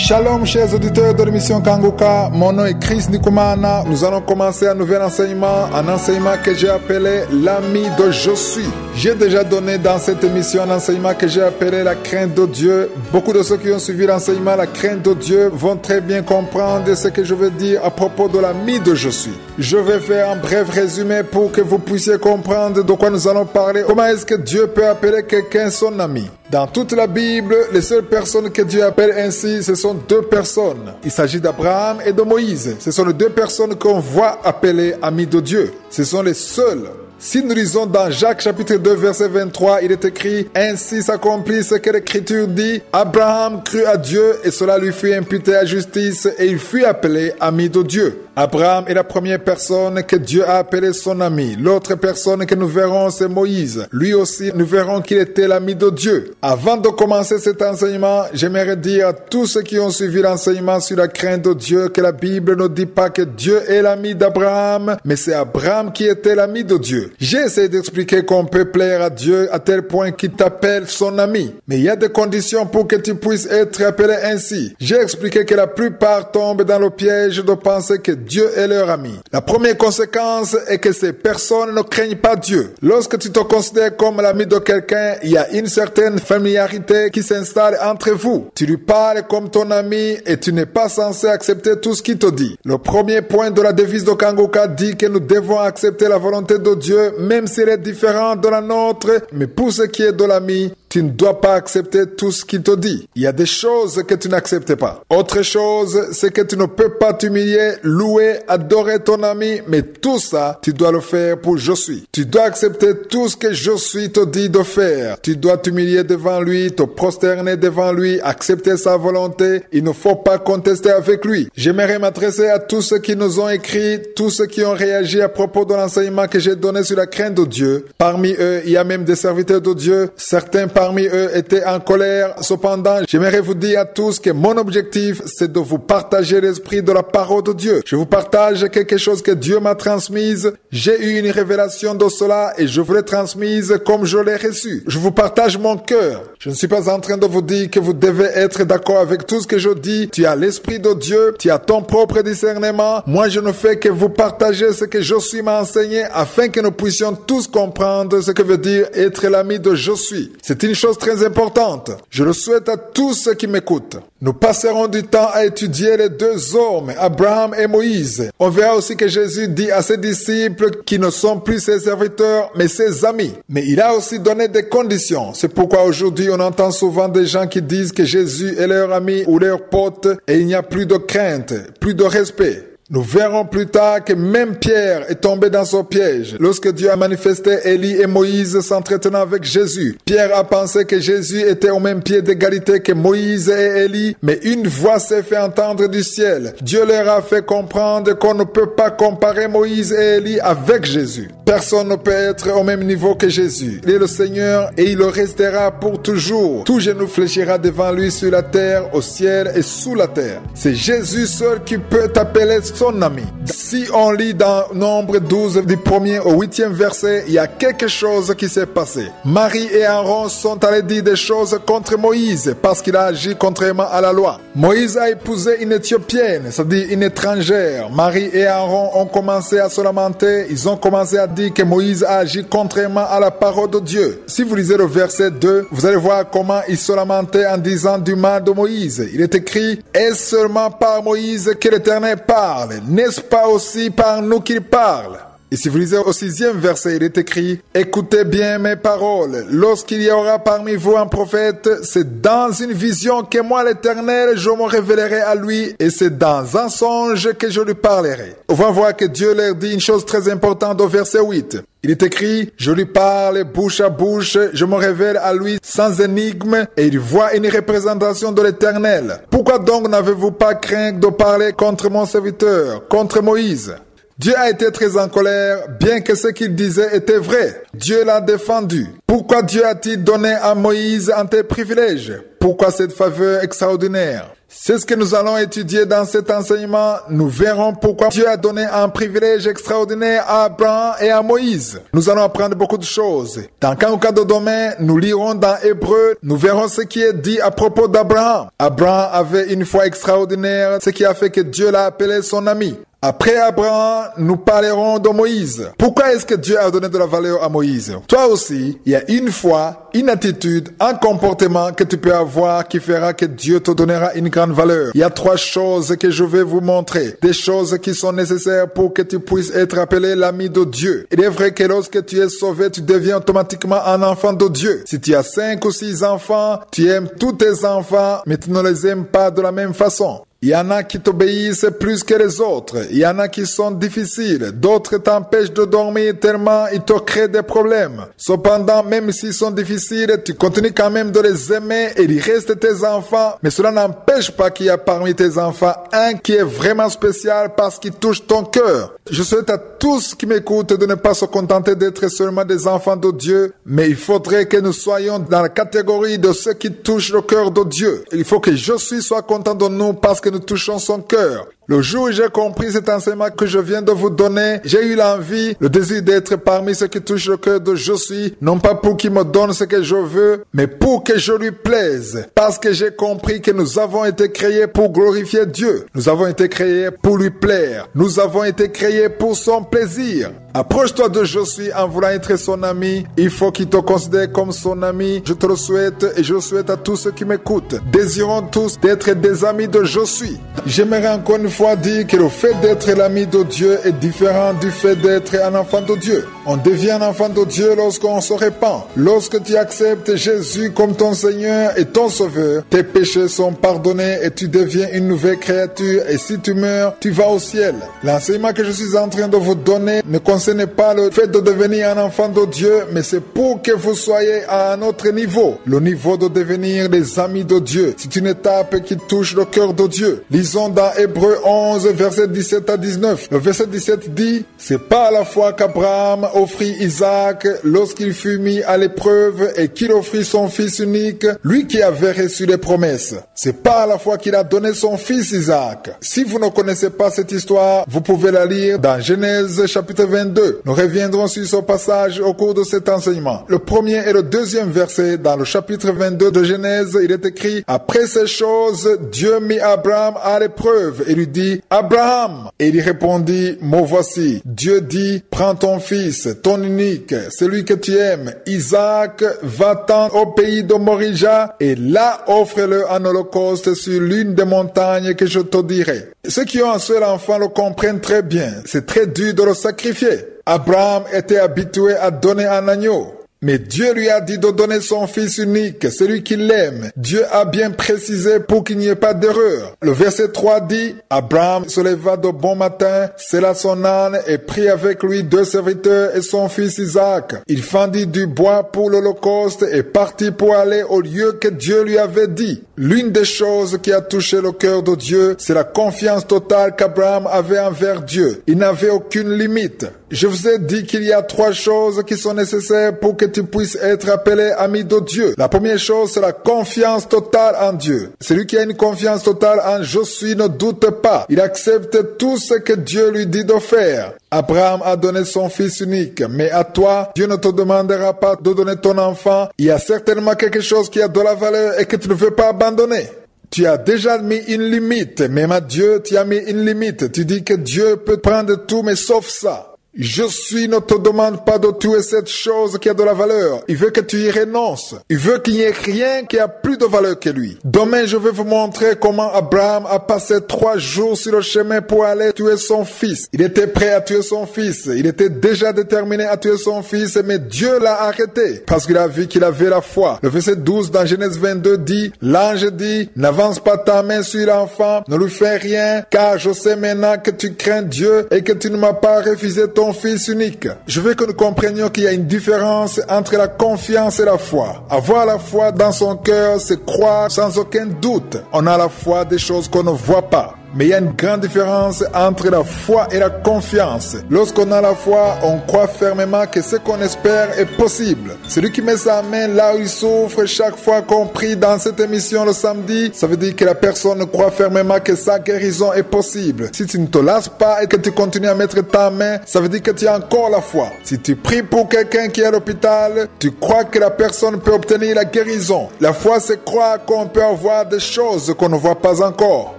Shalom chers auditeurs de l'émission Kanguka, mon nom est Chris Nikumana. Nous allons commencer un nouvel enseignement, un enseignement que j'ai appelé l'ami de je suis. J'ai déjà donné dans cette émission un enseignement que j'ai appelé la crainte de Dieu. Beaucoup de ceux qui ont suivi l'enseignement la crainte de Dieu vont très bien comprendre ce que je veux dire à propos de l'ami de je suis. Je vais faire un bref résumé pour que vous puissiez comprendre de quoi nous allons parler. Comment est-ce que Dieu peut appeler quelqu'un son ami? Dans toute la Bible, les seules personnes que Dieu appelle ainsi, ce sont deux personnes. Il s'agit d'Abraham et de Moïse. Ce sont les deux personnes qu'on voit appeler amis de Dieu. Ce sont les seuls. Si nous lisons dans Jacques chapitre 2 verset 23, il est écrit « Ainsi s'accomplit ce que l'Écriture dit, Abraham crut à Dieu et cela lui fut imputé à justice et il fut appelé ami de Dieu. » Abraham est la première personne que Dieu a appelée son ami. L'autre personne que nous verrons, c'est Moïse. Lui aussi, nous verrons qu'il était l'ami de Dieu. Avant de commencer cet enseignement, j'aimerais dire à tous ceux qui ont suivi l'enseignement sur la crainte de Dieu que la Bible ne dit pas que Dieu est l'ami d'Abraham, mais c'est Abraham qui était l'ami de Dieu. J'ai essayé d'expliquer qu'on peut plaire à Dieu à tel point qu'il t'appelle son ami. Mais il y a des conditions pour que tu puisses être appelé ainsi. J'ai expliqué que la plupart tombent dans le piège de penser que Dieu est leur ami. La première conséquence est que ces personnes ne craignent pas Dieu. Lorsque tu te considères comme l'ami de quelqu'un, il y a une certaine familiarité qui s'installe entre vous. Tu lui parles comme ton ami et tu n'es pas censé accepter tout ce qu'il te dit. Le premier point de la devise de Kanguka dit que nous devons accepter la volonté de Dieu même s'il est différent de la nôtre, mais pour ce qui est de l'ami, tu ne dois pas accepter tout ce qu'il te dit. Il y a des choses que tu n'acceptes pas. Autre chose, c'est que tu ne peux pas t'humilier, louer, adorer ton ami, mais tout ça, tu dois le faire pour je suis. Tu dois accepter tout ce que je suis te dit de faire. Tu dois t'humilier devant lui, te prosterner devant lui, accepter sa volonté. Il ne faut pas contester avec lui. J'aimerais m'adresser à tous ceux qui nous ont écrit, tous ceux qui ont réagi à propos de l'enseignement que j'ai donné sur la crainte de Dieu. Parmi eux, il y a même des serviteurs de Dieu. Certains parmi eux étaient en colère. Cependant, j'aimerais vous dire à tous que mon objectif, c'est de vous partager l'esprit de la parole de Dieu. Je vous partage quelque chose que Dieu m'a transmise. J'ai eu une révélation de cela et je vous l'ai transmise comme je l'ai reçu. Je vous partage mon cœur. Je ne suis pas en train de vous dire que vous devez être d'accord avec tout ce que je dis. Tu as l'esprit de Dieu, tu as ton propre discernement. Moi, je ne fais que vous partager ce que je suis m'a enseigné afin que nous puissions tous comprendre ce que veut dire être l'ami de je suis. C'est une chose très importante. Je le souhaite à tous ceux qui m'écoutent. Nous passerons du temps à étudier les deux hommes, Abraham et Moïse. On verra aussi que Jésus dit à ses disciples qui ne sont plus ses serviteurs, mais ses amis. Mais il a aussi donné des conditions. C'est pourquoi aujourd'hui on entend souvent des gens qui disent que Jésus est leur ami ou leur pote et il n'y a plus de crainte, plus de respect. Nous verrons plus tard que même Pierre est tombé dans son piège. Lorsque Dieu a manifesté Élie et Moïse s'entretenant avec Jésus, Pierre a pensé que Jésus était au même pied d'égalité que Moïse et Élie, mais une voix s'est fait entendre du ciel. Dieu leur a fait comprendre qu'on ne peut pas comparer Moïse et Élie avec Jésus. Personne ne peut être au même niveau que Jésus. Il est le Seigneur et il le restera pour toujours. Tout genou fléchira devant lui sur la terre, au ciel et sous la terre. C'est Jésus seul qui peut t'appeler son ami. Si on lit dans Nombre 12 du 1er au 8e verset, il y a quelque chose qui s'est passé. Marie et Aaron sont allés dire des choses contre Moïse parce qu'il a agi contrairement à la loi. Moïse a épousé une Éthiopienne, c'est-à-dire une étrangère. Marie et Aaron ont commencé à se lamenter. Ils ont commencé à dire que Moïse a agi contrairement à la parole de Dieu. Si vous lisez le verset 2, vous allez voir comment ils se lamentaient en disant du mal de Moïse. Il est écrit « Est-ce seulement par Moïse que l'Éternel parle? N'est-ce pas aussi par nous qu'il parle ?» Et si vous lisez au 6e verset, il est écrit « Écoutez bien mes paroles. Lorsqu'il y aura parmi vous un prophète, c'est dans une vision que moi l'Éternel, je me révélerai à lui et c'est dans un songe que je lui parlerai. » On va voir que Dieu leur dit une chose très importante au verset 8. Il est écrit, je lui parle bouche à bouche, je me révèle à lui sans énigme et il voit une représentation de l'Éternel. Pourquoi donc n'avez-vous pas craint de parler contre mon serviteur, contre Moïse? Dieu a été très en colère, bien que ce qu'il disait était vrai. Dieu l'a défendu. Pourquoi Dieu a-t-il donné à Moïse un tel privilège? Pourquoi cette faveur extraordinaire? C'est ce que nous allons étudier dans cet enseignement. Nous verrons pourquoi Dieu a donné un privilège extraordinaire à Abraham et à Moïse. Nous allons apprendre beaucoup de choses. Dans quelques domaines, nous lirons dans Hébreu, nous verrons ce qui est dit à propos d'Abraham. Abraham avait une foi extraordinaire, ce qui a fait que Dieu l'a appelé son ami. Après Abraham, nous parlerons de Moïse. Pourquoi est-ce que Dieu a donné de la valeur à Moïse? Toi aussi, il y a une foi, une attitude, un comportement que tu peux avoir qui fera que Dieu te donnera une grande valeur. Il y a 3 choses que je vais vous montrer. Des choses qui sont nécessaires pour que tu puisses être appelé l'ami de Dieu. Il est vrai que lorsque tu es sauvé, tu deviens automatiquement un enfant de Dieu. Si tu as 5 ou 6 enfants, tu aimes tous tes enfants, mais tu ne les aimes pas de la même façon. Il y en a qui t'obéissent plus que les autres. Il y en a qui sont difficiles. D'autres t'empêchent de dormir tellement ils te créent des problèmes. Cependant, même s'ils sont difficiles, tu continues quand même de les aimer et ils restent tes enfants. Mais cela n'empêche pas qu'il y a parmi tes enfants un qui est vraiment spécial parce qu'il touche ton cœur. Je souhaite à tous qui m'écoutent de ne pas se contenter d'être seulement des enfants de Dieu, mais il faudrait que nous soyons dans la catégorie de ceux qui touchent le cœur de Dieu. Il faut que Josué soit content de nous parce que nous touchons son cœur. Le jour où j'ai compris cet enseignement que je viens de vous donner, j'ai eu l'envie, le désir d'être parmi ceux qui touchent le cœur de Josué, non pas pour qu'il me donne ce que je veux, mais pour que je lui plaise. Parce que j'ai compris que nous avons été créés pour glorifier Dieu. Nous avons été créés pour lui plaire. Nous avons été créés pour son plaisir. Approche-toi de Josué en voulant être son ami. Il faut qu'il te considère comme son ami. Je te le souhaite et je le souhaite à tous ceux qui m'écoutent. Désirons tous d'être des amis de Josué. J'aimerais encore une fois dire que le fait d'être l'ami de Dieu est différent du fait d'être un enfant de Dieu. On devient un enfant de Dieu lorsqu'on se répand. Lorsque tu acceptes Jésus comme ton Seigneur et ton Sauveur, tes péchés sont pardonnés et tu deviens une nouvelle créature. Et si tu meurs, tu vas au ciel. L'enseignement que je suis en train de vous donner ne concerne pas le fait de devenir un enfant de Dieu, mais c'est pour que vous soyez à un autre niveau. Le niveau de devenir des amis de Dieu. C'est une étape qui touche le cœur de Dieu. Lisons dans Hébreu 11, versets 17 à 19. Le verset 17 dit, « C'est pas à la fois qu'Abraham offrit Isaac lorsqu'il fut mis à l'épreuve et qu'il offrit son fils unique, lui qui avait reçu les promesses. C'est pas à la fois qu'il a donné son fils Isaac. » Si vous ne connaissez pas cette histoire, vous pouvez la lire dans Genèse chapitre 22. Nous reviendrons sur ce passage au cours de cet enseignement. Le premier et le deuxième verset dans le chapitre 22 de Genèse, il est écrit, « Après ces choses, Dieu mit Abraham à l'épreuve et lui dit, « Abraham !» Et il répondit, « Me voici. » Dieu dit, « Prends ton fils, ton unique, celui que tu aimes, Isaac, va-t'en au pays de Morija et là offre-le en holocauste sur l'une des montagnes que je te dirai. » Ceux qui ont un seul enfant le comprennent très bien. C'est très dur de le sacrifier. Abraham était habitué à donner un agneau. Mais Dieu lui a dit de donner son fils unique, celui qu'il aime. Dieu a bien précisé pour qu'il n'y ait pas d'erreur. Le verset 3 dit, « Abraham se leva de bon matin, sella son âne et prit avec lui 2 serviteurs et son fils Isaac. Il fendit du bois pour l'holocauste et partit pour aller au lieu que Dieu lui avait dit. » L'une des choses qui a touché le cœur de Dieu, c'est la confiance totale qu'Abraham avait envers Dieu. Il n'avait aucune limite. Je vous ai dit qu'il y a 3 choses qui sont nécessaires pour que tu puisses être appelé ami de Dieu. La première chose, c'est la confiance totale en Dieu. Celui qui a une confiance totale en Josué ne doute pas. Il accepte tout ce que Dieu lui dit de faire. Abraham a donné son fils unique, mais à toi, Dieu ne te demandera pas de donner ton enfant. Il y a certainement quelque chose qui a de la valeur et que tu ne veux pas abandonner. Tu as déjà mis une limite, même à Dieu, tu as mis une limite. Tu dis que Dieu peut prendre tout, mais sauf ça. Josué ne te demande pas de tuer cette chose qui a de la valeur. Il veut que tu y renonces. Il veut qu'il n'y ait rien qui a plus de valeur que lui. Demain, je vais vous montrer comment Abraham a passé 3 jours sur le chemin pour aller tuer son fils. Il était prêt à tuer son fils. Il était déjà déterminé à tuer son fils, mais Dieu l'a arrêté parce qu'il a vu qu'il avait la foi. Le verset 12 dans Genèse 22 dit, « L'ange dit, n'avance pas ta main sur l'enfant, ne lui fais rien, car je sais maintenant que tu crains Dieu et que tu ne m'as pas refusé ton fils unique. » Je veux que nous comprenions qu'il y a une différence entre la confiance et la foi. Avoir la foi dans son cœur, c'est croire sans aucun doute. On a la foi des choses qu'on ne voit pas. Mais il y a une grande différence entre la foi et la confiance. Lorsqu'on a la foi, on croit fermement que ce qu'on espère est possible. Celui qui met sa main là où il souffre chaque fois qu'on prie dans cette émission le samedi, ça veut dire que la personne croit fermement que sa guérison est possible. Si tu ne te lasses pas et que tu continues à mettre ta main, ça veut dire que tu as encore la foi. Si tu pries pour quelqu'un qui est à l'hôpital, tu crois que la personne peut obtenir la guérison. La foi, c'est croire qu'on peut avoir des choses qu'on ne voit pas encore.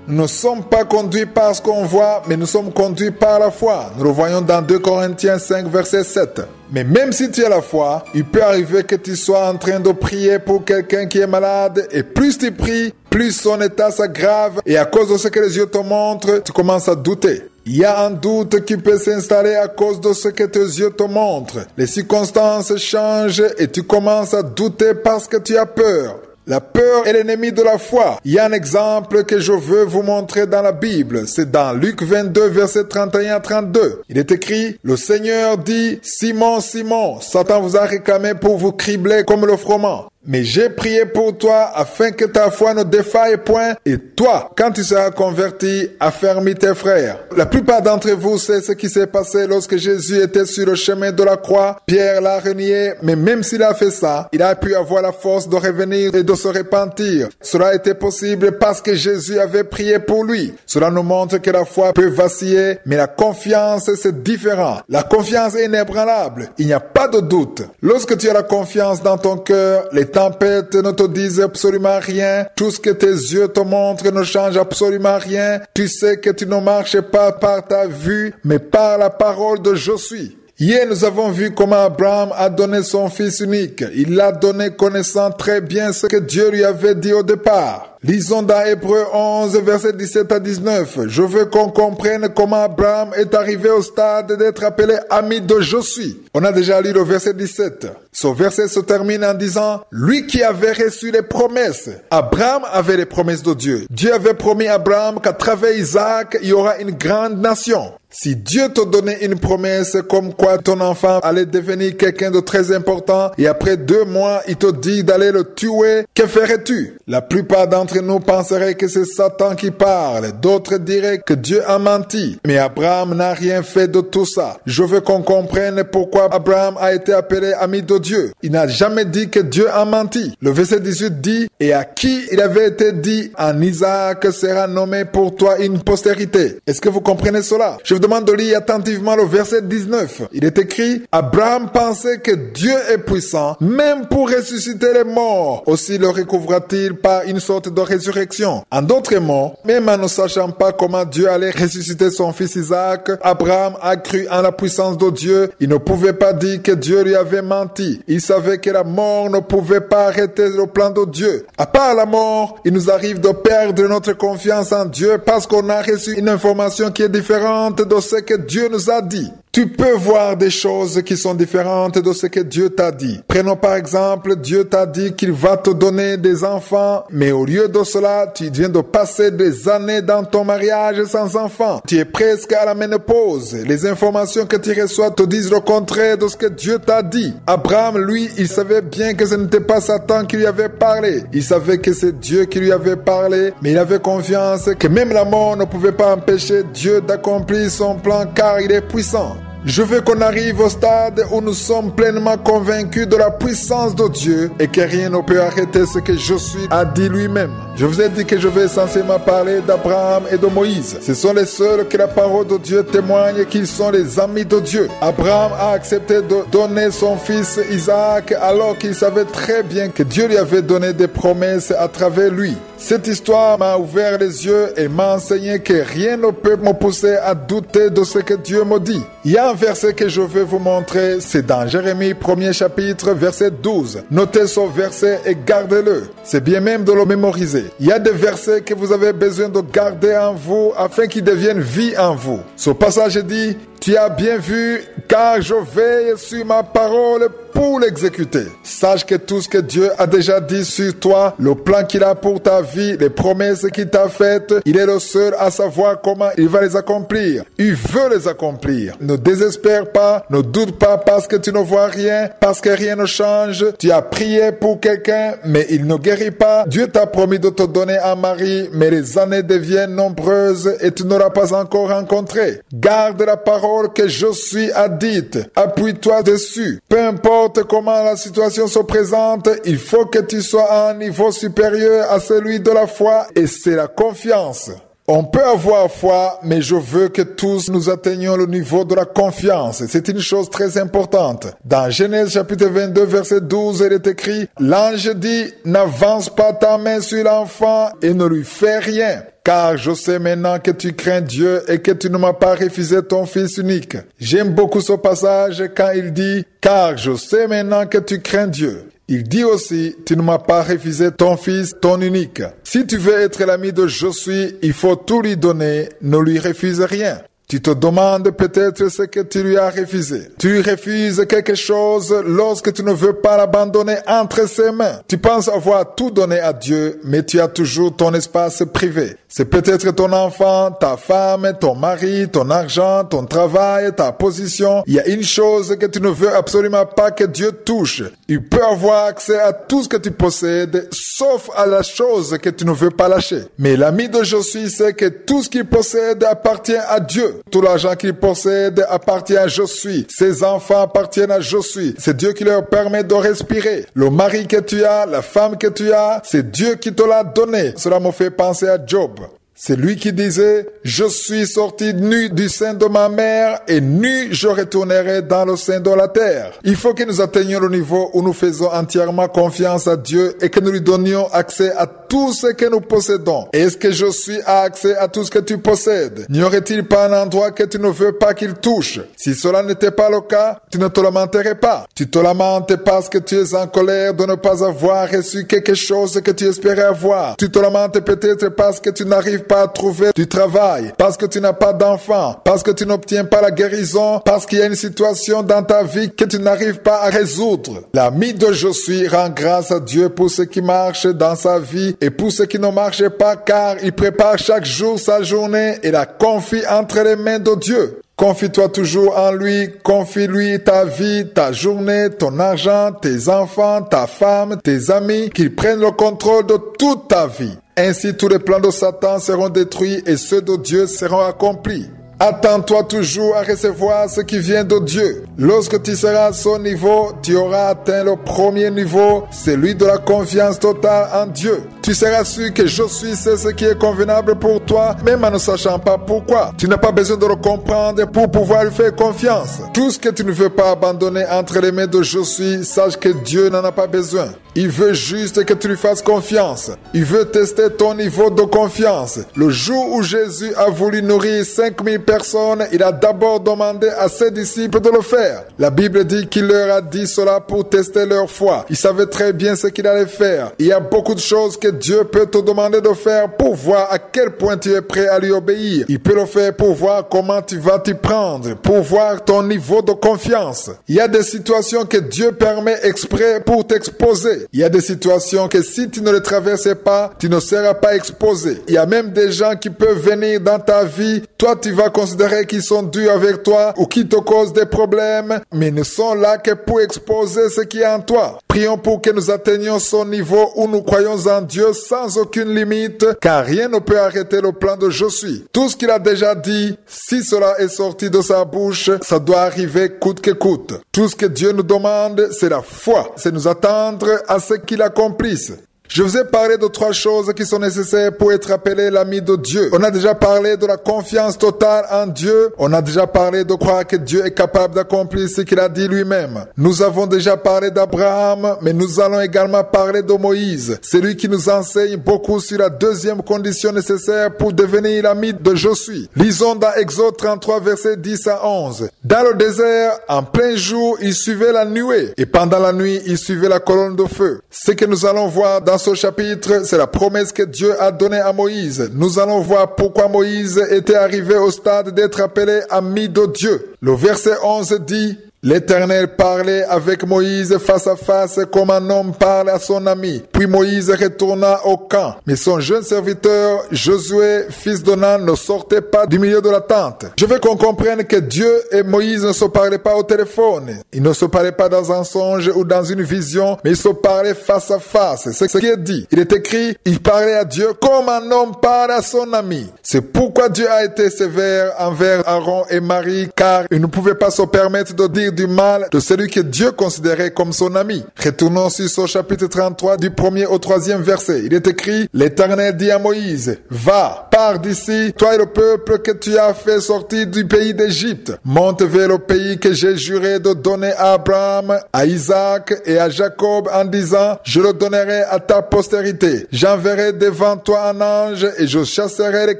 Nous ne sommes pas conduits par ce qu'on voit, mais nous sommes conduits par la foi. Nous le voyons dans 2 Corinthiens 5, verset 7. Mais même si tu as la foi, il peut arriver que tu sois en train de prier pour quelqu'un qui est malade, et plus tu pries, plus son état s'aggrave, et à cause de ce que les yeux te montrent, tu commences à douter. Il y a un doute qui peut s'installer à cause de ce que tes yeux te montrent. Les circonstances changent et tu commences à douter parce que tu as peur. La peur est l'ennemi de la foi. Il y a un exemple que je veux vous montrer dans la Bible. C'est dans Luc 22, versets 31 à 32. Il est écrit, « Le Seigneur dit, Simon, Simon, Satan vous a réclamé pour vous cribler comme le froment. Mais j'ai prié pour toi afin que ta foi ne défaille point. Et toi, quand tu seras converti, affermis tes frères. » La plupart d'entre vous savent ce qui s'est passé lorsque Jésus était sur le chemin de la croix. Pierre l'a renié, mais même s'il a fait ça, il a pu avoir la force de revenir et de se repentir. Cela était possible parce que Jésus avait prié pour lui. Cela nous montre que la foi peut vaciller, mais la confiance, c'est différent. La confiance est inébranlable. Il n'y a pas de doute. Lorsque tu as la confiance dans ton cœur, les tempêtes ne te disent absolument rien. Tout ce que tes yeux te montrent ne change absolument rien. Tu sais que tu ne marches pas par ta vue, mais par la parole de je suis. Hier, nous avons vu comment Abraham a donné son fils unique. Il l'a donné connaissant très bien ce que Dieu lui avait dit au départ. Lisons dans Hébreux 11, versets 17 à 19. Je veux qu'on comprenne comment Abraham est arrivé au stade d'être appelé ami de je suis. On a déjà lu le verset 17. Ce verset se termine en disant, lui qui avait reçu les promesses. Abraham avait les promesses de Dieu. Dieu avait promis à Abraham qu'à travers Isaac, il y aura une grande nation. Si Dieu te donnait une promesse comme quoi ton enfant allait devenir quelqu'un de très important et après 2 mois, il te dit d'aller le tuer, que ferais-tu? La plupart d'entre nous penseraient que c'est Satan qui parle. D'autres diraient que Dieu a menti. Mais Abraham n'a rien fait de tout ça. Je veux qu'on comprenne pourquoi Abraham a été appelé ami de Dieu. Il n'a jamais dit que Dieu a menti. Le verset 18 dit, et à qui il avait été dit, en Isaac sera nommé pour toi une postérité. Est-ce que vous comprenez cela? Je vous demande de lire attentivement le verset 19. Il est écrit, Abraham pensait que Dieu est puissant, même pour ressusciter les morts. Aussi le recouvra-t-il par une sorte de résurrection. En d'autres mots, même en ne sachant pas comment Dieu allait ressusciter son fils Isaac, Abraham a cru en la puissance de Dieu. Il ne pouvait pas dire que Dieu lui avait menti. Il savait que la mort ne pouvait pas arrêter le plan de Dieu. À part la mort, il nous arrive de perdre notre confiance en Dieu parce qu'on a reçu une information qui est différente de ce que Dieu nous a dit. Tu peux voir des choses qui sont différentes de ce que Dieu t'a dit. Prenons par exemple, Dieu t'a dit qu'il va te donner des enfants, mais au lieu de cela, tu viens de passer des années dans ton mariage sans enfant. Tu es presque à la ménopause. Les informations que tu reçois te disent le contraire de ce que Dieu t'a dit. Abraham, lui, il savait bien que ce n'était pas Satan qui lui avait parlé. Il savait que c'est Dieu qui lui avait parlé, mais il avait confiance que même la mort ne pouvait pas empêcher Dieu d'accomplir son plan car il est puissant. Je veux qu'on arrive au stade où nous sommes pleinement convaincus de la puissance de Dieu et que rien ne peut arrêter ce que je suis a dit lui-même. Je vous ai dit que je vais essentiellement parler d'Abraham et de Moïse. Ce sont les seuls que la parole de Dieu témoigne qu'ils sont les amis de Dieu. Abraham a accepté de donner son fils Isaac alors qu'il savait très bien que Dieu lui avait donné des promesses à travers lui. Cette histoire m'a ouvert les yeux et m'a enseigné que rien ne peut me pousser à douter de ce que Dieu me dit. Il y a un verset que je veux vous montrer, c'est dans Jérémie 1er chapitre, verset 12. Notez ce verset et gardez-le. C'est bien même de le mémoriser. Il y a des versets que vous avez besoin de garder en vous afin qu'ils deviennent vie en vous. Ce passage dit, tu as bien vu, car je veille sur ma parole pour l'exécuter. Sache que tout ce que Dieu a déjà dit sur toi, le plan qu'il a pour ta vie, les promesses qu'il t'a faites, il est le seul à savoir comment il va les accomplir. Il veut les accomplir. Ne désespère pas, ne doute pas parce que tu ne vois rien, parce que rien ne change. Tu as prié pour quelqu'un, mais il ne guérit pas. Dieu t'a promis de te donner un mari, mais les années deviennent nombreuses et tu n'auras pas encore rencontré. Garde la parole que je suis a dite. Appuie-toi dessus. Peu importe comment la situation se présente, il faut que tu sois à un niveau supérieur à celui de la foi et c'est la confiance. On peut avoir foi, mais je veux que tous nous atteignions le niveau de la confiance. C'est une chose très importante. Dans Genèse chapitre 22, verset 12, il est écrit, « L'ange dit, n'avance pas ta main sur l'enfant et ne lui fais rien. Car je sais maintenant que tu crains Dieu et que tu ne m'as pas refusé ton fils unique. » J'aime beaucoup ce passage quand il dit, « Car je sais maintenant que tu crains Dieu. » Il dit aussi, tu ne m'as pas refusé ton fils, ton unique. Si tu veux être l'ami de je suis, il faut tout lui donner, ne lui refuse rien. Tu te demandes peut-être ce que tu lui as refusé. Tu lui refuses quelque chose lorsque tu ne veux pas l'abandonner entre ses mains. Tu penses avoir tout donné à Dieu, mais tu as toujours ton espace privé. C'est peut-être ton enfant, ta femme, ton mari, ton argent, ton travail, ta position. Il y a une chose que tu ne veux absolument pas que Dieu touche. Il peut avoir accès à tout ce que tu possèdes, sauf à la chose que tu ne veux pas lâcher. Mais l'ami de je suis sait que tout ce qu'il possède appartient à Dieu. Tout l'argent qu'il possède appartient à je suis. Ses enfants appartiennent à je suis. C'est Dieu qui leur permet de respirer. Le mari que tu as, la femme que tu as, c'est Dieu qui te l'a donné. Cela me fait penser à Job. C'est lui qui disait, « Je suis sorti nu du sein de ma mère et nu je retournerai dans le sein de la terre. » Il faut que nous atteignions le niveau où nous faisons entièrement confiance à Dieu et que nous lui donnions accès à tout ce que nous possédons. Est-ce que je suis a accès à tout ce que tu possèdes? N'y aurait-il pas un endroit que tu ne veux pas qu'il touche? Si cela n'était pas le cas, tu ne te lamenterais pas. Tu te lamentes parce que tu es en colère de ne pas avoir reçu quelque chose que tu espérais avoir. Tu te lamentes peut-être parce que tu n'arrives pas à trouver du travail, parce que tu n'as pas d'enfant, parce que tu n'obtiens pas la guérison, parce qu'il y a une situation dans ta vie que tu n'arrives pas à résoudre. L'ami de je suis rend grâce à Dieu pour ce qui marche dans sa vie et pour ce qui ne marche pas, car il prépare chaque jour sa journée et la confie entre les mains de Dieu. Confie-toi toujours en lui, confie-lui ta vie, ta journée, ton argent, tes enfants, ta femme, tes amis, qu'ils prennent le contrôle de toute ta vie. Ainsi, tous les plans de Satan seront détruits et ceux de Dieu seront accomplis. Attends-toi toujours à recevoir ce qui vient de Dieu. Lorsque tu seras à son niveau, tu auras atteint le premier niveau, celui de la confiance totale en Dieu. Tu seras sûr que je suis, c'est ce qui est convenable pour toi, même en ne sachant pas pourquoi. Tu n'as pas besoin de le comprendre pour pouvoir lui faire confiance. Tout ce que tu ne veux pas abandonner entre les mains de je suis, sache que Dieu n'en a pas besoin. Il veut juste que tu lui fasses confiance. Il veut tester ton niveau de confiance. Le jour où Jésus a voulu nourrir 5000 personnes, il a d'abord demandé à ses disciples de le faire. La Bible dit qu'il leur a dit cela pour tester leur foi. Il savait très bien ce qu'il allait faire. Il y a beaucoup de choses que Dieu peut te demander de faire pour voir à quel point tu es prêt à lui obéir. Il peut le faire pour voir comment tu vas t'y prendre, pour voir ton niveau de confiance. Il y a des situations que Dieu permet exprès pour t'exposer. Il y a des situations que si tu ne les traversais pas, tu ne seras pas exposé. Il y a même des gens qui peuvent venir dans ta vie. Toi, tu vas considérer qu'ils sont durs avec toi ou qui te causent des problèmes, mais ils ne sont là que pour exposer ce qui est en toi. Prions pour que nous atteignions ce niveau où nous croyons en Dieu sans aucune limite, car rien ne peut arrêter le plan de je suis. Tout ce qu'il a déjà dit, si cela est sorti de sa bouche, ça doit arriver coûte que coûte. Tout ce que Dieu nous demande, c'est la foi. C'est nous attendre à ce qu'il accomplisse. Je vous ai parlé de 3 choses qui sont nécessaires pour être appelé l'ami de Dieu. On a déjà parlé de la confiance totale en Dieu. On a déjà parlé de croire que Dieu est capable d'accomplir ce qu'il a dit lui-même. Nous avons déjà parlé d'Abraham, mais nous allons également parler de Moïse. C'est lui qui nous enseigne beaucoup sur la deuxième condition nécessaire pour devenir l'ami de je suis. Lisons dans Exode 33, versets 10 à 11. Dans le désert, en plein jour, il suivait la nuée, et pendant la nuit, il suivait la colonne de feu. Ce que nous allons voir dans ce chapitre, c'est la promesse que Dieu a donnée à Moïse. Nous allons voir pourquoi Moïse était arrivé au stade d'être appelé ami de Dieu. Le verset 11 dit, L'Éternel parlait avec Moïse face à face comme un homme parle à son ami. Puis Moïse retourna au camp. Mais son jeune serviteur, Josué, fils de Nun, ne sortait pas du milieu de la tente. Je veux qu'on comprenne que Dieu et Moïse ne se parlaient pas au téléphone. Ils ne se parlaient pas dans un songe ou dans une vision, mais ils se parlaient face à face. C'est ce qui est dit. Il est écrit, il parlait à Dieu comme un homme parle à son ami. C'est pourquoi Dieu a été sévère envers Aaron et Marie, car ils ne pouvaient pas se permettre de dire du mal de celui que Dieu considérait comme son ami. Retournons sur ce chapitre 33 du 1er au 3e verset. Il est écrit, l'Éternel dit à Moïse, va, pars d'ici, toi et le peuple que tu as fait sortir du pays d'Égypte. Monte vers le pays que j'ai juré de donner à Abraham, à Isaac et à Jacob en disant, je le donnerai à ta postérité. J'enverrai devant toi un ange et je chasserai les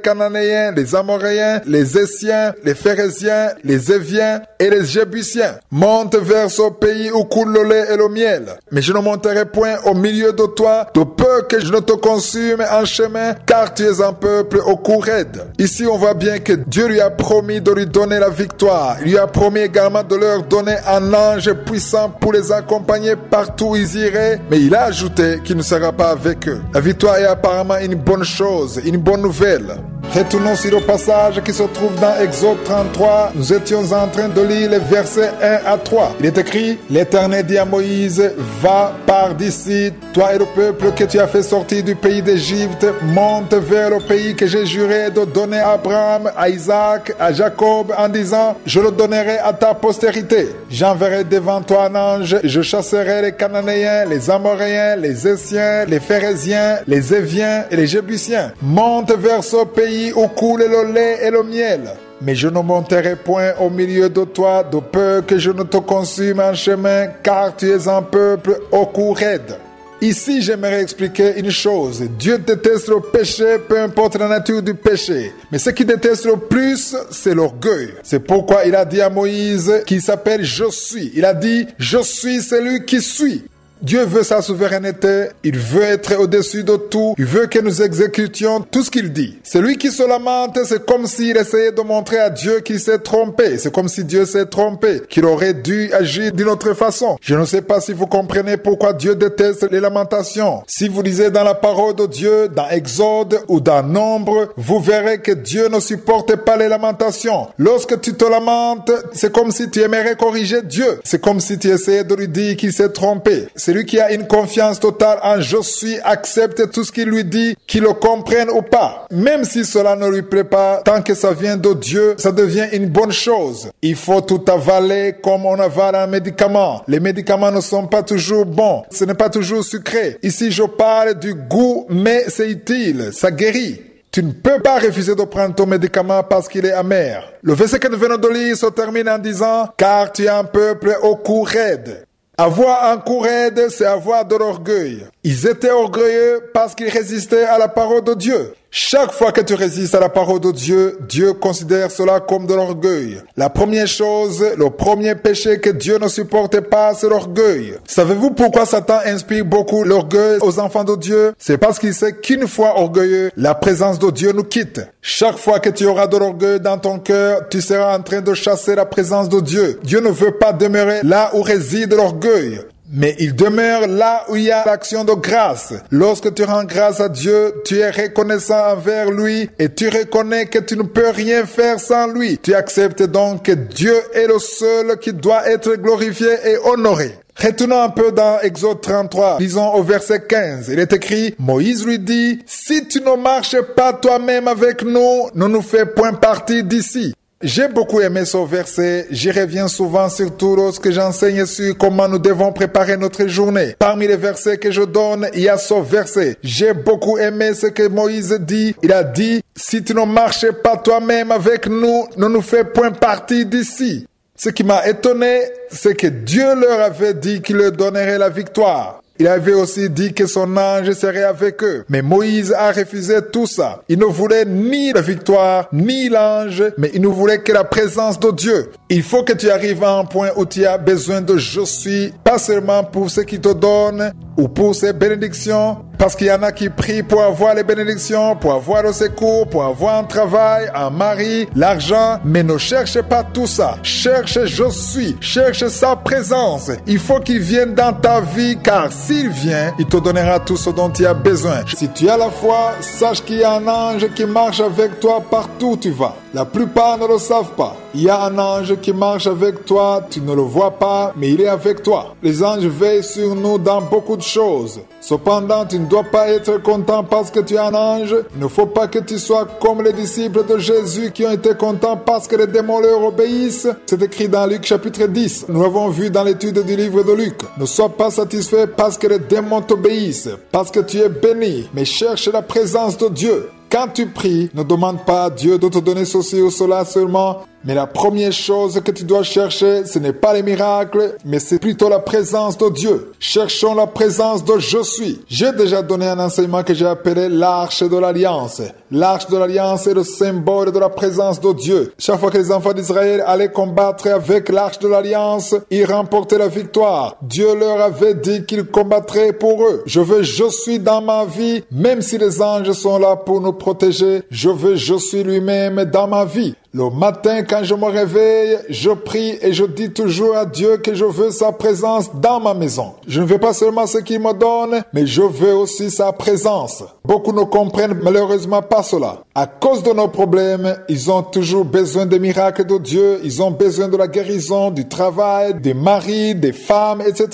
Cananéens, les Amoréens, les Essiens, les Phérésiens, les Éviens et les Jébusiens. Monte vers ce pays où coule le lait et le miel. Mais je ne monterai point au milieu de toi, de peur que je ne te consume en chemin, car tu es un peuple au cou raide. Ici, on voit bien que Dieu lui a promis de lui donner la victoire. Il lui a promis également de leur donner un ange puissant pour les accompagner partout où ils iraient. Mais il a ajouté qu'il ne sera pas avec eux. La victoire est apparemment une bonne chose, une bonne nouvelle. Retournons sur le passage qui se trouve dans Exode 33. Nous étions en train de lire les versets 1 à 3. Il est écrit, l'Éternel dit à Moïse, va, pars d'ici, toi et le peuple que tu as fait sortir du pays d'Égypte, monte vers le pays que j'ai juré de donner à Abraham, à Isaac, à Jacob, en disant, je le donnerai à ta postérité. J'enverrai devant toi un ange, je chasserai les Cananéens, les Amoréens, les Essiens, les Phérésiens, les Éviens et les Jébusiens. Monte vers ce pays où coule le lait et le miel. Mais je ne monterai point au milieu de toi, de peur que je ne te consume en chemin, car tu es un peuple au cou raide. Ici, j'aimerais expliquer une chose. Dieu déteste le péché, peu importe la nature du péché. Mais ce qu'il déteste le plus, c'est l'orgueil. C'est pourquoi il a dit à Moïse, qui s'appelle Je suis. Il a dit, je suis celui qui suis. Dieu veut sa souveraineté, il veut être au-dessus de tout, il veut que nous exécutions tout ce qu'il dit. Celui qui se lamente, c'est comme s'il essayait de montrer à Dieu qu'il s'est trompé. C'est comme si Dieu s'est trompé, qu'il aurait dû agir d'une autre façon. Je ne sais pas si vous comprenez pourquoi Dieu déteste les lamentations. Si vous lisez dans la parole de Dieu, dans Exode ou dans Nombre, vous verrez que Dieu ne supporte pas les lamentations. Lorsque tu te lamentes, c'est comme si tu aimerais corriger Dieu. C'est comme si tu essayais de lui dire qu'il s'est trompé. Celui qui a une confiance totale en je suis accepte tout ce qu'il lui dit, qu'il le comprenne ou pas. Même si cela ne lui plaît pas, tant que ça vient de Dieu, ça devient une bonne chose. Il faut tout avaler comme on avale un médicament. Les médicaments ne sont pas toujours bons. Ce n'est pas toujours sucré. Ici, je parle du goût, mais c'est utile. Ça guérit. Tu ne peux pas refuser de prendre ton médicament parce qu'il est amer. Le verset que nous venons de lire se termine en disant « Car tu es un peuple au cou raide ». Avoir un cou raide, c'est avoir de l'orgueil. Ils étaient orgueilleux parce qu'ils résistaient à la parole de Dieu. Chaque fois que tu résistes à la parole de Dieu, Dieu considère cela comme de l'orgueil. La première chose, le premier péché que Dieu ne supporte pas, c'est l'orgueil. Savez-vous pourquoi Satan inspire beaucoup l'orgueil aux enfants de Dieu? C'est parce qu'il sait qu'une fois orgueilleux, la présence de Dieu nous quitte. Chaque fois que tu auras de l'orgueil dans ton cœur, tu seras en train de chasser la présence de Dieu. Dieu ne veut pas demeurer là où réside l'orgueil. Mais il demeure là où il y a l'action de grâce. Lorsque tu rends grâce à Dieu, tu es reconnaissant envers lui et tu reconnais que tu ne peux rien faire sans lui. Tu acceptes donc que Dieu est le seul qui doit être glorifié et honoré. Retournons un peu dans Exode 33. Lisons au verset 15. Il est écrit, Moïse lui dit, « Si tu ne marches pas toi-même avec nous, ne nous fais point partie d'ici. » J'ai beaucoup aimé ce verset. J'y reviens souvent, surtout lorsque j'enseigne sur comment nous devons préparer notre journée. Parmi les versets que je donne, il y a ce verset. J'ai beaucoup aimé ce que Moïse dit. Il a dit, si tu ne marches pas toi-même avec nous, ne nous fais point partie d'ici. Ce qui m'a étonné, c'est que Dieu leur avait dit qu'il leur donnerait la victoire. Il avait aussi dit que son ange serait avec eux. Mais Moïse a refusé tout ça. Il ne voulait ni la victoire, ni l'ange, mais il ne voulait que la présence de Dieu. Il faut que tu arrives à un point où tu as besoin de je suis, pas seulement pour ce qu'il te donne, ou pour ces bénédictions, parce qu'il y en a qui prient pour avoir les bénédictions, pour avoir le secours, pour avoir un travail, un mari, l'argent, mais ne cherchez pas tout ça. Cherche je suis, cherche sa présence. Il faut qu'il vienne dans ta vie, car s'il vient, il te donnera tout ce dont tu as besoin. Si tu as la foi, sache qu'il y a un ange qui marche avec toi partout où tu vas. La plupart ne le savent pas. Il y a un ange qui marche avec toi, tu ne le vois pas, mais il est avec toi. Les anges veillent sur nous dans beaucoup de choses. Cependant, tu ne dois pas être content parce que tu es un ange. Il ne faut pas que tu sois comme les disciples de Jésus qui ont été contents parce que les démons leur obéissent. C'est écrit dans Luc chapitre 10. Nous l'avons vu dans l'étude du livre de Luc. Ne sois pas satisfait parce que les démons t'obéissent, parce que tu es béni, mais cherche la présence de Dieu. Quand tu pries, ne demande pas à Dieu de te donner ceci ou cela seulement, mais la première chose que tu dois chercher, ce n'est pas les miracles, mais c'est plutôt la présence de Dieu. Cherchons la présence de je suis. J'ai déjà donné un enseignement que j'ai appelé l'arche de l'alliance. L'arche de l'alliance est le symbole de la présence de Dieu. Chaque fois que les enfants d'Israël allaient combattre avec l'arche de l'alliance, ils remportaient la victoire. Dieu leur avait dit qu'il combattrait pour eux. Je suis dans ma vie, même si les anges sont là pour nous protéger. Je suis lui-même dans ma vie. Le matin, quand je me réveille, je prie et je dis toujours à Dieu que je veux sa présence dans ma maison. Je ne veux pas seulement ce qu'il me donne, mais je veux aussi sa présence. Beaucoup ne comprennent malheureusement pas cela. À cause de nos problèmes, ils ont toujours besoin des miracles de Dieu, ils ont besoin de la guérison, du travail, des maris, des femmes, etc.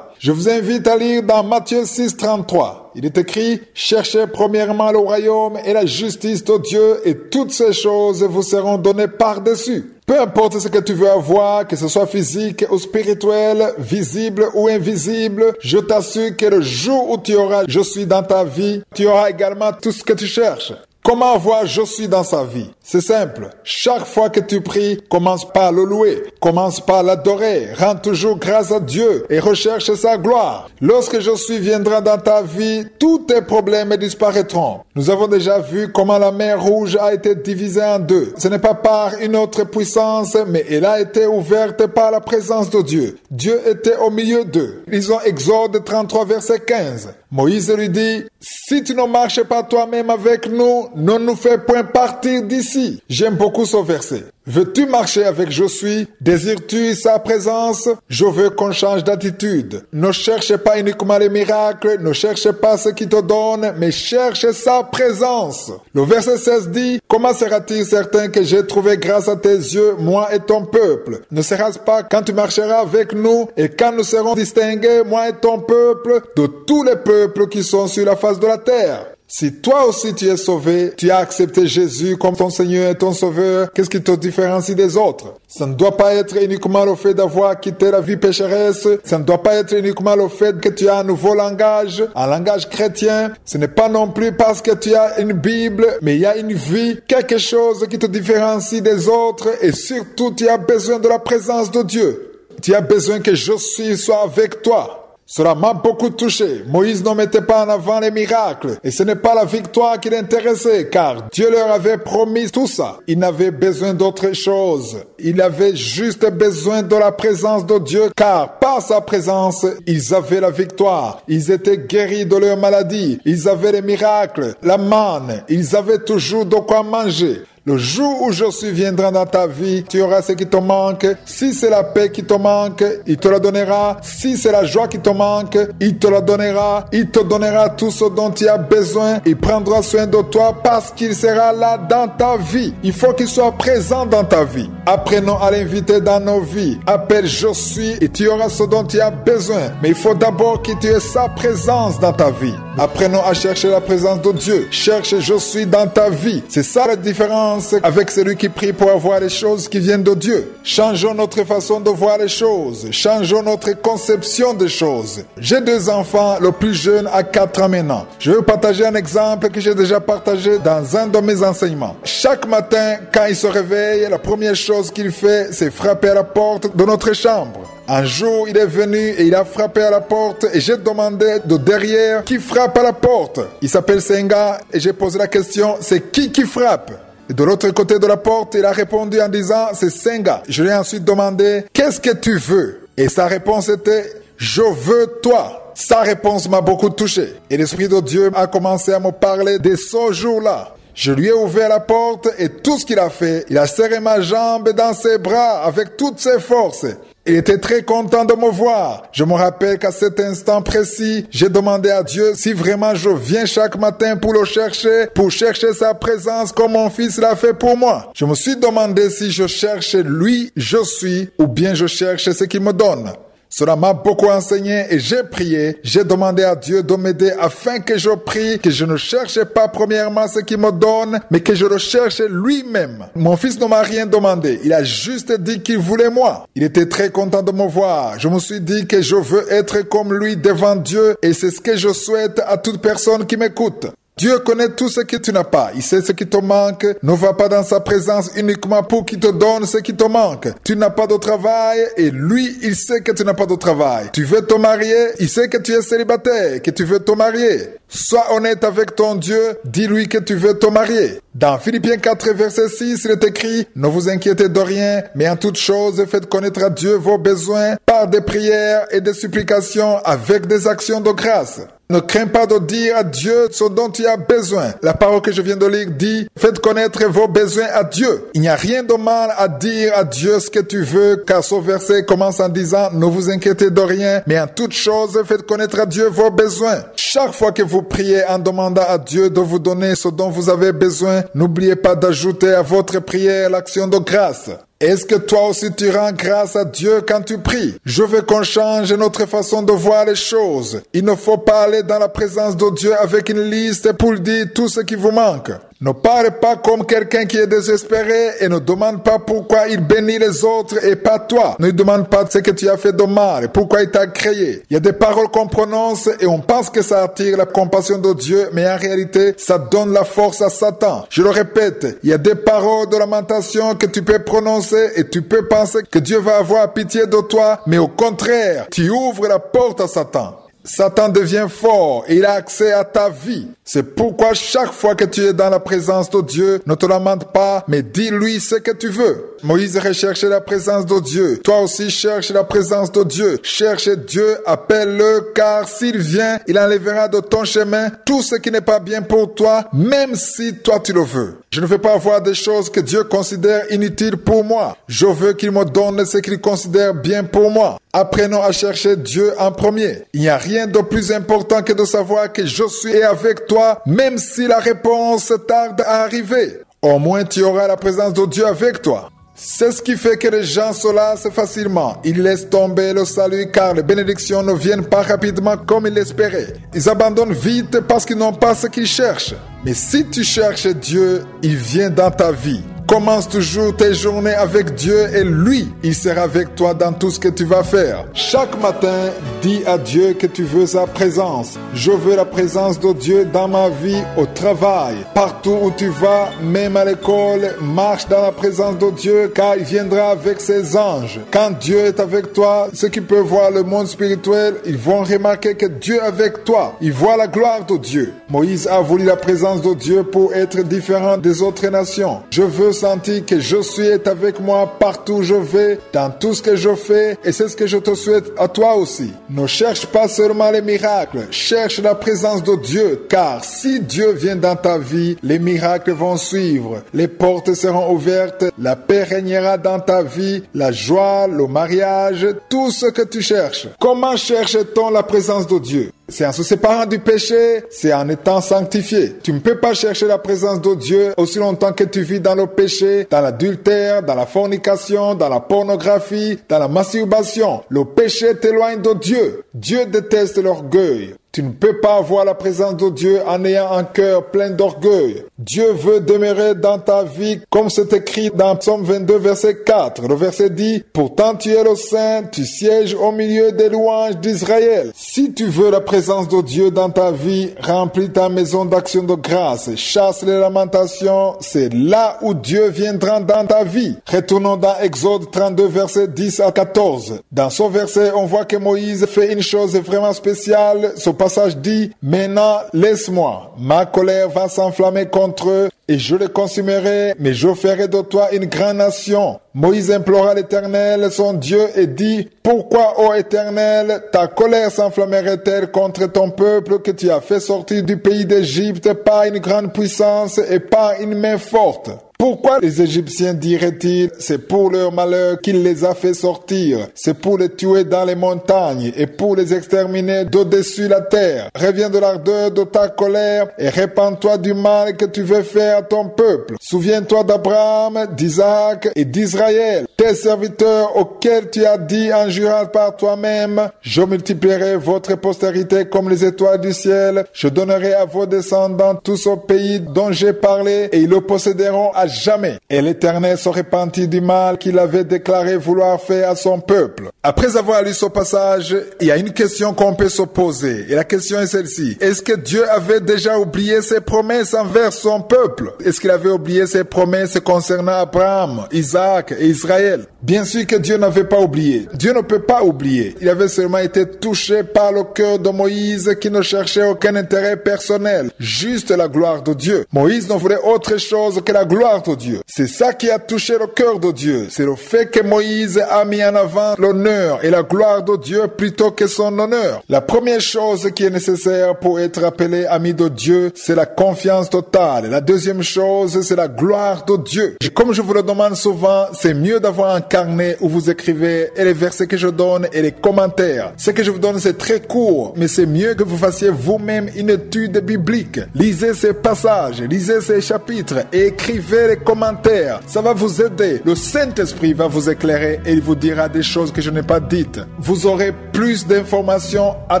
Je vous invite à lire dans Matthieu 6, 33. Il est écrit « Cherchez premièrement le royaume et la justice de Dieu et toutes ces choses vous seront données par-dessus. » Peu importe ce que tu veux avoir, que ce soit physique ou spirituel, visible ou invisible, je t'assure que le jour où tu auras « Je suis » dans ta vie, tu auras également tout ce que tu cherches. Comment avoir je suis dans sa vie? C'est simple. Chaque fois que tu pries, commence par le louer. Commence par l'adorer. Rends toujours grâce à Dieu et recherche sa gloire. Lorsque je suis viendra dans ta vie, tous tes problèmes disparaîtront. Nous avons déjà vu comment la mer Rouge a été divisée en deux. Ce n'est pas par une autre puissance, mais elle a été ouverte par la présence de Dieu. Dieu était au milieu d'eux. Lisons Exode 33, verset 15. Moïse lui dit, « Si tu ne marches pas toi-même avec nous, ne nous fais point partir d'ici. » J'aime beaucoup ce verset. Veux-tu marcher avec je suis? Désires-tu sa présence? Je veux qu'on change d'attitude. Ne cherche pas uniquement les miracles, ne cherche pas ce qu'il te donne, mais cherche sa présence. Le verset 16 dit, « Comment sera-t-il certain que j'ai trouvé grâce à tes yeux, moi et ton peuple? Ne sera-ce pas quand tu marcheras avec nous et quand nous serons distingués, moi et ton peuple, de tous les peuples qui sont sur la face de la terre? » Si toi aussi tu es sauvé, tu as accepté Jésus comme ton Seigneur et ton Sauveur, qu'est-ce qui te différencie des autres? Ça ne doit pas être uniquement le fait d'avoir quitté la vie pécheresse, ça ne doit pas être uniquement le fait que tu as un nouveau langage, un langage chrétien, ce n'est pas non plus parce que tu as une Bible, mais il y a une vie, quelque chose qui te différencie des autres et surtout tu as besoin de la présence de Dieu. Tu as besoin que je suis soit avec toi. Cela m'a beaucoup touché. Moïse ne mettait pas en avant les miracles. Et ce n'est pas la victoire qui l'intéressait, car Dieu leur avait promis tout ça. Il n'avait besoin d'autre chose. Il avait juste besoin de la présence de Dieu, car par sa présence, ils avaient la victoire. Ils étaient guéris de leur maladie. Ils avaient les miracles, la manne. Ils avaient toujours de quoi manger. Le jour où je suis viendra dans ta vie, tu auras ce qui te manque. Si c'est la paix qui te manque, il te la donnera. Si c'est la joie qui te manque, il te la donnera. Il te donnera tout ce dont tu as besoin. Il prendra soin de toi parce qu'il sera là dans ta vie. Il faut qu'il soit présent dans ta vie. Apprenons à l'inviter dans nos vies. Appelle je suis et tu auras ce dont tu as besoin. Mais il faut d'abord que tu aies sa présence dans ta vie. Apprenons à chercher la présence de Dieu. Cherche je suis dans ta vie. C'est ça la différence avec celui qui prie pour avoir les choses qui viennent de Dieu. Changeons notre façon de voir les choses. Changeons notre conception des choses. J'ai 2 enfants, le plus jeune a 4 ans maintenant. Je vais vous partager un exemple que j'ai déjà partagé dans un de mes enseignements. Chaque matin, quand il se réveille, la première chose qu'il fait, c'est frapper à la porte de notre chambre. Un jour, il est venu et il a frappé à la porte et j'ai demandé de derrière qui frappe à la porte. Il s'appelle Senga et j'ai posé la question, c'est qui frappe? Et de l'autre côté de la porte, il a répondu en disant, c'est Senga. Je lui ai ensuite demandé, qu'est-ce que tu veux? Et sa réponse était, je veux toi. Sa réponse m'a beaucoup touché. Et l'Esprit de Dieu a commencé à me parler de ce jour-là. Je lui ai ouvert la porte et tout ce qu'il a fait, il a serré ma jambe dans ses bras avec toutes ses forces. Il était très content de me voir. Je me rappelle qu'à cet instant précis, j'ai demandé à Dieu si vraiment je viens chaque matin pour le chercher, pour chercher sa présence comme mon fils l'a fait pour moi. Je me suis demandé si je cherche lui, je suis, ou bien je cherche ce qu'il me donne. Cela m'a beaucoup enseigné et j'ai prié, j'ai demandé à Dieu de m'aider afin que je prie, que je ne cherche pas premièrement ce qu'il me donne, mais que je le cherche lui-même. Mon fils ne m'a rien demandé, il a juste dit qu'il voulait moi. Il était très content de me voir. Je me suis dit que je veux être comme lui devant Dieu et c'est ce que je souhaite à toute personne qui m'écoute. Dieu connaît tout ce que tu n'as pas. Il sait ce qui te manque. Ne va pas dans sa présence uniquement pour qu'il te donne ce qui te manque. Tu n'as pas de travail et lui, il sait que tu n'as pas de travail. Tu veux te marier, il sait que tu es célibataire, que tu veux te marier. Sois honnête avec ton Dieu, dis-lui que tu veux te marier. Dans Philippiens 4, verset 6, il est écrit « Ne vous inquiétez de rien, mais en toute chose, faites connaître à Dieu vos besoins par des prières et des supplications avec des actions de grâce. » Ne crains pas de dire à Dieu ce dont tu as besoin. La parole que je viens de lire dit « Faites connaître vos besoins à Dieu ». Il n'y a rien de mal à dire à Dieu ce que tu veux, car ce verset commence en disant « Ne vous inquiétez de rien, mais en toute chose, faites connaître à Dieu vos besoins ». Chaque fois que vous priez en demandant à Dieu de vous donner ce dont vous avez besoin, n'oubliez pas d'ajouter à votre prière l'action de grâce. Est-ce que toi aussi tu rends grâce à Dieu quand tu pries? Je veux qu'on change notre façon de voir les choses. Il ne faut pas aller dans la présence de Dieu avec une liste pour dire tout ce qui vous manque. Ne parle pas comme quelqu'un qui est désespéré et ne demande pas pourquoi il bénit les autres et pas toi. Ne lui demande pas ce que tu as fait de mal, pourquoi il t'a créé. Il y a des paroles qu'on prononce et on pense que ça attire la compassion de Dieu, mais en réalité, ça donne la force à Satan. Je le répète, il y a des paroles de lamentation que tu peux prononcer et tu peux penser que Dieu va avoir pitié de toi, mais au contraire, tu ouvres la porte à Satan. Satan devient fort et il a accès à ta vie. C'est pourquoi chaque fois que tu es dans la présence de Dieu, ne te lamente pas, mais dis-lui ce que tu veux. Moïse recherchait la présence de Dieu. Toi aussi cherche la présence de Dieu. Cherche Dieu, appelle-le, car s'il vient, il enlèvera de ton chemin tout ce qui n'est pas bien pour toi, même si toi tu le veux. Je ne veux pas avoir des choses que Dieu considère inutiles pour moi. Je veux qu'il me donne ce qu'il considère bien pour moi. Apprenons à chercher Dieu en premier. Il n'y a rien de plus important que de savoir que je suis avec toi, même si la réponse tarde à arriver. Au moins tu auras la présence de Dieu avec toi. C'est ce qui fait que les gens se lassent facilement. Ils laissent tomber le salut car les bénédictions ne viennent pas rapidement comme ils l'espéraient. Ils abandonnent vite parce qu'ils n'ont pas ce qu'ils cherchent. Mais si tu cherches Dieu, il vient dans ta vie. Commence toujours tes journées avec Dieu et lui, il sera avec toi dans tout ce que tu vas faire. Chaque matin, dis à Dieu que tu veux sa présence. Je veux la présence de Dieu dans ma vie, au travail, partout où tu vas, même à l'école, marche dans la présence de Dieu car il viendra avec ses anges. Quand Dieu est avec toi, ceux qui peuvent voir le monde spirituel, ils vont remarquer que Dieu est avec toi. Ils voient la gloire de Dieu. Moïse a voulu la présence de Dieu pour être différent des autres nations. Je veux sentir que je suis avec moi partout où je vais, dans tout ce que je fais, et c'est ce que je te souhaite à toi aussi. Ne cherche pas seulement les miracles, cherche la présence de Dieu, car si Dieu vient dans ta vie, les miracles vont suivre, les portes seront ouvertes, la paix régnera dans ta vie, la joie, le mariage, tout ce que tu cherches. Comment cherche-t-on la présence de Dieu? C'est en se séparant du péché, c'est en étant sanctifié. Tu ne peux pas chercher la présence de Dieu aussi longtemps que tu vis dans le péché, dans l'adultère, dans la fornication, dans la pornographie, dans la masturbation. Le péché t'éloigne de Dieu. Dieu déteste l'orgueil. Tu ne peux pas avoir la présence de Dieu en ayant un cœur plein d'orgueil. Dieu veut demeurer dans ta vie comme c'est écrit dans Psaume 22, verset 4. Le verset dit « Pourtant tu es le Saint, tu sièges au milieu des louanges d'Israël. » Si tu veux la présence de Dieu dans ta vie, remplis ta maison d'action de grâce, chasse les lamentations, c'est là où Dieu viendra dans ta vie. Retournons dans Exode 32, verset 10 à 14. Dans ce verset, on voit que Moïse fait une chose vraiment spéciale. Ce passage dit « Maintenant, laisse-moi. Ma colère va s'enflammer contre eux et je les consumerai, mais je ferai de toi une grande nation. Moïse implora l'Éternel, son Dieu, et dit, pourquoi, ô Éternel, ta colère s'enflammerait-elle contre ton peuple que tu as fait sortir du pays d'Égypte par une grande puissance et par une main forte? Pourquoi les Égyptiens diraient-ils, c'est pour leur malheur qu'il les a fait sortir, c'est pour les tuer dans les montagnes et pour les exterminer d'au-dessus la terre. Reviens de l'ardeur de ta colère et répands-toi du mal que tu veux faire à ton peuple. Souviens-toi d'Abraham, d'Isaac et d'Israël, tes serviteurs auxquels tu as dit en jurant par toi-même, je multiplierai votre postérité comme les étoiles du ciel, je donnerai à vos descendants tout ce pays dont j'ai parlé et ils le posséderont à jamais. Et l'Éternel se repentit du mal qu'il avait déclaré vouloir faire à son peuple. Après avoir lu ce passage, il y a une question qu'on peut se poser. Et la question est celle-ci. Est-ce que Dieu avait déjà oublié ses promesses envers son peuple? Est-ce qu'il avait oublié ses promesses concernant Abraham, Isaac et Israël? Bien sûr que Dieu n'avait pas oublié. Dieu ne peut pas oublier. Il avait seulement été touché par le cœur de Moïse qui ne cherchait aucun intérêt personnel, juste la gloire de Dieu. Moïse ne voulait autre chose que la gloire de Dieu. C'est ça qui a touché le cœur de Dieu. C'est le fait que Moïse a mis en avant l'honneur et la gloire de Dieu plutôt que son honneur. La première chose qui est nécessaire pour être appelé ami de Dieu, c'est la confiance totale. La deuxième chose, c'est la gloire de Dieu. Et comme je vous le demande souvent, c'est mieux d'avoir un carnet où vous écrivez et les versets que je donne et les commentaires. Ce que je vous donne, c'est très court, mais c'est mieux que vous fassiez vous-même une étude biblique. Lisez ces passages, lisez ces chapitres et écrivez les commentaires. Ça va vous aider. Le Saint-Esprit va vous éclairer et il vous dira des choses que je n'ai pas dites. Vous aurez plus d'informations à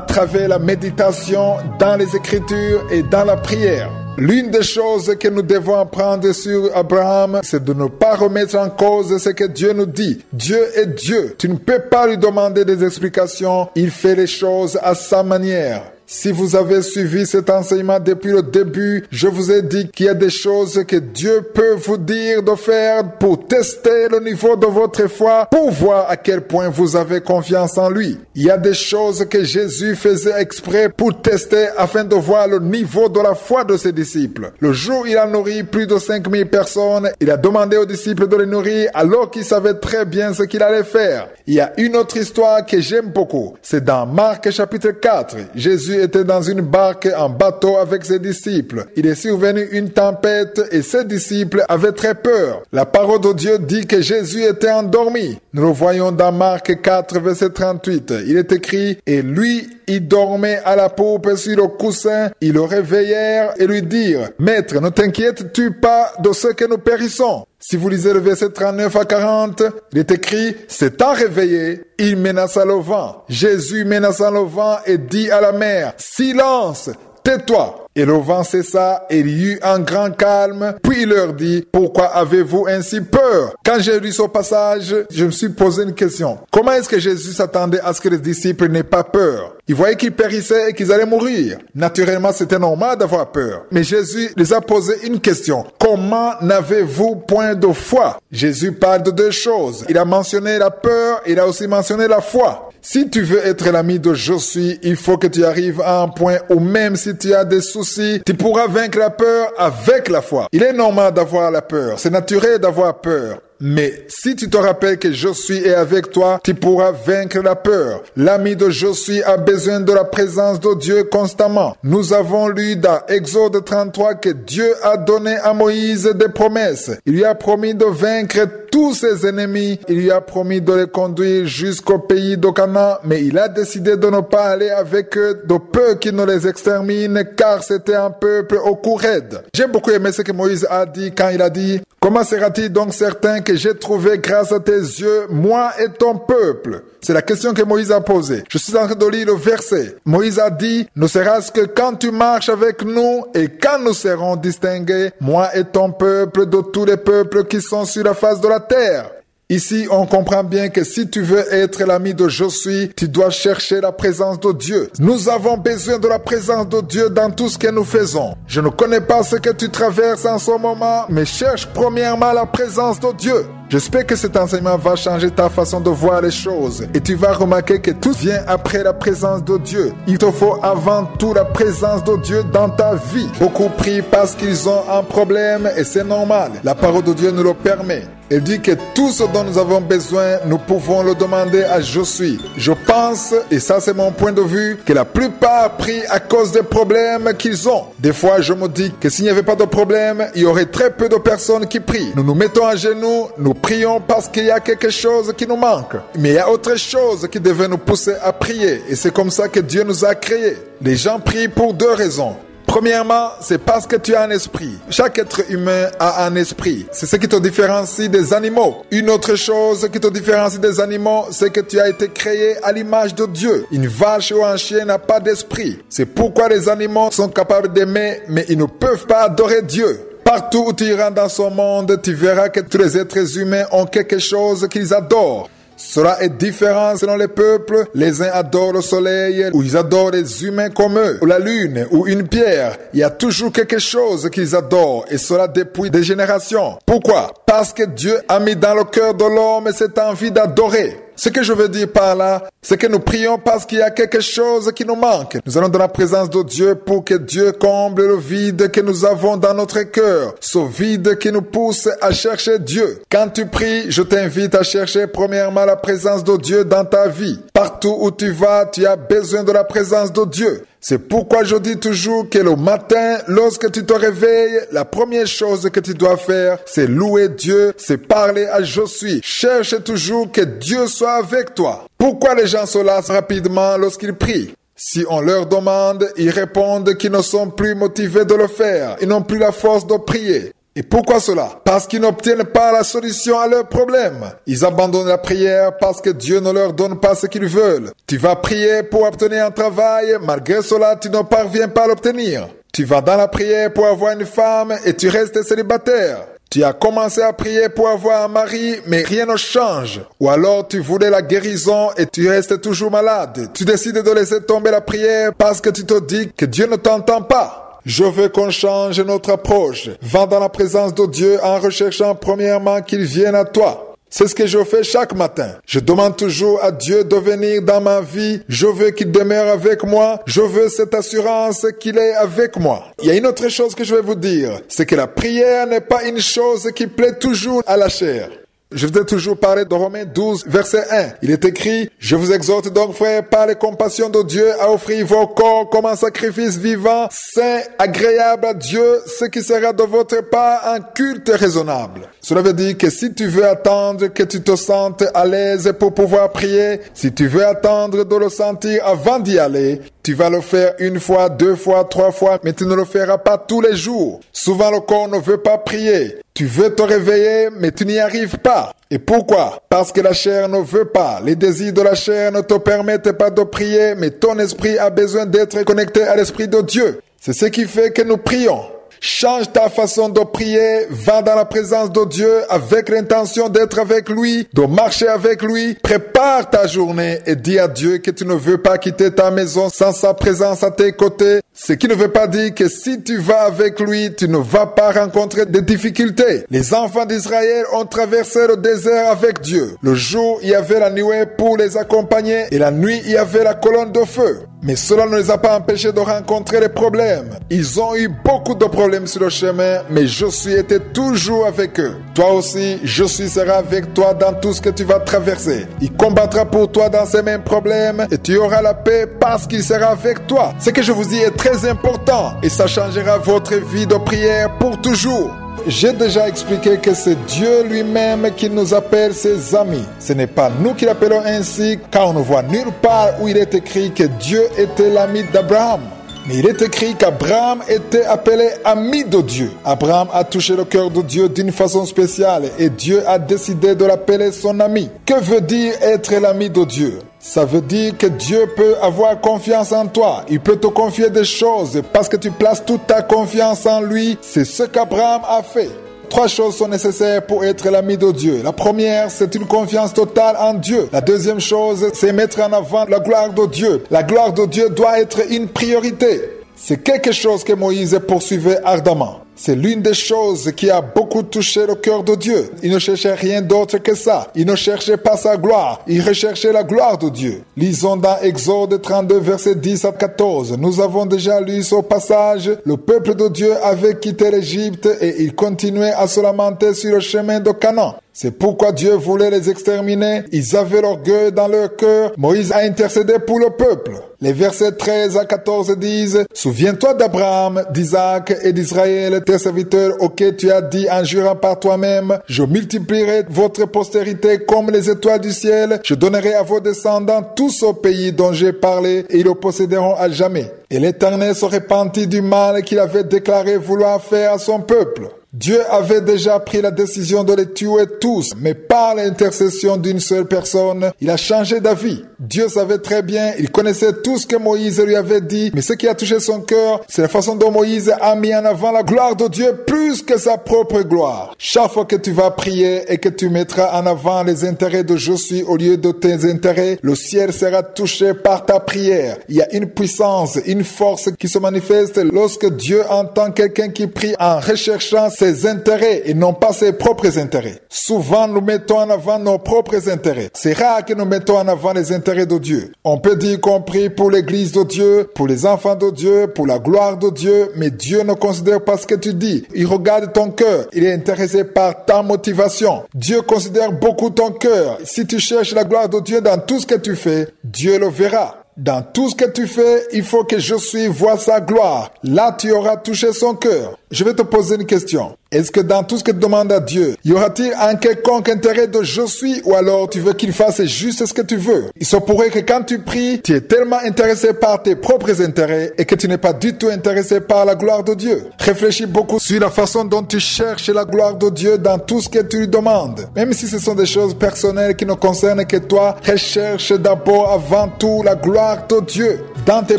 travers la méditation dans les Écritures et dans la prière. L'une des choses que nous devons apprendre sur Abraham, c'est de ne pas remettre en cause ce que Dieu nous dit. Dieu est Dieu. Tu ne peux pas lui demander des explications. Il fait les choses à sa manière. Si vous avez suivi cet enseignement depuis le début, je vous ai dit qu'il y a des choses que Dieu peut vous dire de faire pour tester le niveau de votre foi, pour voir à quel point vous avez confiance en lui. Il y a des choses que Jésus faisait exprès pour tester afin de voir le niveau de la foi de ses disciples. Le jour où il a nourri plus de 5000 personnes, il a demandé aux disciples de les nourrir alors qu'il savait très bien ce qu'il allait faire. Il y a une autre histoire que j'aime beaucoup. C'est dans Marc chapitre 4. Jésus était dans une barque en bateau avec ses disciples. Il est survenu une tempête et ses disciples avaient très peur. La parole de Dieu dit que Jésus était endormi. Nous le voyons dans Marc 4, verset 38. Il est écrit, et lui, il dormait à la poupe sur le coussin. Ils le réveillèrent et lui dirent, Maître, ne t'inquiètes-tu pas de ce que nous périssons? Si vous lisez le verset 39 à 40, il est écrit, s'étant réveillé, il menaça le vent. Jésus menaça le vent et dit à la mer, silence, tais-toi. Et le vent cessa et il y eut un grand calme. Puis il leur dit, pourquoi avez-vous ainsi peur? Quand j'ai lu ce passage, je me suis posé une question. Comment est-ce que Jésus s'attendait à ce que les disciples n'aient pas peur? Ils voyaient qu'ils périssaient et qu'ils allaient mourir. Naturellement, c'était normal d'avoir peur. Mais Jésus les a posé une question. Comment n'avez-vous point de foi? Jésus parle de deux choses. Il a mentionné la peur, il a aussi mentionné la foi. Si tu veux être l'ami de je suis, il faut que tu arrives à un point où même si tu as des soucis, tu pourras vaincre la peur avec la foi. Il est normal d'avoir la peur. C'est naturel d'avoir peur. Mais si tu te rappelles que je suis est avec toi, tu pourras vaincre la peur. L'ami de je suis a besoin de la présence de Dieu constamment. Nous avons lu dans Exode 33 que Dieu a donné à Moïse des promesses. Il lui a promis de vaincre tous ses ennemis. Il lui a promis de les conduire jusqu'au pays de Canaan. Mais il a décidé de ne pas aller avec eux de peur qu'il ne les extermine car c'était un peuple au cou raide. J'ai beaucoup aimé ce que Moïse a dit quand il a dit « Comment sera-t-il donc certain que j'ai trouvé grâce à tes yeux, moi et ton peuple ?» C'est la question que Moïse a posée. Je suis en train de lire le verset. Moïse a dit, ne sera-ce que quand tu marches avec nous et quand nous serons distingués, moi et ton peuple de tous les peuples qui sont sur la face de la terre. Ici, on comprend bien que si tu veux être l'ami de je suis, tu dois chercher la présence de Dieu. Nous avons besoin de la présence de Dieu dans tout ce que nous faisons. Je ne connais pas ce que tu traverses en ce moment, mais cherche premièrement la présence de Dieu. J'espère que cet enseignement va changer ta façon de voir les choses et tu vas remarquer que tout vient après la présence de Dieu. Il te faut avant tout la présence de Dieu dans ta vie. Beaucoup prient parce qu'ils ont un problème et c'est normal. La parole de Dieu nous le permet. Elle dit que tout ce dont nous avons besoin, nous pouvons le demander à Je suis. Je pense, et ça c'est mon point de vue, que la plupart prient à cause des problèmes qu'ils ont. Des fois, je me dis que s'il n'y avait pas de problème, il y aurait très peu de personnes qui prient. Nous nous mettons à genoux, nous prions parce qu'il y a quelque chose qui nous manque. Mais il y a autre chose qui devait nous pousser à prier. Et c'est comme ça que Dieu nous a créés. Les gens prient pour deux raisons. Premièrement, c'est parce que tu as un esprit. Chaque être humain a un esprit. C'est ce qui te différencie des animaux. Une autre chose qui te différencie des animaux, c'est que tu as été créé à l'image de Dieu. Une vache ou un chien n'a pas d'esprit. C'est pourquoi les animaux sont capables d'aimer, mais ils ne peuvent pas adorer Dieu. Partout où tu iras dans ce monde, tu verras que tous les êtres humains ont quelque chose qu'ils adorent. Cela est différent selon les peuples. Les uns adorent le soleil, ou ils adorent les humains comme eux, ou la lune, ou une pierre. Il y a toujours quelque chose qu'ils adorent, et cela depuis des générations. Pourquoi? Parce que Dieu a mis dans le cœur de l'homme cette envie d'adorer. Ce que je veux dire par là, c'est que nous prions parce qu'il y a quelque chose qui nous manque. Nous allons dans la présence de Dieu pour que Dieu comble le vide que nous avons dans notre cœur. Ce vide qui nous pousse à chercher Dieu. Quand tu pries, je t'invite à chercher premièrement la présence de Dieu dans ta vie. Partout où tu vas, tu as besoin de la présence de Dieu. C'est pourquoi je dis toujours que le matin, lorsque tu te réveilles, la première chose que tu dois faire, c'est louer Dieu, c'est parler à Je suis. Cherche toujours que Dieu soit avec toi. Pourquoi les gens se lassent rapidement lorsqu'ils prient? Si on leur demande, ils répondent qu'ils ne sont plus motivés de le faire. Ils n'ont plus la force de prier. Et pourquoi cela? Parce qu'ils n'obtiennent pas la solution à leurs problèmes. Ils abandonnent la prière parce que Dieu ne leur donne pas ce qu'ils veulent. Tu vas prier pour obtenir un travail, malgré cela, tu ne parviens pas à l'obtenir. Tu vas dans la prière pour avoir une femme et tu restes célibataire. Tu as commencé à prier pour avoir un mari, mais rien ne change. Ou alors tu voulais la guérison et tu restes toujours malade. Tu décides de laisser tomber la prière parce que tu te dis que Dieu ne t'entend pas. Je veux qu'on change notre approche. Va dans la présence de Dieu en recherchant premièrement qu'il vienne à toi. C'est ce que je fais chaque matin. Je demande toujours à Dieu de venir dans ma vie. Je veux qu'il demeure avec moi. Je veux cette assurance qu'il est avec moi. Il y a une autre chose que je vais vous dire. C'est que la prière n'est pas une chose qui plaît toujours à la chair. Je vous ai toujours parlé de Romains 12, verset 1. Il est écrit, « Je vous exhorte donc, frères, par les compassions de Dieu, à offrir vos corps comme un sacrifice vivant, saint, agréable à Dieu, ce qui sera de votre part un culte raisonnable. » Cela veut dire que si tu veux attendre que tu te sentes à l'aise pour pouvoir prier, si tu veux attendre de le sentir avant d'y aller, tu vas le faire une fois, deux fois, trois fois, mais tu ne le feras pas tous les jours. Souvent, le corps ne veut pas prier. Tu veux te réveiller, mais tu n'y arrives pas. Et pourquoi? Parce que la chair ne veut pas. Les désirs de la chair ne te permettent pas de prier, mais ton esprit a besoin d'être connecté à l'esprit de Dieu. C'est ce qui fait que nous prions. Change ta façon de prier, va dans la présence de Dieu avec l'intention d'être avec lui, de marcher avec lui. Prépare ta journée et dis à Dieu que tu ne veux pas quitter ta maison sans sa présence à tes côtés. Ce qui ne veut pas dire que si tu vas avec lui, tu ne vas pas rencontrer des difficultés. Les enfants d'Israël ont traversé le désert avec Dieu. Le jour, il y avait la nuée pour les accompagner et la nuit, il y avait la colonne de feu. Mais cela ne les a pas empêchés de rencontrer des problèmes. Ils ont eu beaucoup de problèmes sur le chemin, mais Je suis était toujours avec eux. Toi aussi, Je suis sera avec toi dans tout ce que tu vas traverser. Il combattra pour toi dans ces mêmes problèmes et tu auras la paix parce qu'il sera avec toi. Ce que je vous dis est très important et ça changera votre vie de prière pour toujours. J'ai déjà expliqué que c'est Dieu lui-même qui nous appelle ses amis. Ce n'est pas nous qui l'appelons ainsi, car on ne voit nulle part où il est écrit que Dieu était l'ami d'Abraham. Mais il est écrit qu'Abraham était appelé ami de Dieu. Abraham a touché le cœur de Dieu d'une façon spéciale et Dieu a décidé de l'appeler son ami. Que veut dire être l'ami de Dieu? Ça veut dire que Dieu peut avoir confiance en toi. Il peut te confier des choses parce que tu places toute ta confiance en lui. C'est ce qu'Abraham a fait. 3 choses sont nécessaires pour être l'ami de Dieu. La première, c'est une confiance totale en Dieu. La deuxième chose, c'est mettre en avant la gloire de Dieu. La gloire de Dieu doit être une priorité. C'est quelque chose que Moïse poursuivait ardemment. C'est l'une des choses qui a beaucoup touché le cœur de Dieu. Il ne cherchait rien d'autre que ça. Il ne cherchait pas sa gloire. Il recherchait la gloire de Dieu. Lisons dans Exode 32, versets 10 à 14. Nous avons déjà lu ce passage. Le peuple de Dieu avait quitté l'Égypte et il continuait à se lamenter sur le chemin de Canaan. C'est pourquoi Dieu voulait les exterminer. Ils avaient l'orgueil dans leur cœur. Moïse a intercédé pour le peuple. Les versets 13 à 14 disent « Souviens-toi d'Abraham, d'Isaac et d'Israël, tes serviteurs auxquels tu as dit en jurant par toi-même, je multiplierai votre postérité comme les étoiles du ciel. Je donnerai à vos descendants tout ce pays dont j'ai parlé et ils le posséderont à jamais. » Et l'Éternel se repentit du mal qu'il avait déclaré vouloir faire à son peuple. Dieu avait déjà pris la décision de les tuer tous, mais par l'intercession d'une seule personne, il a changé d'avis. Dieu savait très bien, il connaissait tout ce que Moïse lui avait dit, mais ce qui a touché son cœur, c'est la façon dont Moïse a mis en avant la gloire de Dieu plus que sa propre gloire. Chaque fois que tu vas prier et que tu mettras en avant les intérêts de je suis au lieu de tes intérêts, le ciel sera touché par ta prière. Il y a une puissance, une force qui se manifeste lorsque Dieu entend quelqu'un qui prie en recherchant ses intérêts et non pas ses propres intérêts. Souvent, nous mettons en avant nos propres intérêts. C'est rare que nous mettons en avant les intérêts de Dieu. On peut dire qu'on prie pour l'église de Dieu, pour les enfants de Dieu, pour la gloire de Dieu, mais Dieu ne considère pas ce que tu dis. Il regarde ton cœur. Il est intéressé par ta motivation. Dieu considère beaucoup ton cœur. Si tu cherches la gloire de Dieu dans tout ce que tu fais, Dieu le verra. Dans tout ce que tu fais, il faut que je suis voie sa gloire. Là, tu auras touché son cœur. Je vais te poser une question. Est-ce que dans tout ce que tu demandes à Dieu, y aura-t-il un quelconque intérêt de je suis ou alors tu veux qu'il fasse juste ce que tu veux? Il se pourrait que quand tu pries, tu es tellement intéressé par tes propres intérêts et que tu n'es pas du tout intéressé par la gloire de Dieu. Réfléchis beaucoup sur la façon dont tu cherches la gloire de Dieu dans tout ce que tu lui demandes. Même si ce sont des choses personnelles qui ne concernent que toi, recherche d'abord avant tout la gloire de Dieu. Dans tes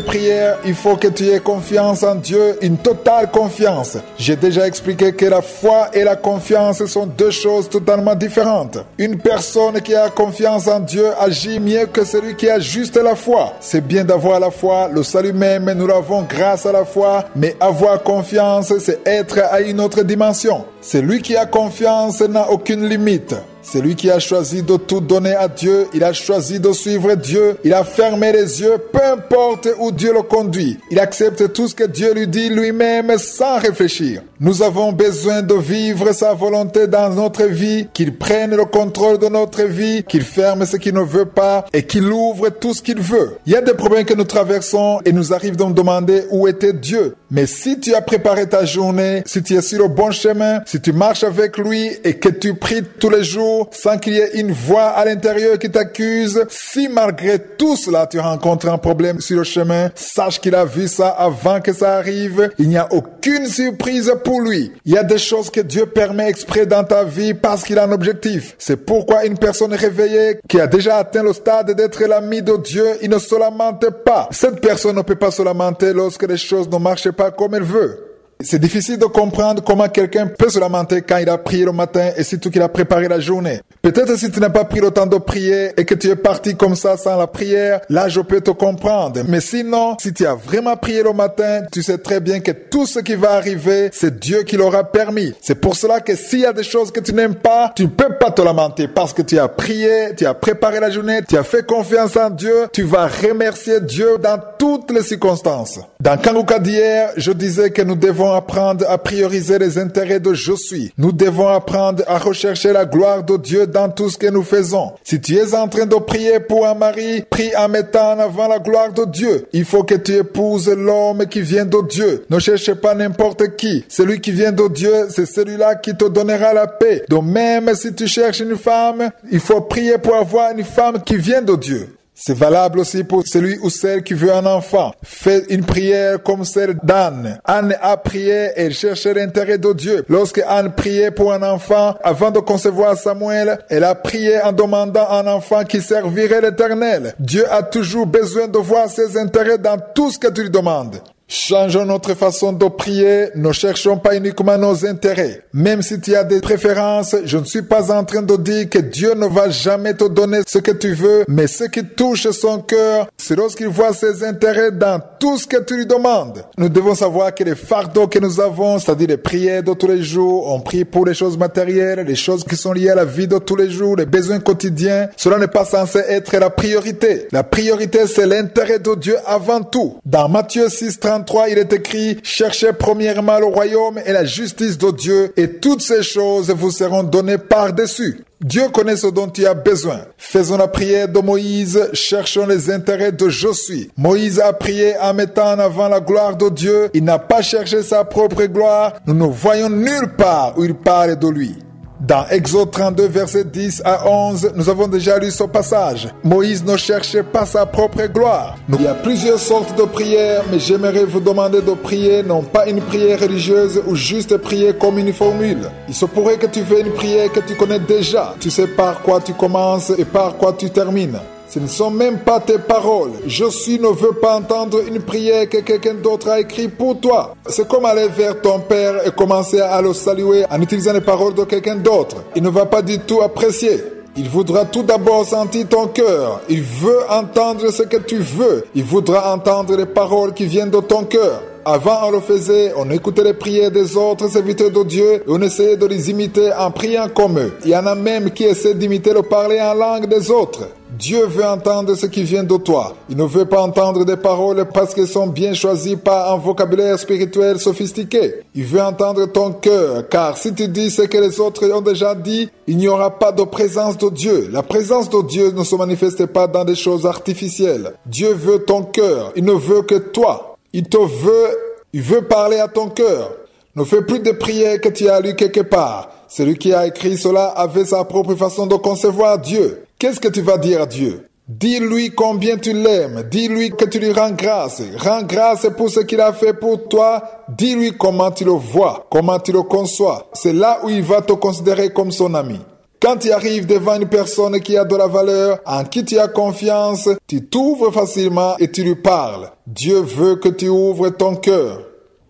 prières, il faut que tu aies confiance en Dieu, une totale confiance. J'ai déjà expliqué que la foi et la confiance sont deux choses totalement différentes. Une personne qui a confiance en Dieu agit mieux que celui qui a juste la foi. C'est bien d'avoir la foi, le salut même, nous l'avons grâce à la foi, mais avoir confiance, c'est être à une autre dimension. Celui qui a confiance n'a aucune limite. Celui qui a choisi de tout donner à Dieu, il a choisi de suivre Dieu, il a fermé les yeux, peu importe où Dieu le conduit. Il accepte tout ce que Dieu lui dit lui-même sans réfléchir. Nous avons besoin de vivre sa volonté dans notre vie, qu'il prenne le contrôle de notre vie, qu'il ferme ce qu'il ne veut pas et qu'il ouvre tout ce qu'il veut. Il y a des problèmes que nous traversons et nous arrive de nous demander où était Dieu. Mais si tu as préparé ta journée, si tu es sur le bon chemin, si tu marches avec lui et que tu pries tous les jours sans qu'il y ait une voix à l'intérieur qui t'accuse, si malgré tout cela tu rencontres un problème sur le chemin, sache qu'il a vu ça avant que ça arrive. Il n'y a aucune surprise pour lui. Il y a des choses que Dieu permet exprès dans ta vie parce qu'il a un objectif. C'est pourquoi une personne réveillée qui a déjà atteint le stade d'être l'ami de Dieu, il ne se lamente pas. Cette personne ne peut pas se lamenter lorsque les choses ne marchent pas comme elle veut. C'est difficile de comprendre comment quelqu'un peut se lamenter quand il a prié le matin et surtout qu'il a préparé la journée. Peut-être si tu n'as pas pris le temps de prier et que tu es parti comme ça sans la prière, là je peux te comprendre. Mais sinon, si tu as vraiment prié le matin, tu sais très bien que tout ce qui va arriver, c'est Dieu qui l'aura permis. C'est pour cela que s'il y a des choses que tu n'aimes pas, tu ne peux pas te lamenter parce que tu as prié, tu as préparé la journée, tu as fait confiance en Dieu, tu vas remercier Dieu dans toutes les circonstances. Dans Kanguka d'hier, je disais que nous devons apprendre à prioriser les intérêts de je suis. Nous devons apprendre à rechercher la gloire de Dieu dans tout ce que nous faisons. Si tu es en train de prier pour un mari, prie en mettant en avant la gloire de Dieu. Il faut que tu épouses l'homme qui vient de Dieu. Ne cherche pas n'importe qui. Celui qui vient de Dieu, c'est celui-là qui te donnera la paix. Donc même si tu cherches une femme, il faut prier pour avoir une femme qui vient de Dieu. C'est valable aussi pour celui ou celle qui veut un enfant. Fais une prière comme celle d'Anne. Anne a prié et cherchait l'intérêt de Dieu. Lorsque Anne priait pour un enfant, avant de concevoir Samuel, elle a prié en demandant un enfant qui servirait l'Éternel. Dieu a toujours besoin de voir ses intérêts dans tout ce que tu lui demandes. Changeons notre façon de prier, ne cherchons pas uniquement nos intérêts. Même si tu as des préférences, je ne suis pas en train de dire que Dieu ne va jamais te donner ce que tu veux, mais ce qui touche son cœur, c'est lorsqu'il voit ses intérêts dans tout ce que tu lui demandes. Nous devons savoir que les fardeaux que nous avons, c'est-à-dire les prières de tous les jours, on prie pour les choses matérielles, les choses qui sont liées à la vie de tous les jours, les besoins quotidiens, cela n'est pas censé être la priorité. La priorité, c'est l'intérêt de Dieu avant tout. Dans Matthieu 6:33, il est écrit « Cherchez premièrement le royaume et la justice de Dieu, et toutes ces choses vous seront données par-dessus. » Dieu connaît ce dont tu as besoin. Faisons la prière de Moïse, cherchons les intérêts de je suis. Moïse a prié en mettant en avant la gloire de Dieu. Il n'a pas cherché sa propre gloire. Nous ne voyons nulle part où il parle de lui. Dans Exode 32, versets 10 à 11, nous avons déjà lu ce passage. Moïse ne cherchait pas sa propre gloire. Il y a plusieurs sortes de prières, mais j'aimerais vous demander de prier non pas une prière religieuse ou juste prier comme une formule. Il se pourrait que tu fais une prière que tu connais déjà. Tu sais par quoi tu commences et par quoi tu termines. Ce ne sont même pas tes paroles. Je suis ne veux pas entendre une prière que quelqu'un d'autre a écrite pour toi. C'est comme aller vers ton père et commencer à le saluer en utilisant les paroles de quelqu'un d'autre. Il ne va pas du tout apprécier. Il voudra tout d'abord sentir ton cœur. Il veut entendre ce que tu veux. Il voudra entendre les paroles qui viennent de ton cœur. Avant, on le faisait, on écoutait les prières des autres serviteurs de Dieu et on essayait de les imiter en priant comme eux. Il y en a même qui essaient d'imiter le parler en langue des autres. Dieu veut entendre ce qui vient de toi. Il ne veut pas entendre des paroles parce qu'elles sont bien choisies par un vocabulaire spirituel sophistiqué. Il veut entendre ton cœur, car si tu dis ce que les autres ont déjà dit, il n'y aura pas de présence de Dieu. La présence de Dieu ne se manifeste pas dans des choses artificielles. Dieu veut ton cœur. Il ne veut que toi. Il veut parler à ton cœur. Ne fais plus de prières que tu as lues quelque part. Celui qui a écrit cela avait sa propre façon de concevoir Dieu. Qu'est-ce que tu vas dire à Dieu? Dis-lui combien tu l'aimes. Dis-lui que tu lui rends grâce. Rends grâce pour ce qu'il a fait pour toi. Dis-lui comment tu le vois, comment tu le conçois. C'est là où il va te considérer comme son ami. Quand tu arrives devant une personne qui a de la valeur, en qui tu as confiance, tu t'ouvres facilement et tu lui parles. Dieu veut que tu ouvres ton cœur.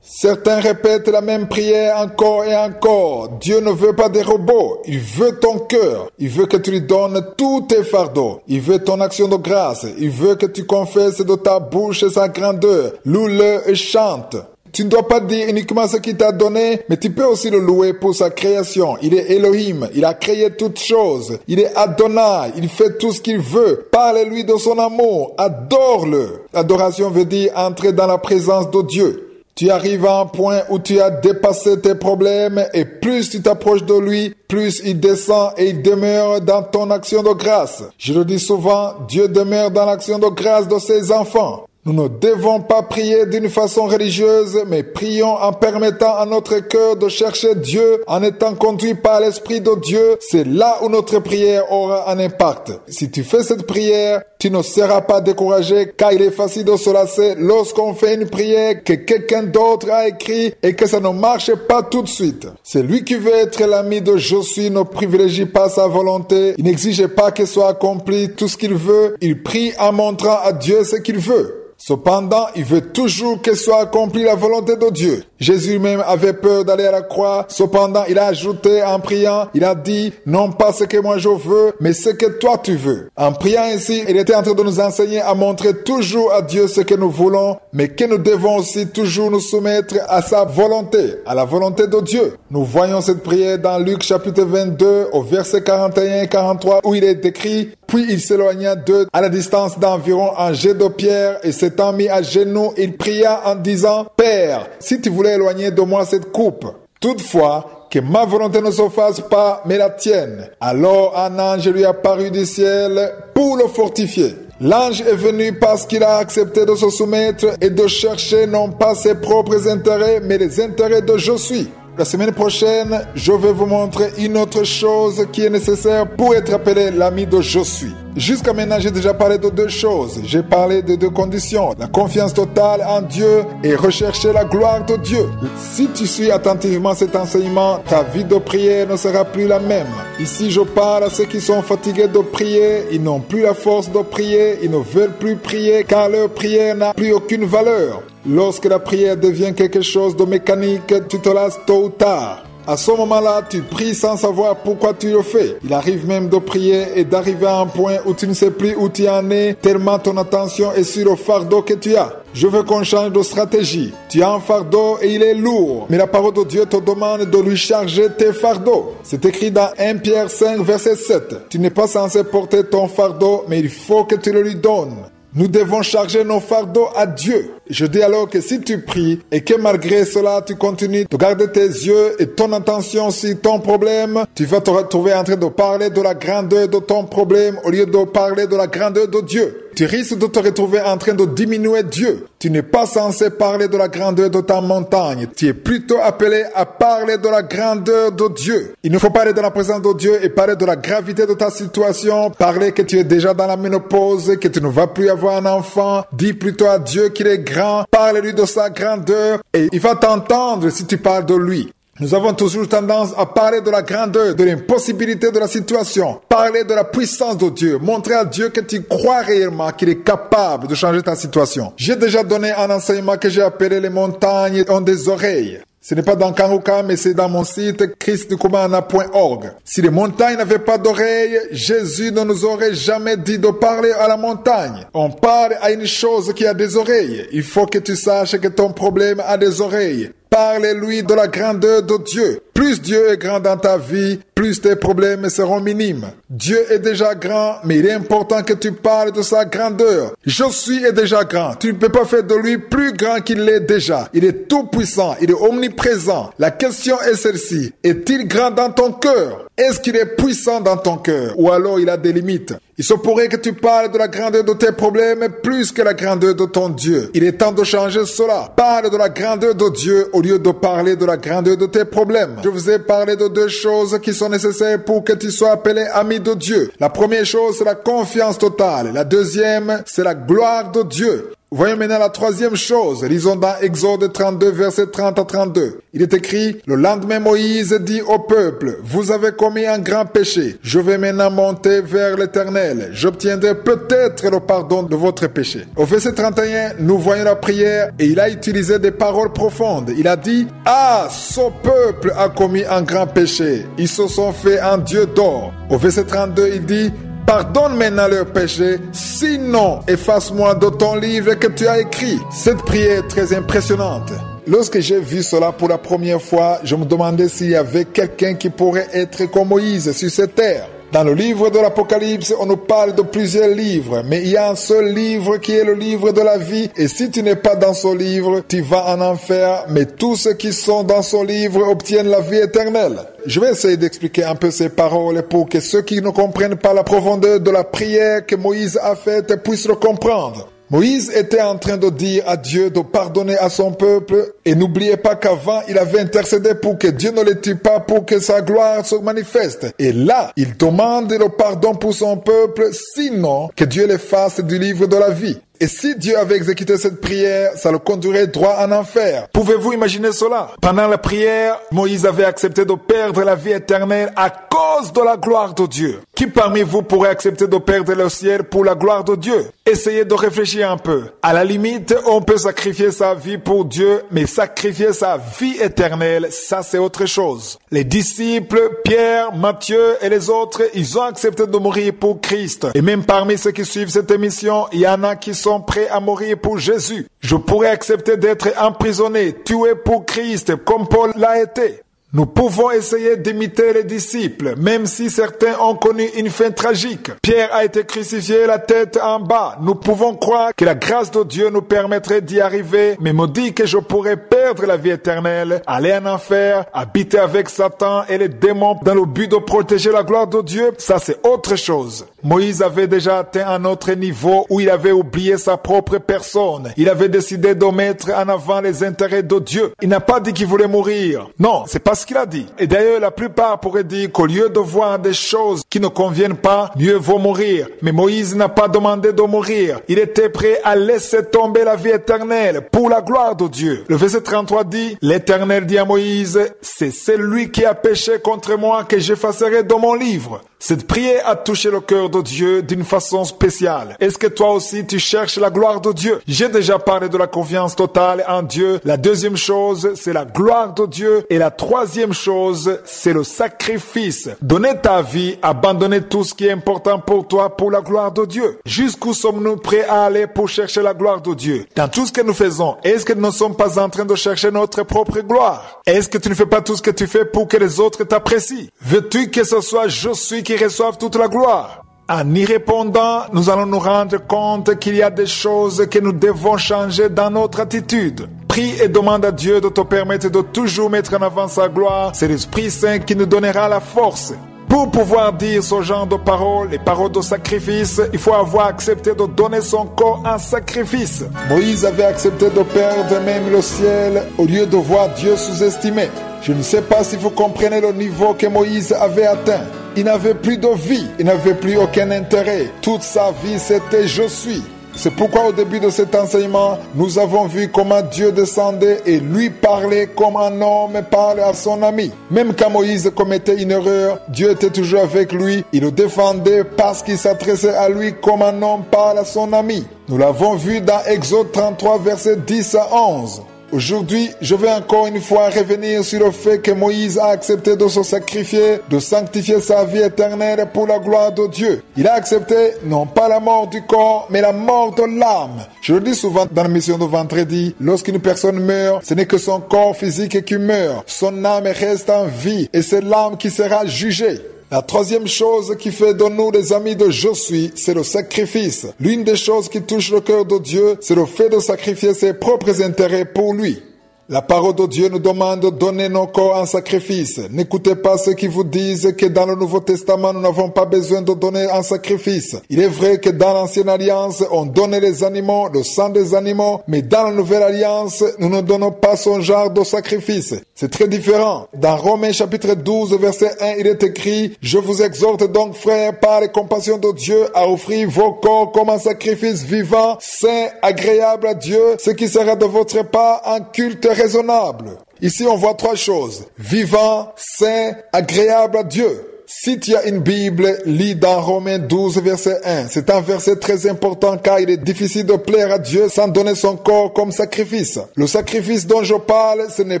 Certains répètent la même prière encore et encore. Dieu ne veut pas des robots. Il veut ton cœur. Il veut que tu lui donnes tous tes fardeaux. Il veut ton action de grâce. Il veut que tu confesses de ta bouche sa grandeur. Loue-le et chante. Tu ne dois pas dire uniquement ce qu'il t'a donné, mais tu peux aussi le louer pour sa création. Il est Elohim, il a créé toutes choses. Il est Adonai, il fait tout ce qu'il veut. Parle-lui de son amour, adore-le. L'adoration veut dire entrer dans la présence de Dieu. Tu arrives à un point où tu as dépassé tes problèmes et plus tu t'approches de lui, plus il descend et il demeure dans ton action de grâce. Je le dis souvent, Dieu demeure dans l'action de grâce de ses enfants. Nous ne devons pas prier d'une façon religieuse, mais prions en permettant à notre cœur de chercher Dieu, en étant conduit par l'Esprit de Dieu. C'est là où notre prière aura un impact. Si tu fais cette prière, tu ne seras pas découragé, car il est facile de se lasser lorsqu'on fait une prière que quelqu'un d'autre a écrite et que ça ne marche pas tout de suite. C'est lui qui veut être l'ami de je suis, ne privilégie pas sa volonté. Il n'exige pas que soit accompli tout ce qu'il veut. Il prie en montrant à Dieu ce qu'il veut. Cependant, il veut toujours que soit accomplie la volonté de Dieu. Jésus même avait peur d'aller à la croix. Cependant, il a ajouté en priant, il a dit, non pas ce que moi je veux, mais ce que toi tu veux. En priant ainsi, il était en train de nous enseigner à montrer toujours à Dieu ce que nous voulons, mais que nous devons aussi toujours nous soumettre à sa volonté, à la volonté de Dieu. Nous voyons cette prière dans Luc chapitre 22 au verset 41 et 43 où il est écrit, puis il s'éloigna d'eux à la distance d'environ un jet de pierre et s'étant mis à genoux, il pria en disant, Père, si tu voulais éloigner de moi cette coupe, toutefois, que ma volonté ne se fasse pas, mais la tienne. Alors un ange lui apparut du ciel pour le fortifier. L'ange est venu parce qu'il a accepté de se soumettre et de chercher non pas ses propres intérêts, mais les intérêts de je suis. La semaine prochaine, je vais vous montrer une autre chose qui est nécessaire pour être appelé l'ami de je suis. Jusqu'à maintenant, j'ai déjà parlé de deux choses. J'ai parlé de deux conditions. La confiance totale en Dieu et rechercher la gloire de Dieu. Si tu suis attentivement cet enseignement, ta vie de prière ne sera plus la même. Ici, je parle à ceux qui sont fatigués de prier. Ils n'ont plus la force de prier. Ils ne veulent plus prier car leur prière n'a plus aucune valeur. Lorsque la prière devient quelque chose de mécanique, tu te lasses tôt ou tard. À ce moment-là, tu pries sans savoir pourquoi tu le fais. Il arrive même de prier et d'arriver à un point où tu ne sais plus où tu en es, tellement ton attention est sur le fardeau que tu as. Je veux qu'on change de stratégie. Tu as un fardeau et il est lourd. Mais la parole de Dieu te demande de lui charger tes fardeaux. C'est écrit dans 1 Pierre 5, verset 7. Tu n'es pas censé porter ton fardeau, mais il faut que tu le lui donnes. Nous devons charger nos fardeaux à Dieu. Je dis alors que si tu pries et que malgré cela tu continues de garder tes yeux et ton attention sur ton problème, tu vas te retrouver en train de parler de la grandeur de ton problème au lieu de parler de la grandeur de Dieu. Tu risques de te retrouver en train de diminuer Dieu. Tu n'es pas censé parler de la grandeur de ta montagne. Tu es plutôt appelé à parler de la grandeur de Dieu. Il ne faut parler de la présence de Dieu et parler de la gravité de ta situation. Parler que tu es déjà dans la ménopause, que tu ne vas plus avoir un enfant. Dis plutôt à Dieu qu'il est grand. Parle-lui de sa grandeur et il va t'entendre si tu parles de lui. Nous avons toujours tendance à parler de la grandeur, de l'impossibilité de la situation, parler de la puissance de Dieu, montrer à Dieu que tu crois réellement qu'il est capable de changer ta situation. J'ai déjà donné un enseignement que j'ai appelé les montagnes ont des oreilles. Ce n'est pas dans Kanguka, mais c'est dans mon site christnikumana.org. Si les montagnes n'avaient pas d'oreilles, Jésus ne nous aurait jamais dit de parler à la montagne. On parle à une chose qui a des oreilles. Il faut que tu saches que ton problème a des oreilles. Parle-lui de la grandeur de Dieu. Plus Dieu est grand dans ta vie, plus tes problèmes seront minimes. Dieu est déjà grand, mais il est important que tu parles de sa grandeur. Je est déjà grand. Tu ne peux pas faire de lui plus grand qu'il l'est déjà. Il est tout puissant, il est omniprésent. La question est celle-ci. Est-il grand dans ton cœur? Est-ce qu'il est puissant dans ton cœur? Ou alors il a des limites? Il se pourrait que tu parles de la grandeur de tes problèmes plus que la grandeur de ton Dieu. Il est temps de changer cela. Parle de la grandeur de Dieu au lieu de parler de la grandeur de tes problèmes. Je vous ai parlé de deux choses qui sont nécessaires pour que tu sois appelé ami de Dieu. La première chose, c'est la confiance totale. La deuxième, c'est la gloire de Dieu. Voyons maintenant la troisième chose. Lisons dans Exode 32, versets 30 à 32. Il est écrit, le lendemain Moïse dit au peuple, vous avez commis un grand péché. Je vais maintenant monter vers l'Éternel. J'obtiendrai peut-être le pardon de votre péché. Au verset 31, nous voyons la prière et il a utilisé des paroles profondes. Il a dit, ah, ce peuple a commis un grand péché. Ils se sont fait un Dieu d'or. Au verset 32, il dit, pardonne maintenant leurs péchés, sinon efface-moi de ton livre que tu as écrit. Cette prière est très impressionnante. Lorsque j'ai vu cela pour la première fois, je me demandais s'il y avait quelqu'un qui pourrait être comme Moïse sur cette terre. Dans le livre de l'Apocalypse, on nous parle de plusieurs livres, mais il y a un seul livre qui est le livre de la vie. Et si tu n'es pas dans ce livre, tu vas en enfer, mais tous ceux qui sont dans ce livre obtiennent la vie éternelle. Je vais essayer d'expliquer un peu ces paroles pour que ceux qui ne comprennent pas la profondeur de la prière que Moïse a faite puissent le comprendre. Moïse était en train de dire à Dieu de pardonner à son peuple et n'oubliez pas qu'avant il avait intercédé pour que Dieu ne le tue pas pour que sa gloire se manifeste. Et là, il demande le pardon pour son peuple, sinon que Dieu l'efface du livre de la vie. Et si Dieu avait exécuté cette prière, ça le conduirait droit en enfer. Pouvez-vous imaginer cela? Pendant la prière, Moïse avait accepté de perdre la vie éternelle à cause de la gloire de Dieu. Qui parmi vous pourrait accepter de perdre le ciel pour la gloire de Dieu? Essayez de réfléchir un peu. À la limite, on peut sacrifier sa vie pour Dieu, mais sacrifier sa vie éternelle, ça c'est autre chose. Les disciples, Pierre, Matthieu et les autres, ils ont accepté de mourir pour Christ. Et même parmi ceux qui suivent cette émission, il y en a qui sont prêts à mourir pour Jésus. Je pourrais accepter d'être emprisonné, tué pour Christ, comme Paul l'a été. Nous pouvons essayer d'imiter les disciples, même si certains ont connu une fin tragique. Pierre a été crucifié la tête en bas. Nous pouvons croire que la grâce de Dieu nous permettrait d'y arriver, mais me dit que je pourrais perdre la vie éternelle, aller en enfer, habiter avec Satan et les démons dans le but de protéger la gloire de Dieu, ça c'est autre chose. Moïse avait déjà atteint un autre niveau où il avait oublié sa propre personne. Il avait décidé de mettre en avant les intérêts de Dieu. Il n'a pas dit qu'il voulait mourir. Non, c'est pas ce qu'il a dit. Et d'ailleurs, la plupart pourraient dire qu'au lieu de voir des choses qui ne conviennent pas, mieux vaut mourir. Mais Moïse n'a pas demandé de mourir. Il était prêt à laisser tomber la vie éternelle pour la gloire de Dieu. Le verset 33 dit, l'Éternel dit à Moïse, c'est celui qui a péché contre moi que j'effacerai de mon livre. Cette prière a touché le cœur de de Dieu d'une façon spéciale. Est-ce que toi aussi tu cherches la gloire de Dieu? J'ai déjà parlé de la confiance totale en Dieu. La deuxième chose, c'est la gloire de Dieu. Et la troisième chose, c'est le sacrifice. Donner ta vie, abandonner tout ce qui est important pour toi pour la gloire de Dieu. Jusqu'où sommes-nous prêts à aller pour chercher la gloire de Dieu? Dans tout ce que nous faisons, est-ce que nous ne sommes pas en train de chercher notre propre gloire? Est-ce que tu ne fais pas tout ce que tu fais pour que les autres t'apprécient? Veux-tu que ce soit je suis qui reçoive toute la gloire? En y répondant, nous allons nous rendre compte qu'il y a des choses que nous devons changer dans notre attitude. Prie et demande à Dieu de te permettre de toujours mettre en avant sa gloire. C'est l'Esprit Saint qui nous donnera la force. Pour pouvoir dire ce genre de paroles, les paroles de sacrifice, il faut avoir accepté de donner son corps en sacrifice. Moïse avait accepté de perdre même le ciel au lieu de voir Dieu sous-estimé. Je ne sais pas si vous comprenez le niveau que Moïse avait atteint. Il n'avait plus de vie, il n'avait plus aucun intérêt. Toute sa vie, c'était « je suis ». C'est pourquoi au début de cet enseignement, nous avons vu comment Dieu descendait et lui parlait comme un homme parle à son ami. Même quand Moïse commettait une erreur, Dieu était toujours avec lui. Il le défendait parce qu'il s'adressait à lui comme un homme parle à son ami. Nous l'avons vu dans Exode 33, versets 10 à 11. Aujourd'hui, je vais encore une fois revenir sur le fait que Moïse a accepté de se sacrifier, de sanctifier sa vie éternelle pour la gloire de Dieu. Il a accepté non pas la mort du corps, mais la mort de l'âme. Je le dis souvent dans la mission de vendredi, lorsqu'une personne meurt, ce n'est que son corps physique qui meurt. Son âme reste en vie et c'est l'âme qui sera jugée. La troisième chose qui fait de nous les amis de je suis, c'est le sacrifice. L'une des choses qui touche le cœur de Dieu, c'est le fait de sacrifier ses propres intérêts pour lui. La parole de Dieu nous demande de donner nos corps en sacrifice. N'écoutez pas ceux qui vous disent que dans le Nouveau Testament, nous n'avons pas besoin de donner en sacrifice. Il est vrai que dans l'Ancienne Alliance, on donnait les animaux, le sang des animaux, mais dans la Nouvelle Alliance, nous ne donnons pas ce genre de sacrifice. C'est très différent. Dans Romains chapitre 12, verset 1, il est écrit « Je vous exhorte donc, frères, par les compassions de Dieu, à offrir vos corps comme un sacrifice vivant, saint, agréable à Dieu, ce qui sera de votre part un culte raisonnable. » Ici, on voit trois choses. Vivant, saint, agréable à Dieu. Si tu as une Bible, lis dans Romains 12, verset 1. C'est un verset très important car il est difficile de plaire à Dieu sans donner son corps comme sacrifice. Le sacrifice dont je parle, ce n'est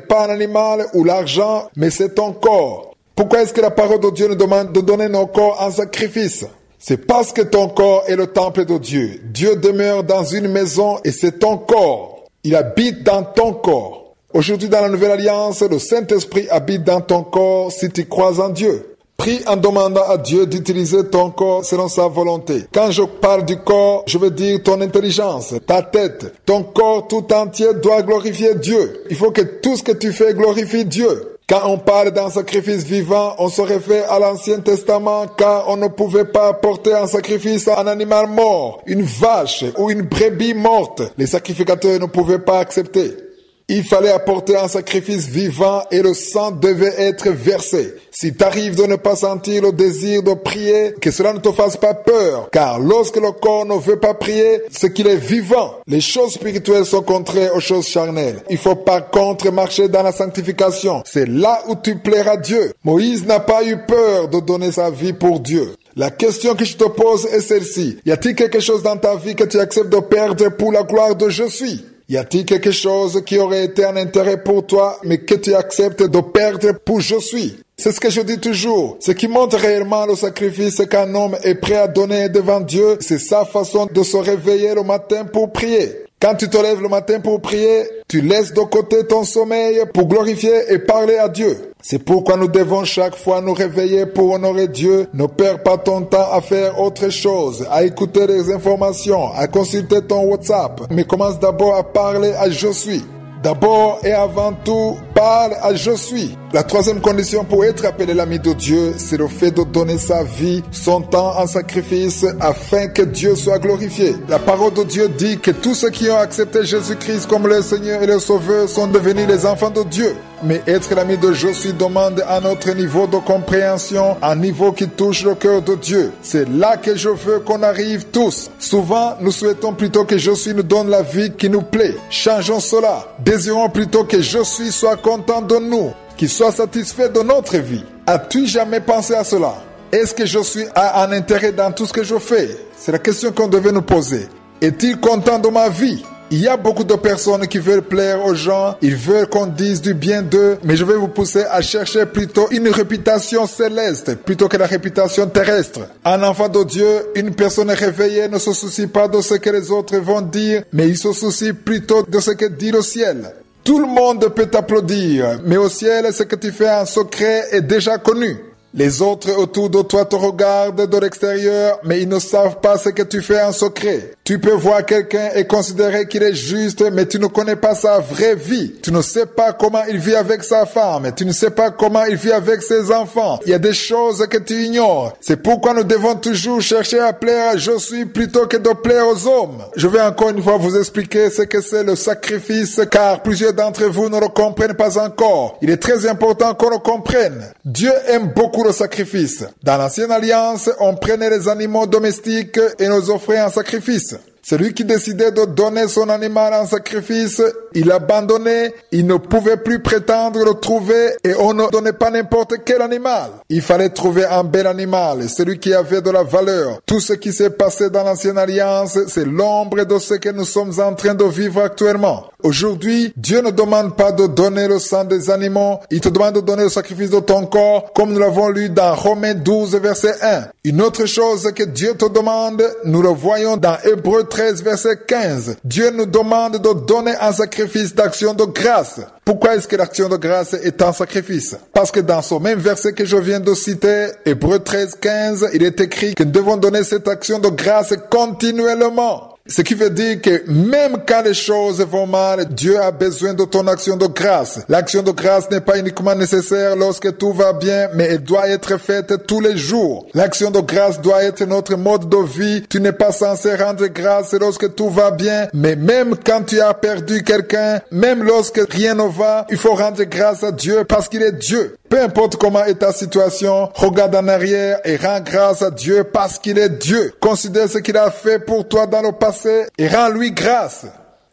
pas un animal ou l'argent, mais c'est ton corps. Pourquoi est-ce que la parole de Dieu nous demande de donner nos corps en sacrifice? C'est parce que ton corps est le temple de Dieu. Dieu demeure dans une maison et c'est ton corps. Il habite dans ton corps. Aujourd'hui, dans la Nouvelle Alliance, le Saint-Esprit habite dans ton corps si tu crois en Dieu. Prie en demandant à Dieu d'utiliser ton corps selon sa volonté. Quand je parle du corps, je veux dire ton intelligence, ta tête. Ton corps tout entier doit glorifier Dieu. Il faut que tout ce que tu fais glorifie Dieu. Quand on parle d'un sacrifice vivant, on se réfère à l'Ancien Testament car on ne pouvait pas apporter en sacrifice un animal mort, une vache ou une brebis morte. Les sacrificateurs ne pouvaient pas accepter. Il fallait apporter un sacrifice vivant et le sang devait être versé. Si t'arrives de ne pas sentir le désir de prier, que cela ne te fasse pas peur, car lorsque le corps ne veut pas prier, c'est qu'il est vivant. Les choses spirituelles sont contraires aux choses charnelles. Il faut par contre marcher dans la sanctification. C'est là où tu plairas Dieu. Moïse n'a pas eu peur de donner sa vie pour Dieu. La question que je te pose est celle-ci. Y a-t-il quelque chose dans ta vie que tu acceptes de perdre pour la gloire de je suis? Y a-t-il quelque chose qui aurait été un intérêt pour toi, mais que tu acceptes de perdre pour je suis? C'est ce que je dis toujours. Ce qui montre réellement le sacrifice qu'un homme est prêt à donner devant Dieu, c'est sa façon de se réveiller le matin pour prier. Quand tu te lèves le matin pour prier, tu laisses de côté ton sommeil pour glorifier et parler à Dieu. C'est pourquoi nous devons chaque fois nous réveiller pour honorer Dieu. Ne perds pas ton temps à faire autre chose, à écouter des informations, à consulter ton WhatsApp. Mais commence d'abord à parler à je suis. D'abord et avant tout, parle à je suis. La troisième condition pour être appelé l'ami de Dieu, c'est le fait de donner sa vie, son temps en sacrifice afin que Dieu soit glorifié. La parole de Dieu dit que tous ceux qui ont accepté Jésus-Christ comme leur Seigneur et leur Sauveur sont devenus les enfants de Dieu. Mais être l'ami de je suis demande un autre niveau de compréhension, un niveau qui touche le cœur de Dieu. C'est là que je veux qu'on arrive tous. Souvent, nous souhaitons plutôt que je suis nous donne la vie qui nous plaît. Changeons cela. Désirons plutôt que je suis soit content de nous, qu'il soit satisfait de notre vie. As-tu jamais pensé à cela? Est-ce que Josué a un intérêt dans tout ce que je fais? C'est la question qu'on devait nous poser. Est-il content de ma vie? Il y a beaucoup de personnes qui veulent plaire aux gens, ils veulent qu'on dise du bien d'eux, mais je vais vous pousser à chercher plutôt une réputation céleste, plutôt que la réputation terrestre. Un enfant de Dieu, une personne réveillée ne se soucie pas de ce que les autres vont dire, mais il se soucie plutôt de ce que dit le ciel. Tout le monde peut t'applaudir, mais au ciel, ce que tu fais en secret est déjà connu. Les autres autour de toi te regardent de l'extérieur, mais ils ne savent pas ce que tu fais en secret. Tu peux voir quelqu'un et considérer qu'il est juste, mais tu ne connais pas sa vraie vie. Tu ne sais pas comment il vit avec sa femme. Tu ne sais pas comment il vit avec ses enfants. Il y a des choses que tu ignores. C'est pourquoi nous devons toujours chercher à plaire à Josué plutôt que de plaire aux hommes. Je vais encore une fois vous expliquer ce que c'est le sacrifice, car plusieurs d'entre vous ne le comprennent pas encore. Il est très important qu'on le comprenne. Dieu aime beaucoup le sacrifice. Dans l'ancienne alliance, on prenait les animaux domestiques et nous offrait un sacrifice. Celui qui décidait de donner son animal en sacrifice, il l'abandonnait, il ne pouvait plus prétendre le trouver et on ne donnait pas n'importe quel animal. Il fallait trouver un bel animal, celui qui avait de la valeur. Tout ce qui s'est passé dans l'ancienne alliance, c'est l'ombre de ce que nous sommes en train de vivre actuellement. Aujourd'hui, Dieu ne demande pas de donner le sang des animaux, il te demande de donner le sacrifice de ton corps, comme nous l'avons lu dans Romains 12, verset 1. Une autre chose que Dieu te demande, nous le voyons dans Hébreux 13, verset 15. Dieu nous demande de donner un sacrifice d'action de grâce. Pourquoi est-ce que l'action de grâce est un sacrifice? Parce que dans ce même verset que je viens de citer, Hébreux 13, 15, il est écrit que nous devons donner cette action de grâce continuellement. Ce qui veut dire que même quand les choses vont mal, Dieu a besoin de ton action de grâce. L'action de grâce n'est pas uniquement nécessaire lorsque tout va bien, mais elle doit être faite tous les jours. L'action de grâce doit être notre mode de vie. Tu n'es pas censé rendre grâce lorsque tout va bien, mais même quand tu as perdu quelqu'un, même lorsque rien ne va, il faut rendre grâce à Dieu parce qu'il est Dieu. Peu importe comment est ta situation, regarde en arrière et rends grâce à Dieu parce qu'il est Dieu. Considère ce qu'il a fait pour toi dans le passé et rends-lui grâce.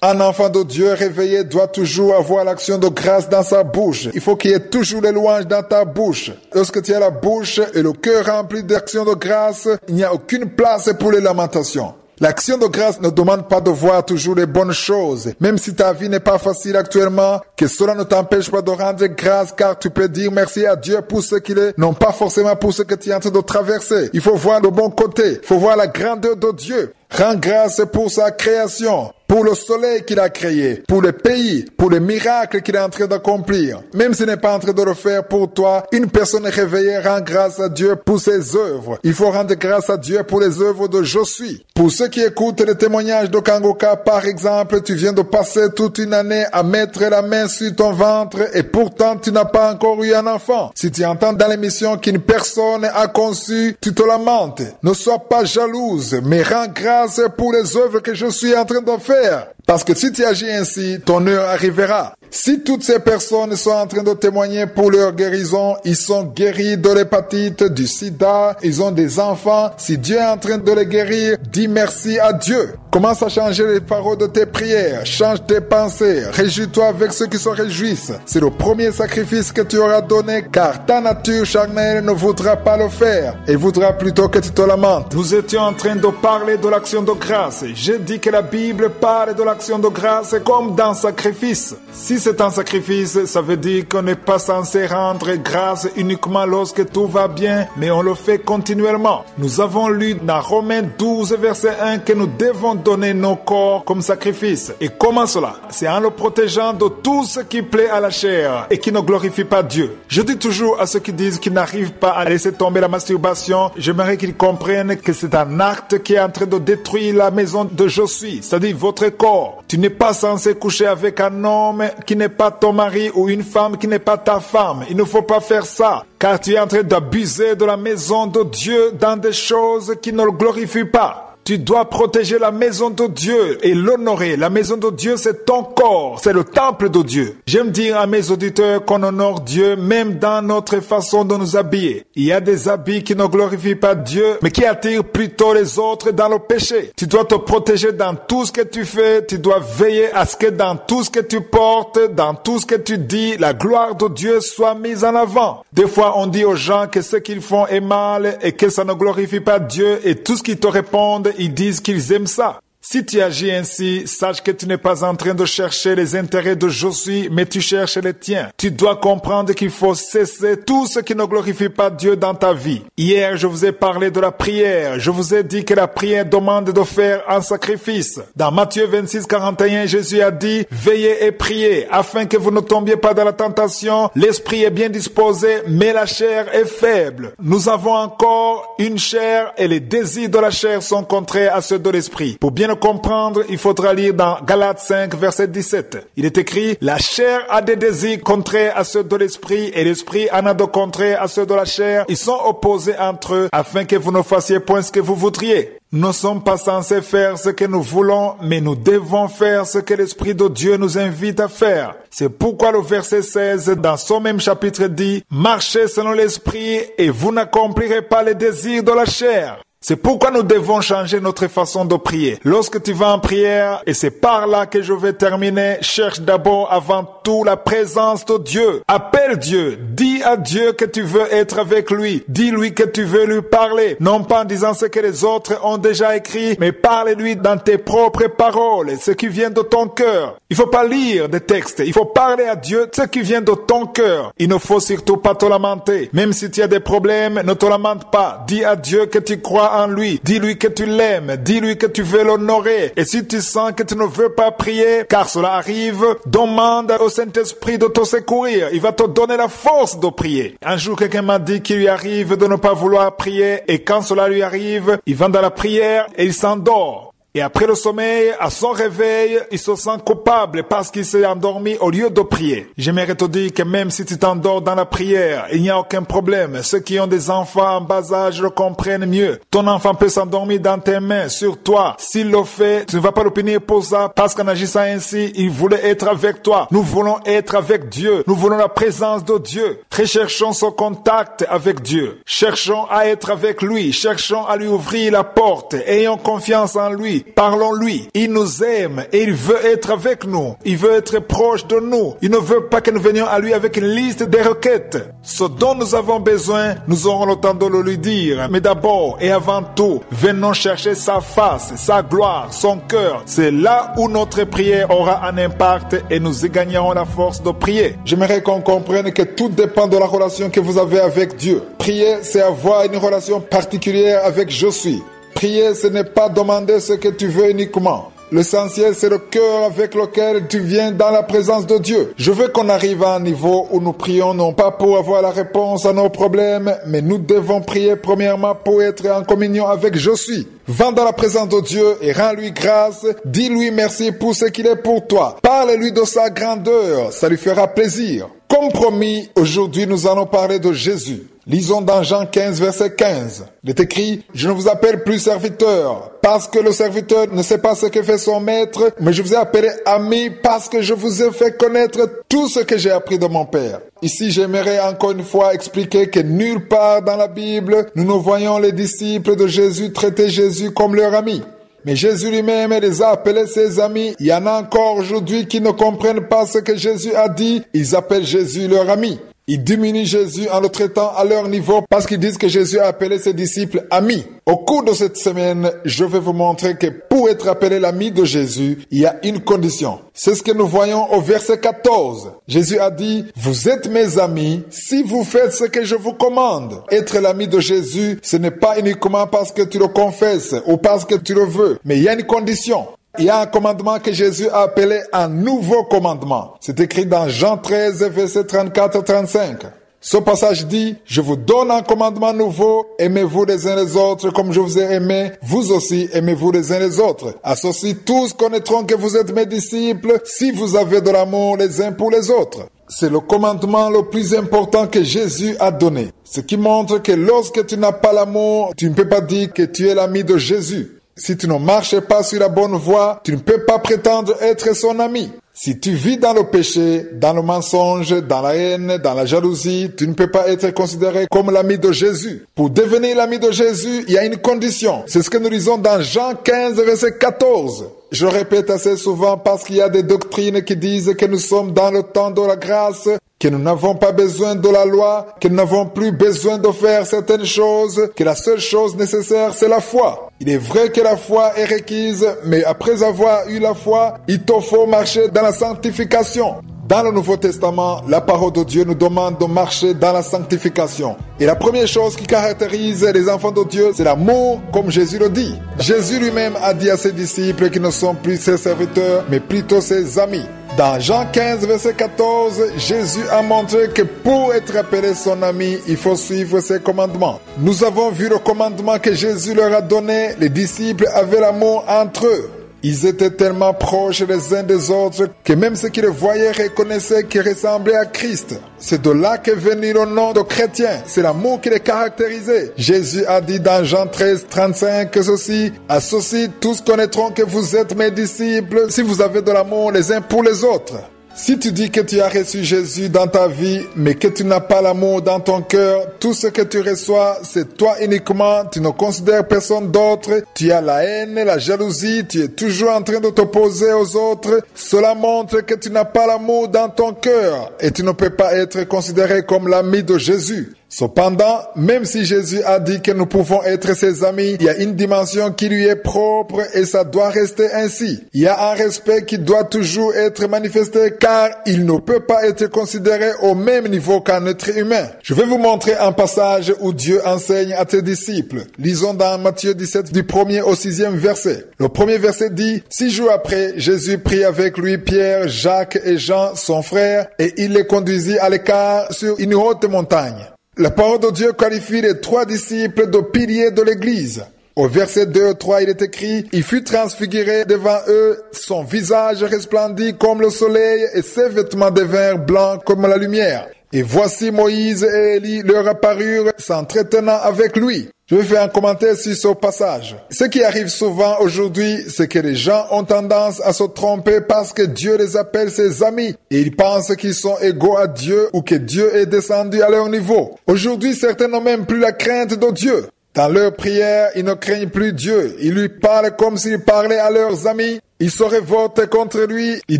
Un enfant de Dieu réveillé doit toujours avoir l'action de grâce dans sa bouche. Il faut qu'il y ait toujours les louanges dans ta bouche. Lorsque tu as la bouche et le cœur rempli d'action de grâce, il n'y a aucune place pour les lamentations. L'action de grâce ne demande pas de voir toujours les bonnes choses. Même si ta vie n'est pas facile actuellement, que cela ne t'empêche pas de rendre grâce car tu peux dire merci à Dieu pour ce qu'il est, non pas forcément pour ce que tu es en train de traverser. Il faut voir le bon côté, il faut voir la grandeur de Dieu. Rends grâce pour sa création, pour le soleil qu'il a créé, pour le pays, pour les miracles qu'il est en train d'accomplir. Même s'il n'est pas en train de le faire pour toi, une personne réveillée rend grâce à Dieu pour ses œuvres. Il faut rendre grâce à Dieu pour les œuvres de Josué. Pour ceux qui écoutent les témoignages de Kangoka, par exemple, tu viens de passer toute une année à mettre la main sur ton ventre et pourtant tu n'as pas encore eu un enfant. Si tu entends dans l'émission qu'une personne a conçu, tu te lamentes. Ne sois pas jalouse, mais rends grâce pour les œuvres que je suis en train de faire. Parce que si tu agis ainsi, ton heure arrivera. Si toutes ces personnes sont en train de témoigner pour leur guérison, ils sont guéris de l'hépatite, du sida, ils ont des enfants. Si Dieu est en train de les guérir, dis merci à Dieu. Commence à changer les paroles de tes prières, change tes pensées, réjouis-toi avec ceux qui se réjouissent. C'est le premier sacrifice que tu auras donné, car ta nature charnelle ne voudra pas le faire, et voudra plutôt que tu te lamentes. Nous étions en train de parler de l'action de grâce. J'ai dit que la Bible parle de l'action de grâce comme d'un sacrifice. Si c'est un sacrifice, ça veut dire qu'on n'est pas censé rendre grâce uniquement lorsque tout va bien, mais on le fait continuellement. Nous avons lu dans Romains 12, verset 1, que nous devons donner nos corps comme sacrifice. Et comment cela? C'est en le protégeant de tout ce qui plaît à la chair et qui ne glorifie pas Dieu. Je dis toujours à ceux qui disent qu'ils n'arrivent pas à laisser tomber la masturbation, j'aimerais qu'ils comprennent que c'est un acte qui est en train de détruire la maison de Josué, c'est-à-dire votre corps. Tu n'es pas censé coucher avec un homme qui n'est pas ton mari ou une femme qui n'est pas ta femme. Il ne faut pas faire ça, car tu es en train d'abuser de la maison de Dieu dans des choses qui ne le glorifient pas. Tu dois protéger la maison de Dieu et l'honorer. La maison de Dieu, c'est ton corps, c'est le temple de Dieu. J'aime dire à mes auditeurs qu'on honore Dieu même dans notre façon de nous habiller. Il y a des habits qui ne glorifient pas Dieu, mais qui attirent plutôt les autres dans le péché. Tu dois te protéger dans tout ce que tu fais. Tu dois veiller à ce que dans tout ce que tu portes, dans tout ce que tu dis, la gloire de Dieu soit mise en avant. Des fois, on dit aux gens que ce qu'ils font est mal et que ça ne glorifie pas Dieu, et tout ce qu'ils te répondent, ils disent qu'ils aiment ça. Si tu agis ainsi, sache que tu n'es pas en train de chercher les intérêts de je suis, mais tu cherches les tiens. Tu dois comprendre qu'il faut cesser tout ce qui ne glorifie pas Dieu dans ta vie. Hier, je vous ai parlé de la prière. Je vous ai dit que la prière demande de faire un sacrifice. Dans Matthieu 26, 41, Jésus a dit, veillez et priez, afin que vous ne tombiez pas dans la tentation. L'esprit est bien disposé, mais la chair est faible. Nous avons encore une chair et les désirs de la chair sont contraires à ceux de l'esprit. Pour bien comprendre, il faudra lire dans Galates 5, verset 17. Il est écrit, la chair a des désirs contraires à ceux de l'esprit et l'esprit en a de contraires à ceux de la chair. Ils sont opposés entre eux afin que vous ne fassiez point ce que vous voudriez. Nous ne sommes pas censés faire ce que nous voulons, mais nous devons faire ce que l'Esprit de Dieu nous invite à faire. C'est pourquoi le verset 16 dans ce même chapitre dit, marchez selon l'Esprit et vous n'accomplirez pas les désirs de la chair. C'est pourquoi nous devons changer notre façon de prier. Lorsque tu vas en prière, et c'est par là que je vais terminer, cherche d'abord avant tout la présence de Dieu. Appelle Dieu. Dis à Dieu que tu veux être avec lui. Dis-lui que tu veux lui parler. Non pas en disant ce que les autres ont déjà écrit, mais parle-lui dans tes propres paroles, ce qui vient de ton cœur. Il faut pas lire des textes. Il faut parler à Dieu ce qui vient de ton cœur. Il ne faut surtout pas te lamenter. Même si tu as des problèmes, ne te lamente pas. Dis à Dieu que tu crois en lui. Dis-lui que tu l'aimes. Dis-lui que tu veux l'honorer. Et si tu sens que tu ne veux pas prier, car cela arrive, demande au Saint-Esprit de te secourir. Il va te donner la force de prier. Un jour, quelqu'un m'a dit qu'il lui arrive de ne pas vouloir prier, et quand cela lui arrive, il va dans la prière et il s'endort. Et après le sommeil, à son réveil, il se sent coupable parce qu'il s'est endormi au lieu de prier. J'aimerais te dire que même si tu t'endors dans la prière, il n'y a aucun problème. Ceux qui ont des enfants en bas âge le comprennent mieux. Ton enfant peut s'endormir dans tes mains, sur toi. S'il le fait, tu ne vas pas le punir pour ça parce qu'en agissant ainsi, il voulait être avec toi. Nous voulons être avec Dieu. Nous voulons la présence de Dieu. Recherchons ce contact avec Dieu. Cherchons à être avec lui. Cherchons à lui ouvrir la porte. Ayons confiance en lui. Parlons-lui. Il nous aime et il veut être avec nous. Il veut être proche de nous. Il ne veut pas que nous venions à lui avec une liste de requêtes. Ce dont nous avons besoin, nous aurons le temps de le lui dire. Mais d'abord et avant tout, venons chercher sa face, sa gloire, son cœur. C'est là où notre prière aura un impact et nous y gagnerons la force de prier. J'aimerais qu'on comprenne que tout dépend de la relation que vous avez avec Dieu. Prier, c'est avoir une relation particulière avec Je suis. Prier, ce n'est pas demander ce que tu veux uniquement. L'essentiel, c'est le cœur avec lequel tu viens dans la présence de Dieu. Je veux qu'on arrive à un niveau où nous prions non pas pour avoir la réponse à nos problèmes, mais nous devons prier premièrement pour être en communion avec Je suis. Va dans la présence de Dieu et rends-lui grâce. Dis-lui merci pour ce qu'il est pour toi. Parle-lui de sa grandeur. Ça lui fera plaisir. Comme promis, aujourd'hui nous allons parler de Jésus. Lisons dans Jean 15, verset 15. Il est écrit, « Je ne vous appelle plus serviteur, parce que le serviteur ne sait pas ce que fait son maître, mais je vous ai appelé ami parce que je vous ai fait connaître tout ce que j'ai appris de mon Père. » Ici, j'aimerais encore une fois expliquer que nulle part dans la Bible, nous ne voyons les disciples de Jésus traiter Jésus comme leur ami. Mais Jésus lui-même les a appelés ses amis. Il y en a encore aujourd'hui qui ne comprennent pas ce que Jésus a dit. Ils appellent Jésus leur ami. Ils diminuent Jésus en le traitant à leur niveau parce qu'ils disent que Jésus a appelé ses disciples amis. Au cours de cette semaine, je vais vous montrer que pour être appelé l'ami de Jésus, il y a une condition. C'est ce que nous voyons au verset 14. Jésus a dit, « Vous êtes mes amis si vous faites ce que je vous commande. » Être l'ami de Jésus, ce n'est pas uniquement parce que tu le confesses ou parce que tu le veux, mais il y a une condition. Il y a un commandement que Jésus a appelé un nouveau commandement. C'est écrit dans Jean 13, verset 34-35. Ce passage dit, « Je vous donne un commandement nouveau, aimez-vous les uns les autres comme je vous ai aimé, vous aussi aimez-vous les uns les autres. À ceci, tous connaîtront que vous êtes mes disciples si vous avez de l'amour les uns pour les autres. » C'est le commandement le plus important que Jésus a donné. Ce qui montre que lorsque tu n'as pas l'amour, tu ne peux pas dire que tu es l'ami de Jésus. Si tu ne marches pas sur la bonne voie, tu ne peux pas prétendre être son ami. Si tu vis dans le péché, dans le mensonge, dans la haine, dans la jalousie, tu ne peux pas être considéré comme l'ami de Jésus. Pour devenir l'ami de Jésus, il y a une condition. C'est ce que nous lisons dans Jean 15, verset 14. Je le répète assez souvent parce qu'il y a des doctrines qui disent que nous sommes dans le temps de la grâce, que nous n'avons pas besoin de la loi, que nous n'avons plus besoin de faire certaines choses, que la seule chose nécessaire, c'est la foi. Il est vrai que la foi est requise, mais après avoir eu la foi, il te faut marcher dans la sanctification. Dans le Nouveau Testament, la parole de Dieu nous demande de marcher dans la sanctification. Et la première chose qui caractérise les enfants de Dieu, c'est l'amour, comme Jésus le dit. Jésus lui-même a dit à ses disciples qu'ils ne sont plus ses serviteurs, mais plutôt ses amis. Dans Jean 15, verset 14, Jésus a montré que pour être appelé son ami, il faut suivre ses commandements. Nous avons vu le commandement que Jésus leur a donné. Les disciples avaient l'amour entre eux. Ils étaient tellement proches les uns des autres que même ceux qui le voyaient reconnaissaient qu'ils ressemblaient à Christ. C'est de là qu'est venu le nom de chrétien. C'est l'amour qui les caractérisait. Jésus a dit dans Jean 13, 35 que ceci, à ceci tous connaîtront que vous êtes mes disciples si vous avez de l'amour les uns pour les autres. Si tu dis que tu as reçu Jésus dans ta vie, mais que tu n'as pas l'amour dans ton cœur, tout ce que tu reçois, c'est toi uniquement, tu ne considères personne d'autre, tu as la haine, la jalousie, tu es toujours en train de t'opposer aux autres, cela montre que tu n'as pas l'amour dans ton cœur et tu ne peux pas être considéré comme l'ami de Jésus. Cependant, même si Jésus a dit que nous pouvons être ses amis, il y a une dimension qui lui est propre et ça doit rester ainsi. Il y a un respect qui doit toujours être manifesté car il ne peut pas être considéré au même niveau qu'un être humain. Je vais vous montrer un passage où Dieu enseigne à ses disciples. Lisons dans Matthieu 17 du 1er au 6e verset. Le premier verset dit, 6 jours après, Jésus prit avec lui Pierre, Jacques et Jean, son frère, et il les conduisit à l'écart sur une haute montagne. La parole de Dieu qualifie les 3 disciples de piliers de l'Église. Au verset 2 et 3, il est écrit, « Il fut transfiguré devant eux, son visage resplendit comme le soleil et ses vêtements devinrent blancs comme la lumière. Et voici Moïse et Élie leur apparurent s'entretenant avec lui. » Je vais faire un commentaire sur ce passage. Ce qui arrive souvent aujourd'hui, c'est que les gens ont tendance à se tromper parce que Dieu les appelle ses amis et ils pensent qu'ils sont égaux à Dieu ou que Dieu est descendu à leur niveau. Aujourd'hui, certains n'ont même plus la crainte de Dieu. Dans leur prière, ils ne craignent plus Dieu. Ils lui parlent comme s'ils parlaient à leurs amis. Ils se révoltent contre lui. Ils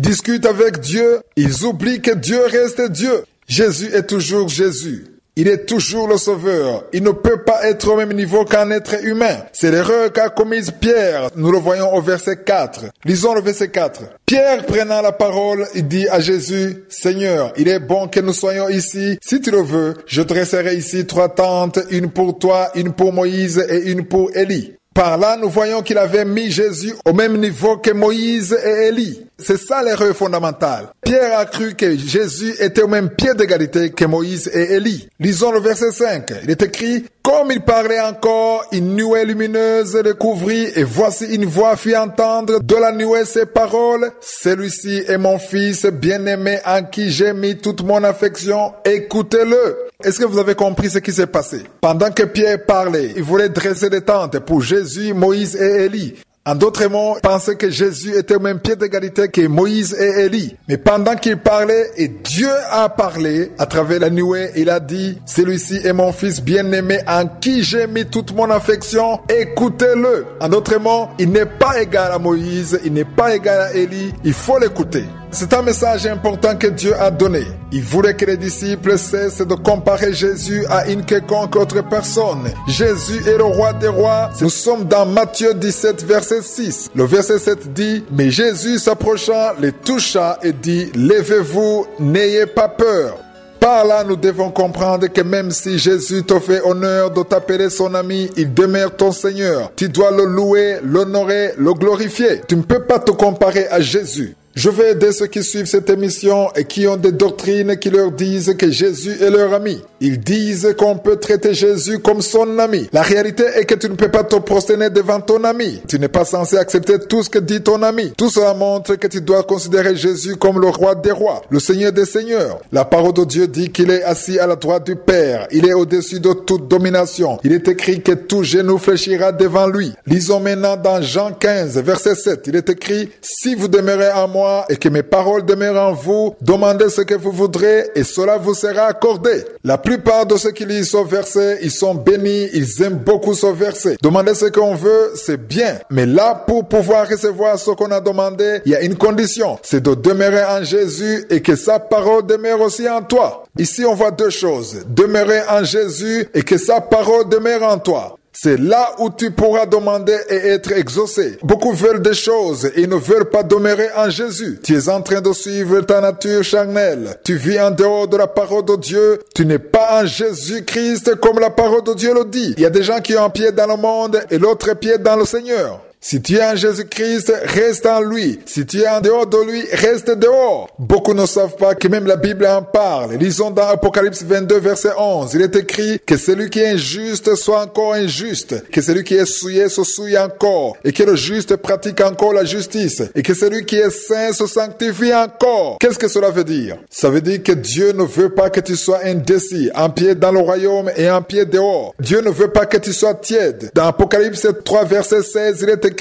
discutent avec Dieu. Ils oublient que Dieu reste Dieu. Jésus est toujours Jésus. Il est toujours le sauveur. Il ne peut pas être au même niveau qu'un être humain. C'est l'erreur qu'a commise Pierre. Nous le voyons au verset 4. Lisons le verset 4. Pierre, prenant la parole, il dit à Jésus, « Seigneur, il est bon que nous soyons ici. Si tu le veux, je dresserai ici 3 tentes, une pour toi, une pour Moïse et une pour Élie. » Par là, nous voyons qu'il avait mis Jésus au même niveau que Moïse et Élie. C'est ça l'erreur fondamentale. Pierre a cru que Jésus était au même pied d'égalité que Moïse et Élie. Lisons le verset 5. Il est écrit, « Comme il parlait encore, une nuée lumineuse le couvrit, et voici une voix fit entendre de la nuée ces paroles. Celui-ci est mon fils bien-aimé en qui j'ai mis toute mon affection. Écoutez-le. » Est-ce que vous avez compris ce qui s'est passé? Pendant que Pierre parlait, il voulait dresser des tentes pour Jésus, Moïse et Élie. En d'autres mots, il pensait que Jésus était au même pied d'égalité que Moïse et Élie. Mais pendant qu'il parlait, et Dieu a parlé à travers la nuée, il a dit, « Celui-ci est mon fils bien-aimé en qui j'ai mis toute mon affection, écoutez-le. » En d'autres mots, il n'est pas égal à Moïse, il n'est pas égal à Élie, il faut l'écouter. C'est un message important que Dieu a donné. Il voulait que les disciples cessent de comparer Jésus à une quelconque autre personne. Jésus est le roi des rois. Nous sommes dans Matthieu 17, verset 6. Le verset 7 dit, « Mais Jésus s'approchant, les toucha et dit, « Levez-vous, n'ayez pas peur. » Par là, nous devons comprendre que même si Jésus te fait honneur de t'appeler son ami, il demeure ton Seigneur. Tu dois le louer, l'honorer, le glorifier. Tu ne peux pas te comparer à Jésus. Je vais aider ceux qui suivent cette émission et qui ont des doctrines qui leur disent que Jésus est leur ami. Ils disent qu'on peut traiter Jésus comme son ami. La réalité est que tu ne peux pas te prosterner devant ton ami. Tu n'es pas censé accepter tout ce que dit ton ami. Tout cela montre que tu dois considérer Jésus comme le roi des rois, le Seigneur des seigneurs. La parole de Dieu dit qu'il est assis à la droite du Père. Il est au-dessus de toute domination. Il est écrit que tout genou fléchira devant lui. Lisons maintenant dans Jean 15, verset 7. Il est écrit, « Si vous demeurez en moi, et que mes paroles demeurent en vous, demandez ce que vous voudrez et cela vous sera accordé. » La plupart de ceux qui lisent ce verset, ils sont bénis, ils aiment beaucoup ce verset. Demander ce qu'on veut, c'est bien. Mais là, pour pouvoir recevoir ce qu'on a demandé, il y a une condition. C'est de demeurer en Jésus et que sa parole demeure aussi en toi. Ici, on voit deux choses. Demeurer en Jésus et que sa parole demeure en toi. C'est là où tu pourras demander et être exaucé. Beaucoup veulent des choses et ils ne veulent pas demeurer en Jésus. Tu es en train de suivre ta nature charnelle. Tu vis en dehors de la parole de Dieu. Tu n'es pas en Jésus-Christ comme la parole de Dieu le dit. Il y a des gens qui ont un pied dans le monde et l'autre pied dans le Seigneur. Si tu es en Jésus-Christ, reste en lui. Si tu es en dehors de lui, reste dehors. Beaucoup ne savent pas que même la Bible en parle. Lisons dans Apocalypse 22, verset 11. Il est écrit que celui qui est injuste soit encore injuste, que celui qui est souillé se souille encore, et que le juste pratique encore la justice, et que celui qui est saint se sanctifie encore. Qu'est-ce que cela veut dire? Ça veut dire que Dieu ne veut pas que tu sois indécis, un pied dans le royaume et un pied dehors. Dieu ne veut pas que tu sois tiède. Dans Apocalypse 3, verset 16, il est écrit,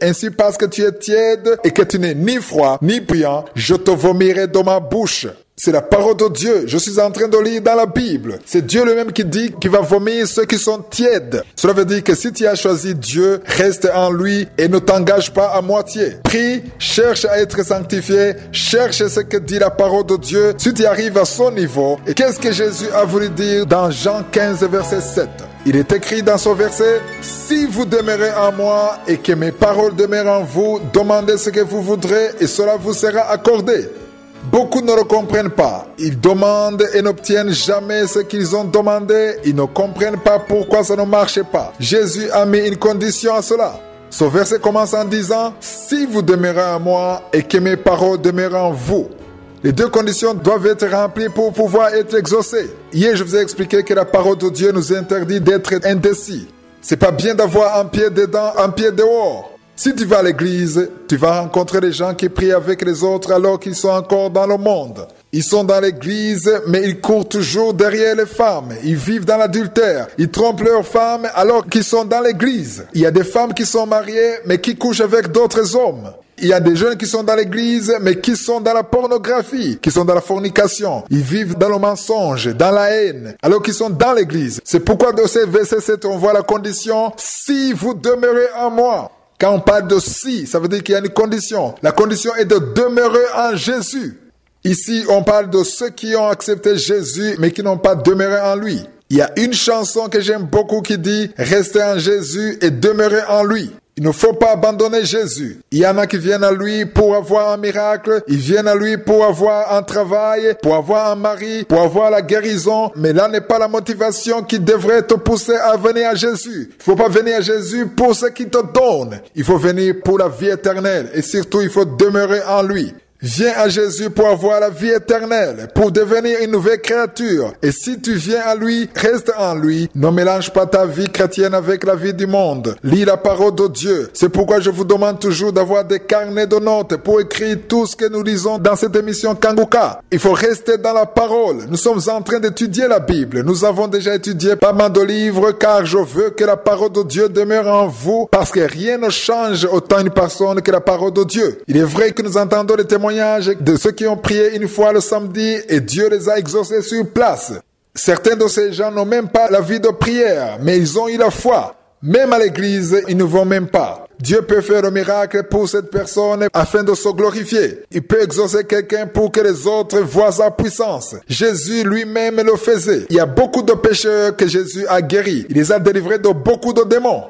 ainsi parce que tu es tiède et que tu n'es ni froid ni bouillant, je te vomirai de ma bouche. C'est la parole de Dieu. Je suis en train de lire dans la Bible. C'est Dieu lui-même qui dit qu'il va vomir ceux qui sont tièdes. Cela veut dire que si tu as choisi Dieu, reste en lui et ne t'engage pas à moitié. Prie, cherche à être sanctifié, cherche ce que dit la parole de Dieu. Si tu arrives à son niveau, et qu'est-ce que Jésus a voulu dire dans Jean 15, verset 7? Il est écrit dans ce verset, « Si vous demeurez en moi et que mes paroles demeurent en vous, demandez ce que vous voudrez et cela vous sera accordé. » Beaucoup ne le comprennent pas. Ils demandent et n'obtiennent jamais ce qu'ils ont demandé. Ils ne comprennent pas pourquoi ça ne marche pas. Jésus a mis une condition à cela. Ce verset commence en disant, « Si vous demeurez en moi et que mes paroles demeurent en vous. » Les deux conditions doivent être remplies pour pouvoir être exaucées. Hier, je vous ai expliqué que la parole de Dieu nous interdit d'être indécis. C'est pas bien d'avoir un pied dedans, un pied dehors. Si tu vas à l'église, tu vas rencontrer des gens qui prient avec les autres alors qu'ils sont encore dans le monde. Ils sont dans l'église, mais ils courent toujours derrière les femmes. Ils vivent dans l'adultère. Ils trompent leurs femmes alors qu'ils sont dans l'église. Il y a des femmes qui sont mariées, mais qui couchent avec d'autres hommes. Il y a des jeunes qui sont dans l'église, mais qui sont dans la pornographie, qui sont dans la fornication. Ils vivent dans le mensonge, dans la haine, alors qu'ils sont dans l'église. C'est pourquoi dans ce verset 7, on voit la condition, « Si vous demeurez en moi ». Quand on parle de « si », ça veut dire qu'il y a une condition. La condition est de demeurer en Jésus. Ici, on parle de ceux qui ont accepté Jésus, mais qui n'ont pas demeuré en lui. Il y a une chanson que j'aime beaucoup qui dit « Restez en Jésus et demeurez en lui ». Il ne faut pas abandonner Jésus. Il y en a qui viennent à lui pour avoir un miracle. Ils viennent à lui pour avoir un travail, pour avoir un mari, pour avoir la guérison. Mais là n'est pas la motivation qui devrait te pousser à venir à Jésus. Il ne faut pas venir à Jésus pour ce qu'il te donne. Il faut venir pour la vie éternelle. Et surtout, il faut demeurer en lui. Viens à Jésus pour avoir la vie éternelle, pour devenir une nouvelle créature. Et si tu viens à lui, reste en lui. Ne mélange pas ta vie chrétienne avec la vie du monde. Lis la parole de Dieu. C'est pourquoi je vous demande toujours d'avoir des carnets de notes pour écrire tout ce que nous lisons dans cette émission Kanguka. Il faut rester dans la parole. Nous sommes en train d'étudier la Bible. Nous avons déjà étudié pas mal de livres car je veux que la parole de Dieu demeure en vous parce que rien ne change autant une personne que la parole de Dieu. Il est vrai que nous entendons les témoignages de ceux qui ont prié une fois le samedi et Dieu les a exaucés sur place. Certains de ces gens n'ont même pas la vie de prière, mais ils ont eu la foi. Même à l'église, ils ne vont même pas. Dieu peut faire un miracle pour cette personne afin de se glorifier. Il peut exaucer quelqu'un pour que les autres voient sa puissance. Jésus lui-même le faisait. Il y a beaucoup de pécheurs que Jésus a guéris. Il les a délivrés de beaucoup de démons.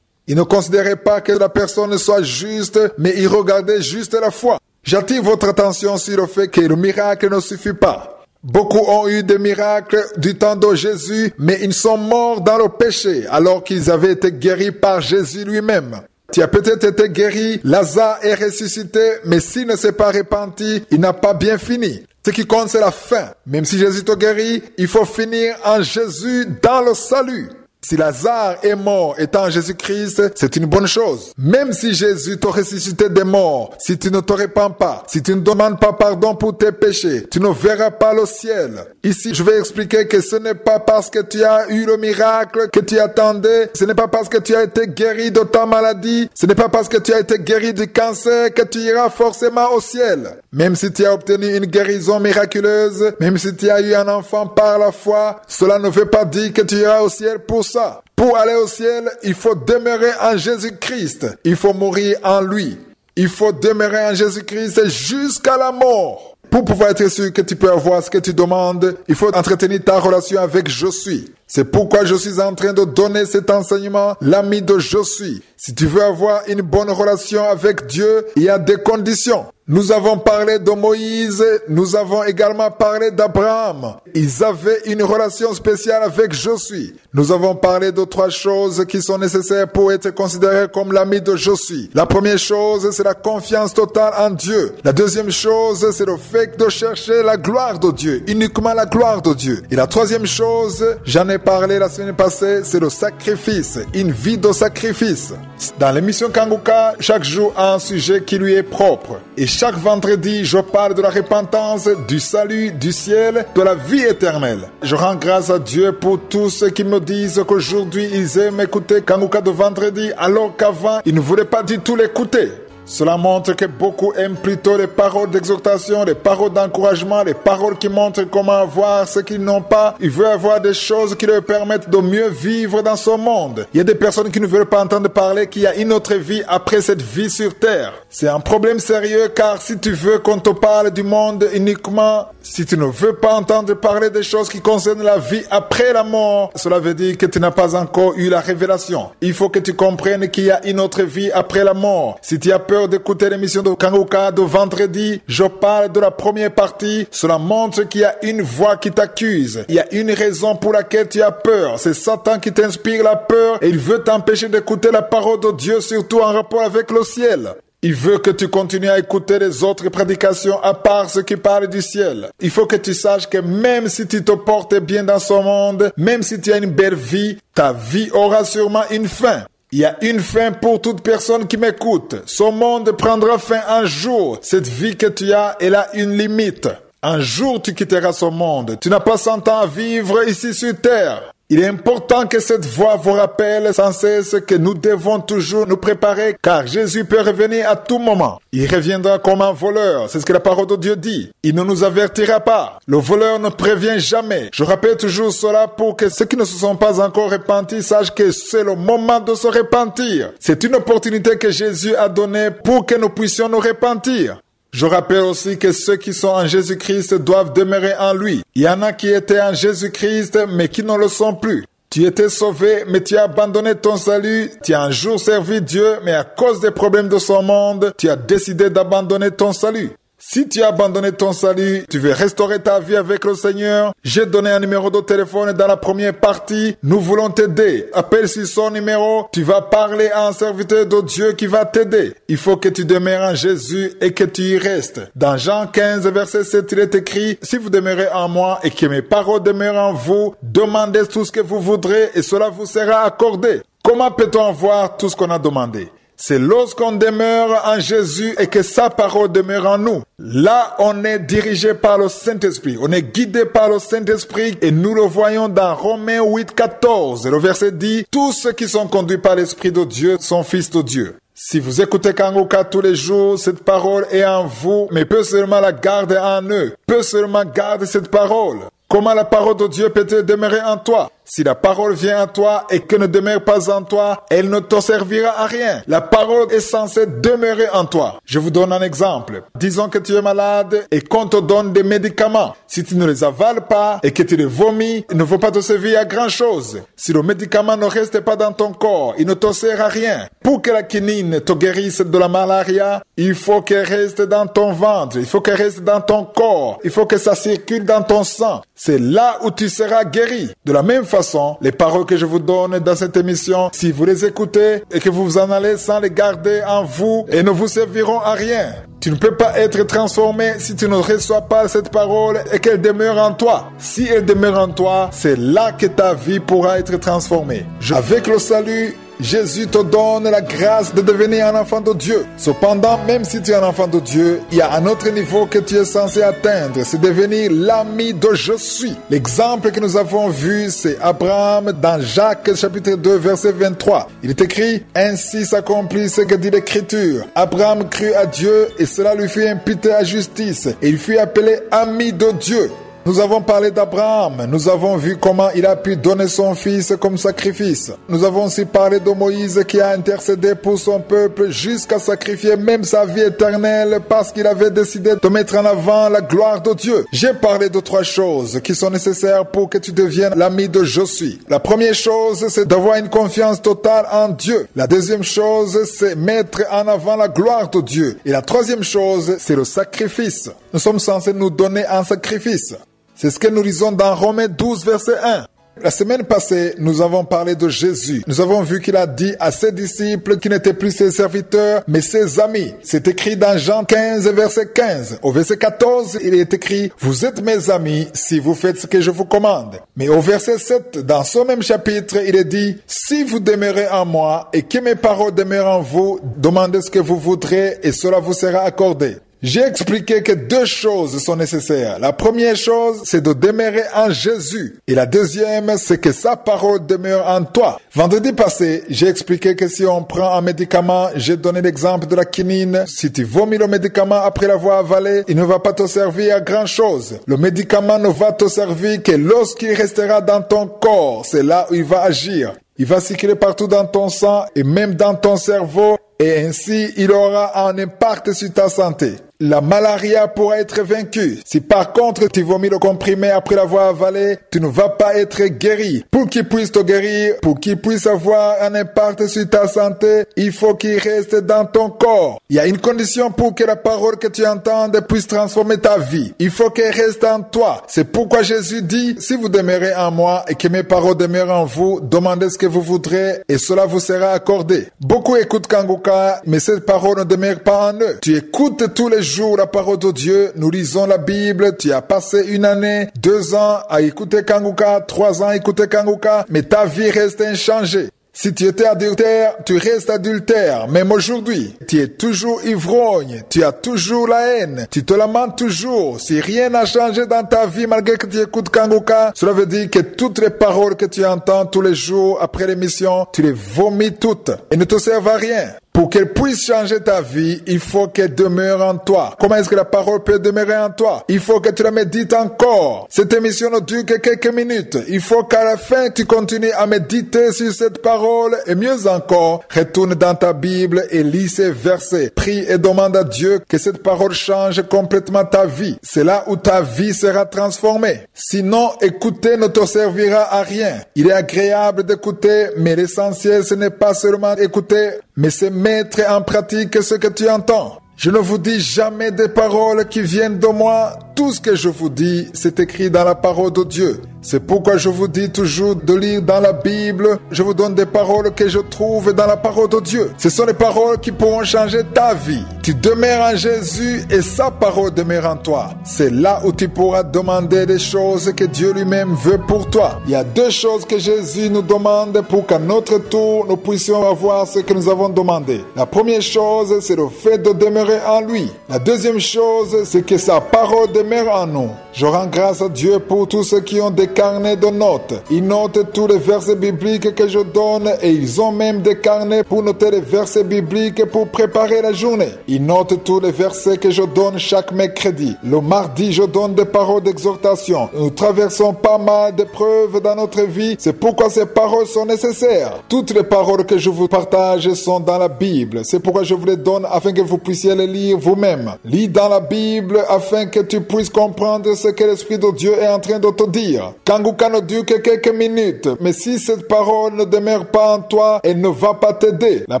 Il ne considérait pas que la personne soit juste, mais il regardait juste la foi. J'attire votre attention sur le fait que le miracle ne suffit pas. Beaucoup ont eu des miracles du temps de Jésus, mais ils sont morts dans le péché alors qu'ils avaient été guéris par Jésus lui-même. Tu as peut-être été guéri, Lazare est ressuscité, mais s'il ne s'est pas repenti, il n'a pas bien fini. Ce qui compte, c'est la fin. Même si Jésus te guérit, il faut finir en Jésus dans le salut. Si Lazare est mort étant Jésus-Christ, c'est une bonne chose. Même si Jésus t'a ressuscité des morts, si tu ne te repens pas, si tu ne demandes pas pardon pour tes péchés, tu ne verras pas le ciel. Ici, je vais expliquer que ce n'est pas parce que tu as eu le miracle que tu attendais, ce n'est pas parce que tu as été guéri de ta maladie, ce n'est pas parce que tu as été guéri du cancer que tu iras forcément au ciel. Même si tu as obtenu une guérison miraculeuse, même si tu as eu un enfant par la foi, cela ne veut pas dire que tu iras au ciel pour ça. Pour aller au ciel, il faut demeurer en Jésus-Christ. Il faut mourir en lui. Il faut demeurer en Jésus-Christ jusqu'à la mort. Pour pouvoir être sûr que tu peux avoir ce que tu demandes, il faut entretenir ta relation avec Je suis. C'est pourquoi je suis en train de donner cet enseignement, l'ami de Je suis. Si tu veux avoir une bonne relation avec Dieu, il y a des conditions. Nous avons parlé de Moïse, nous avons également parlé d'Abraham. Ils avaient une relation spéciale avec Je suis. Nous avons parlé de 3 choses qui sont nécessaires pour être considéré comme l'ami de Je suis. La première chose, c'est la confiance totale en Dieu. La deuxième chose, c'est le fait de chercher la gloire de Dieu, uniquement la gloire de Dieu. Et la troisième chose, j'en ai parlé la semaine passée, c'est le sacrifice, une vie de sacrifice. Dans l'émission Kanguka, chaque jour a un sujet qui lui est propre. Et chaque vendredi, je parle de la repentance, du salut, du ciel, de la vie éternelle. Je rends grâce à Dieu pour tous ceux qui me disent qu'aujourd'hui, ils aiment écouter Kanguka de vendredi, alors qu'avant, ils ne voulaient pas du tout l'écouter. Cela montre que beaucoup aiment plutôt les paroles d'exhortation, les paroles d'encouragement, les paroles qui montrent comment avoir ce qu'ils n'ont pas. Ils veulent avoir des choses qui leur permettent de mieux vivre dans ce monde. Il y a des personnes qui ne veulent pas entendre parler qu'il y a une autre vie après cette vie sur terre. C'est un problème sérieux car si tu veux qu'on te parle du monde uniquement, si tu ne veux pas entendre parler des choses qui concernent la vie après la mort, cela veut dire que tu n'as pas encore eu la révélation. Il faut que tu comprennes qu'il y a une autre vie après la mort. Si tu as peur d'écouter l'émission de Kanguka de vendredi, je parle de la première partie. Cela montre qu'il y a une voix qui t'accuse. Il y a une raison pour laquelle tu as peur. C'est Satan qui t'inspire la peur et il veut t'empêcher d'écouter la parole de Dieu, surtout en rapport avec le ciel. Il veut que tu continues à écouter les autres prédications à part ceux qui parlent du ciel. Il faut que tu saches que même si tu te portes bien dans ce monde, même si tu as une belle vie, ta vie aura sûrement une fin. Il y a une fin pour toute personne qui m'écoute. Ce monde prendra fin un jour. Cette vie que tu as, elle a une limite. Un jour, tu quitteras ce monde. Tu n'as pas 100 ans à vivre ici sur terre. Il est important que cette voix vous rappelle sans cesse que nous devons toujours nous préparer car Jésus peut revenir à tout moment. Il reviendra comme un voleur, c'est ce que la parole de Dieu dit. Il ne nous avertira pas. Le voleur ne prévient jamais. Je rappelle toujours cela pour que ceux qui ne se sont pas encore repentis sachent que c'est le moment de se repentir. C'est une opportunité que Jésus a donnée pour que nous puissions nous repentir. Je rappelle aussi que ceux qui sont en Jésus-Christ doivent demeurer en lui. Il y en a qui étaient en Jésus-Christ, mais qui ne le sont plus. Tu étais sauvé, mais tu as abandonné ton salut. Tu as un jour servi Dieu, mais à cause des problèmes de ce monde, tu as décidé d'abandonner ton salut. Si tu as abandonné ton salut, tu veux restaurer ta vie avec le Seigneur, j'ai donné un numéro de téléphone dans la première partie. Nous voulons t'aider. Appelle sur son numéro. Tu vas parler à un serviteur de Dieu qui va t'aider. Il faut que tu demeures en Jésus et que tu y restes. Dans Jean 15, verset 7, il est écrit, « Si vous demeurez en moi et que mes paroles demeurent en vous, demandez tout ce que vous voudrez et cela vous sera accordé. » Comment peut-on avoir tout ce qu'on a demandé? C'est lorsqu'on demeure en Jésus et que sa parole demeure en nous. Là, on est dirigé par le Saint-Esprit. On est guidé par le Saint-Esprit et nous le voyons dans Romains 8, 14. Le verset dit, « Tous ceux qui sont conduits par l'Esprit de Dieu sont fils de Dieu. » Si vous écoutez Kanguka tous les jours, cette parole est en vous, mais peu seulement la garder en eux. Peu seulement garder cette parole. Comment la parole de Dieu peut-elle demeurer en toi? Si la parole vient à toi et qu'elle ne demeure pas en toi, elle ne te servira à rien. La parole est censée demeurer en toi. Je vous donne un exemple. Disons que tu es malade et qu'on te donne des médicaments. Si tu ne les avales pas et que tu les vomis, il ne faut pas te servir à grand-chose. Si le médicament ne reste pas dans ton corps, il ne te sert à rien. Pour que la quinine te guérisse de la malaria, il faut qu'elle reste dans ton ventre. Il faut qu'elle reste dans ton corps. Il faut que ça circule dans ton sang. C'est là où tu seras guéri. De la même façon, façon, les paroles que je vous donne dans cette émission, si vous les écoutez et que vous vous en allez sans les garder en vous, et ne vous serviront à rien. Tu ne peux pas être transformé si tu ne reçois pas cette parole et qu'elle demeure en toi. Si elle demeure en toi, c'est là que ta vie pourra être transformée. Avec le salut, Jésus te donne la grâce de devenir un enfant de Dieu. Cependant, même si tu es un enfant de Dieu, il y a un autre niveau que tu es censé atteindre, c'est devenir l'ami de je suis. L'exemple que nous avons vu, c'est Abraham dans Jacques chapitre 2 verset 23. Il est écrit, ainsi s'accomplit ce que dit l'Écriture. Abraham crut à Dieu et cela lui fut imputé à justice et il fut appelé ami de Dieu. Nous avons parlé d'Abraham, nous avons vu comment il a pu donner son fils comme sacrifice. Nous avons aussi parlé de Moïse qui a intercédé pour son peuple jusqu'à sacrifier même sa vie éternelle parce qu'il avait décidé de mettre en avant la gloire de Dieu. J'ai parlé de 3 choses qui sont nécessaires pour que tu deviennes l'ami de je suis. La première chose, c'est d'avoir une confiance totale en Dieu. La deuxième chose, c'est mettre en avant la gloire de Dieu. Et la troisième chose, c'est le sacrifice. Nous sommes censés nous donner un sacrifice. C'est ce que nous lisons dans Romains 12, verset 1. La semaine passée, nous avons parlé de Jésus. Nous avons vu qu'il a dit à ses disciples qui n'étaient plus ses serviteurs, mais ses amis. C'est écrit dans Jean 15, verset 15. Au verset 14, il est écrit, vous êtes mes amis si vous faites ce que je vous commande. Mais au verset 7, dans ce même chapitre, il est dit, si vous demeurez en moi et que mes paroles demeurent en vous, demandez ce que vous voudrez et cela vous sera accordé. J'ai expliqué que 2 choses sont nécessaires. La première chose, c'est de demeurer en Jésus. Et la deuxième, c'est que sa parole demeure en toi. Vendredi passé, j'ai expliqué que si on prend un médicament, j'ai donné l'exemple de la quinine. Si tu vomis le médicament après l'avoir avalé, il ne va pas te servir à grand chose. Le médicament ne va te servir que lorsqu'il restera dans ton corps. C'est là où il va agir. Il va circuler partout dans ton sang et même dans ton cerveau. Et ainsi, il aura un impact sur ta santé. La malaria pourra être vaincue. Si par contre tu vomis le comprimé après l'avoir avalé, tu ne vas pas être guéri. Pour qu'il puisse te guérir, pour qu'il puisse avoir un impact sur ta santé, il faut qu'il reste dans ton corps. Il y a une condition pour que la parole que tu entendes puisse transformer ta vie. Il faut qu'elle reste en toi. C'est pourquoi Jésus dit, si vous demeurez en moi et que mes paroles demeurent en vous, demandez ce que vous voudrez et cela vous sera accordé. Beaucoup écoutent Kanguka, mais cette parole ne demeure pas en eux. Tu écoutes tous les jours la parole de Dieu, nous lisons la Bible, tu as passé 1 année, 2 ans à écouter Kanguka, 3 ans à écouter Kanguka, mais ta vie reste inchangée. Si tu étais adultère, tu restes adultère. Même aujourd'hui, tu es toujours ivrogne. Tu as toujours la haine. Tu te lamentes toujours. Si rien n'a changé dans ta vie malgré que tu écoutes Kanguka, cela veut dire que toutes les paroles que tu entends tous les jours après l'émission, tu les vomis toutes et ne te servent à rien. Pour qu'elle puisse changer ta vie, il faut qu'elle demeure en toi. Comment est-ce que la parole peut demeurer en toi? Il faut que tu la médites encore. Cette émission ne dure que quelques minutes. Il faut qu'à la fin, tu continues à méditer sur cette parole. Et mieux encore, retourne dans ta Bible et lis ces versets. Prie et demande à Dieu que cette parole change complètement ta vie. C'est là où ta vie sera transformée. Sinon, écouter ne te servira à rien. Il est agréable d'écouter, mais l'essentiel, ce n'est pas seulement écouter, mais c'est mettre en pratique ce que tu entends. Je ne vous dis jamais des paroles qui viennent de moi. Tout ce que je vous dis, c'est écrit dans la parole de Dieu. C'est pourquoi je vous dis toujours de lire dans la Bible. Je vous donne des paroles que je trouve dans la parole de Dieu. Ce sont les paroles qui pourront changer ta vie. Tu demeures en Jésus et sa parole demeure en toi. C'est là où tu pourras demander des choses que Dieu lui-même veut pour toi. Il y a 2 choses que Jésus nous demande pour qu'à notre tour, nous puissions avoir ce que nous avons demandé. La première chose, c'est le fait de demeurer en lui. La deuxième chose, c'est que sa parole demeure en nous. Je rends grâce à Dieu pour tous ceux qui ont des carnets de notes. Ils notent tous les versets bibliques que je donne et ils ont même des carnets pour noter les versets bibliques pour préparer la journée. Ils notent tous les versets que je donne chaque mercredi. Le mardi, je donne des paroles d'exhortation. Nous traversons pas mal d'épreuves dans notre vie. C'est pourquoi ces paroles sont nécessaires. Toutes les paroles que je vous partage sont dans la Bible. C'est pourquoi je vous les donne afin que vous puissiez les lire vous-même. Lis dans la Bible afin que tu puisses puisses comprendre ce que l'Esprit de Dieu est en train de te dire. Kanguka ne dure que quelques minutes, mais si cette parole ne demeure pas en toi, elle ne va pas t'aider. La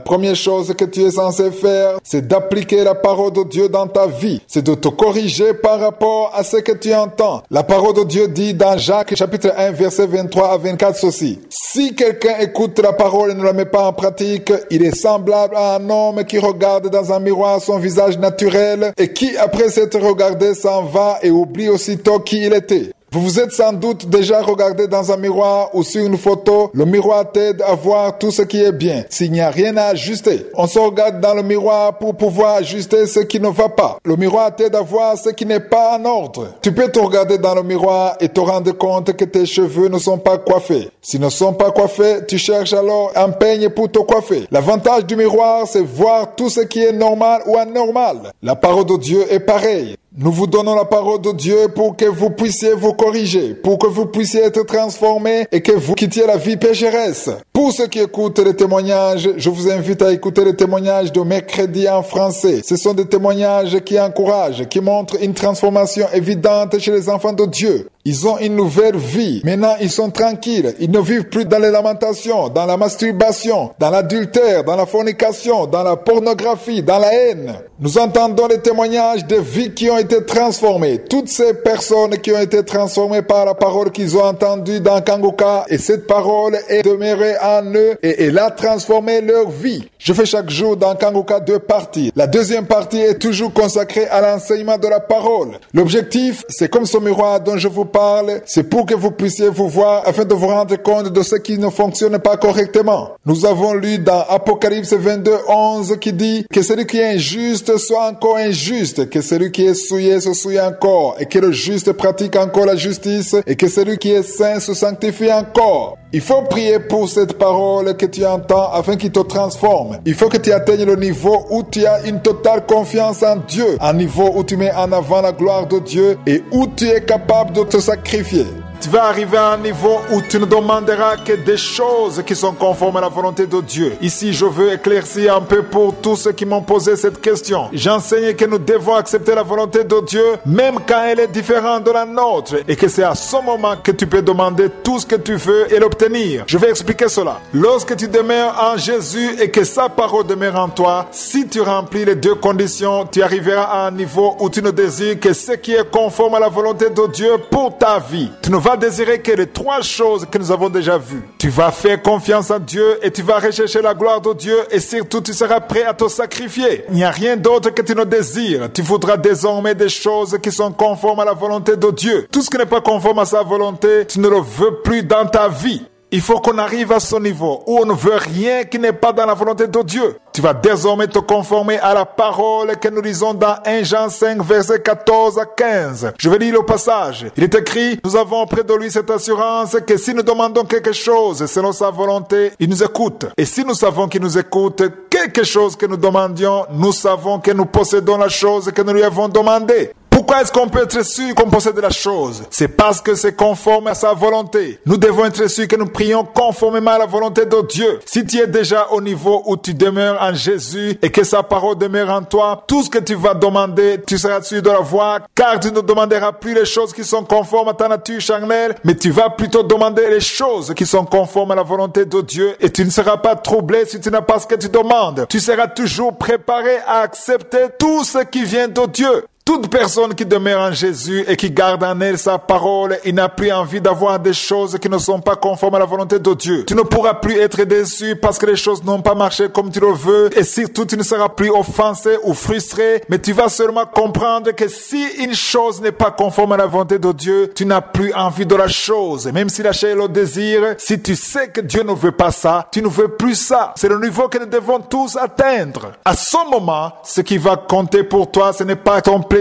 première chose que tu es censé faire, c'est d'appliquer la parole de Dieu dans ta vie. C'est de te corriger par rapport à ce que tu entends. La parole de Dieu dit dans Jacques chapitre 1 verset 23 à 24 ceci. Si quelqu'un écoute la parole et ne la met pas en pratique, il est semblable à un homme qui regarde dans un miroir son visage naturel et qui, après s'être regardé, s'en va et oublie aussitôt qui il était. Vous vous êtes sans doute déjà regardé dans un miroir ou sur une photo. Le miroir t'aide à voir tout ce qui est bien, s'il n'y a rien à ajuster. On se regarde dans le miroir pour pouvoir ajuster ce qui ne va pas. Le miroir t'aide à voir ce qui n'est pas en ordre. Tu peux te regarder dans le miroir et te rendre compte que tes cheveux ne sont pas coiffés. S'ils ne sont pas coiffés, tu cherches alors un peigne pour te coiffer. L'avantage du miroir, c'est voir tout ce qui est normal ou anormal. La parole de Dieu est pareille. Nous vous donnons la parole de Dieu pour que vous puissiez vous corriger, pour que vous puissiez être transformés et que vous quittiez la vie pécheresse. Pour ceux qui écoutent les témoignages, je vous invite à écouter les témoignages de mercredi en français. Ce sont des témoignages qui encouragent, qui montrent une transformation évidente chez les enfants de Dieu. Ils ont une nouvelle vie. Maintenant, ils sont tranquilles. Ils ne vivent plus dans les lamentations, dans la masturbation, dans l'adultère, dans la fornication, dans la pornographie, dans la haine. Nous entendons les témoignages de vies qui ont été transformées. Toutes ces personnes qui ont été transformées par la parole qu'ils ont entendue dans Kanguka, et cette parole est demeurée en eux et elle a transformé leur vie. Je fais chaque jour dans Kanguka 2 parties. La deuxième partie est toujours consacrée à l'enseignement de la parole. L'objectif, c'est comme ce miroir dont je vous parle, c'est pour que vous puissiez vous voir afin de vous rendre compte de ce qui ne fonctionne pas correctement. Nous avons lu dans Apocalypse 22, 11 qui dit que celui qui est injuste soit encore injuste, que celui qui est souillé se souille encore, et que le juste pratique encore la justice, et que celui qui est saint se sanctifie encore. Il faut prier pour cette parole que tu entends afin qu'il te transforme. Il faut que tu atteignes le niveau où tu as une totale confiance en Dieu, un niveau où tu mets en avant la gloire de Dieu et où tu es capable de te sacrifier. Tu vas arriver à un niveau où tu ne demanderas que des choses qui sont conformes à la volonté de Dieu. Ici, je veux éclaircir un peu pour tous ceux qui m'ont posé cette question. J'enseigne que nous devons accepter la volonté de Dieu, même quand elle est différente de la nôtre, et que c'est à ce moment que tu peux demander tout ce que tu veux et l'obtenir. Je vais expliquer cela. Lorsque tu demeures en Jésus et que sa parole demeure en toi, si tu remplis les 2 conditions, tu arriveras à un niveau où tu ne désires que ce qui est conforme à la volonté de Dieu pour ta vie. Tu ne vas désirer que les 3 choses que nous avons déjà vues. Tu vas faire confiance en Dieu et tu vas rechercher la gloire de Dieu et surtout tu seras prêt à te sacrifier. Il n'y a rien d'autre que tu ne désires. Tu voudras désormais des choses qui sont conformes à la volonté de Dieu. Tout ce qui n'est pas conforme à sa volonté, tu ne le veux plus dans ta vie. Il faut qu'on arrive à ce niveau où on ne veut rien qui n'est pas dans la volonté de Dieu. Tu vas désormais te conformer à la parole que nous lisons dans 1 Jean 5, versets 14 à 15. Je vais lire le passage. Il est écrit, nous avons auprès de lui cette assurance que si nous demandons quelque chose selon sa volonté, il nous écoute. Et si nous savons qu'il nous écoute, quelque chose que nous demandions, nous savons que nous possédons la chose que nous lui avons demandée. Pourquoi est-ce qu'on peut être sûr qu'on possède la chose? C'est parce que c'est conforme à sa volonté. Nous devons être sûrs que nous prions conformément à la volonté de Dieu. Si tu es déjà au niveau où tu demeures en Jésus et que sa parole demeure en toi, tout ce que tu vas demander, tu seras sûr de l'avoir, car tu ne demanderas plus les choses qui sont conformes à ta nature charnelle, mais tu vas plutôt demander les choses qui sont conformes à la volonté de Dieu et tu ne seras pas troublé si tu n'as pas ce que tu demandes. Tu seras toujours préparé à accepter tout ce qui vient de Dieu. Toute personne qui demeure en Jésus et qui garde en elle sa parole, il n'a plus envie d'avoir des choses qui ne sont pas conformes à la volonté de Dieu. Tu ne pourras plus être déçu parce que les choses n'ont pas marché comme tu le veux et surtout tu ne seras plus offensé ou frustré, mais tu vas seulement comprendre que si une chose n'est pas conforme à la volonté de Dieu, tu n'as plus envie de la chose. Même si la chair le désire, si tu sais que Dieu ne veut pas ça, tu ne veux plus ça. C'est le niveau que nous devons tous atteindre. À ce moment, ce qui va compter pour toi, ce n'est pas ton plaisir.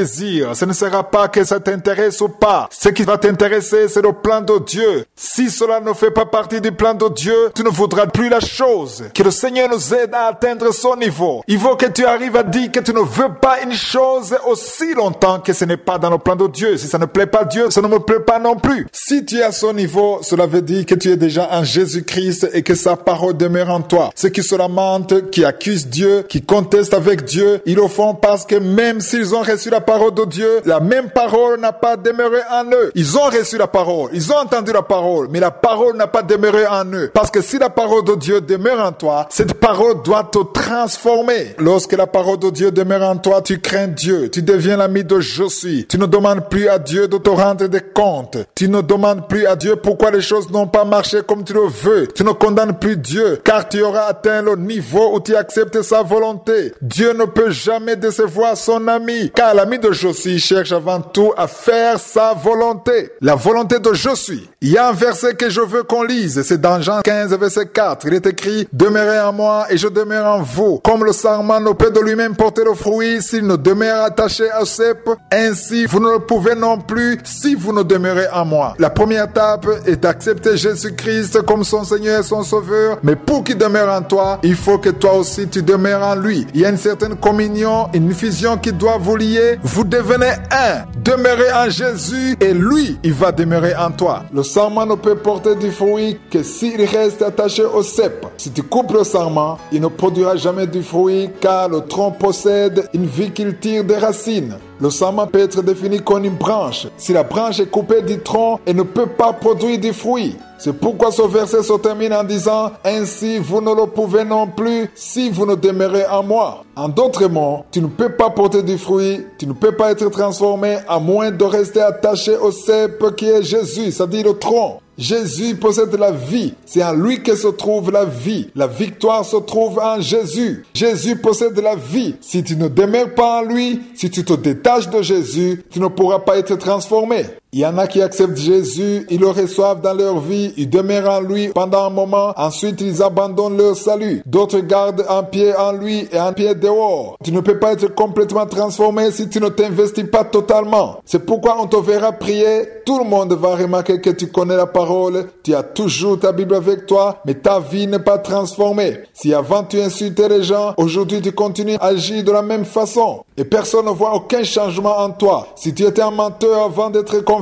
Ce ne sera pas que ça t'intéresse ou pas. Ce qui va t'intéresser, c'est le plan de Dieu. Si cela ne fait pas partie du plan de Dieu, tu ne voudras plus la chose. Que le Seigneur nous aide à atteindre son niveau. Il faut que tu arrives à dire que tu ne veux pas une chose aussi longtemps que ce n'est pas dans le plan de Dieu. Si ça ne plaît pas à Dieu, ça ne me plaît pas non plus. Si tu es à son niveau, cela veut dire que tu es déjà en Jésus-Christ et que sa parole demeure en toi. Ceux qui se lamentent, qui accusent Dieu, qui contestent avec Dieu, ils le font parce que même s'ils ont reçu la la parole de Dieu, la même parole n'a pas demeuré en eux. Ils ont reçu la parole, ils ont entendu la parole, mais la parole n'a pas demeuré en eux. Parce que si la parole de Dieu demeure en toi, cette parole doit te transformer. Lorsque la parole de Dieu demeure en toi, tu crains Dieu, tu deviens l'ami de je suis. Tu ne demandes plus à Dieu de te rendre des comptes. Tu ne demandes plus à Dieu pourquoi les choses n'ont pas marché comme tu le veux. Tu ne condamnes plus Dieu, car tu auras atteint le niveau où tu acceptes sa volonté. Dieu ne peut jamais décevoir son ami, car l'ami de je suis cherche avant tout à faire sa volonté. La volonté de je suis. Il y a un verset que je veux qu'on lise, c'est dans Jean 15, verset 4. Il est écrit, « Demeurez en moi et je demeure en vous. Comme le sarment ne peut de lui-même porter le fruit s'il ne demeure attaché au cep, ainsi vous ne le pouvez non plus si vous ne demeurez en moi. » La première étape est d'accepter Jésus-Christ comme son Seigneur et son Sauveur, mais pour qu'il demeure en toi, il faut que toi aussi tu demeures en lui. Il y a une certaine communion, une fusion qui doit vous lier. Vous devenez un. Demeurez en Jésus et lui, il va demeurer en toi. Le sarment ne peut porter du fruit que s'il reste attaché au cep. Si tu coupes le sarment, il ne produira jamais du fruit car le tronc possède une vie qu'il tire des racines. Le sarment peut être défini comme une branche. Si la branche est coupée du tronc, elle ne peut pas produire du fruit. C'est pourquoi ce verset se termine en disant « Ainsi vous ne le pouvez non plus si vous ne demeurez en moi ». En d'autres mots, tu ne peux pas porter du fruit, tu ne peux pas être transformé à moins de rester attaché au cep qui est Jésus, c'est-à-dire le tronc. Jésus possède la vie. C'est en lui que se trouve la vie. La victoire se trouve en Jésus. Jésus possède la vie. Si tu ne demeures pas en lui, si tu te détaches de Jésus, tu ne pourras pas être transformé. Il y en a qui acceptent Jésus, ils le reçoivent dans leur vie, ils demeurent en lui pendant un moment, ensuite ils abandonnent leur salut. D'autres gardent un pied en lui et un pied dehors. Tu ne peux pas être complètement transformé si tu ne t'investis pas totalement. C'est pourquoi on te verra prier, tout le monde va remarquer que tu connais la parole, tu as toujours ta Bible avec toi, mais ta vie n'est pas transformée. Si avant tu insultais les gens, aujourd'hui tu continues à agir de la même façon. Et personne ne voit aucun changement en toi. Si tu étais un menteur avant d'être converti,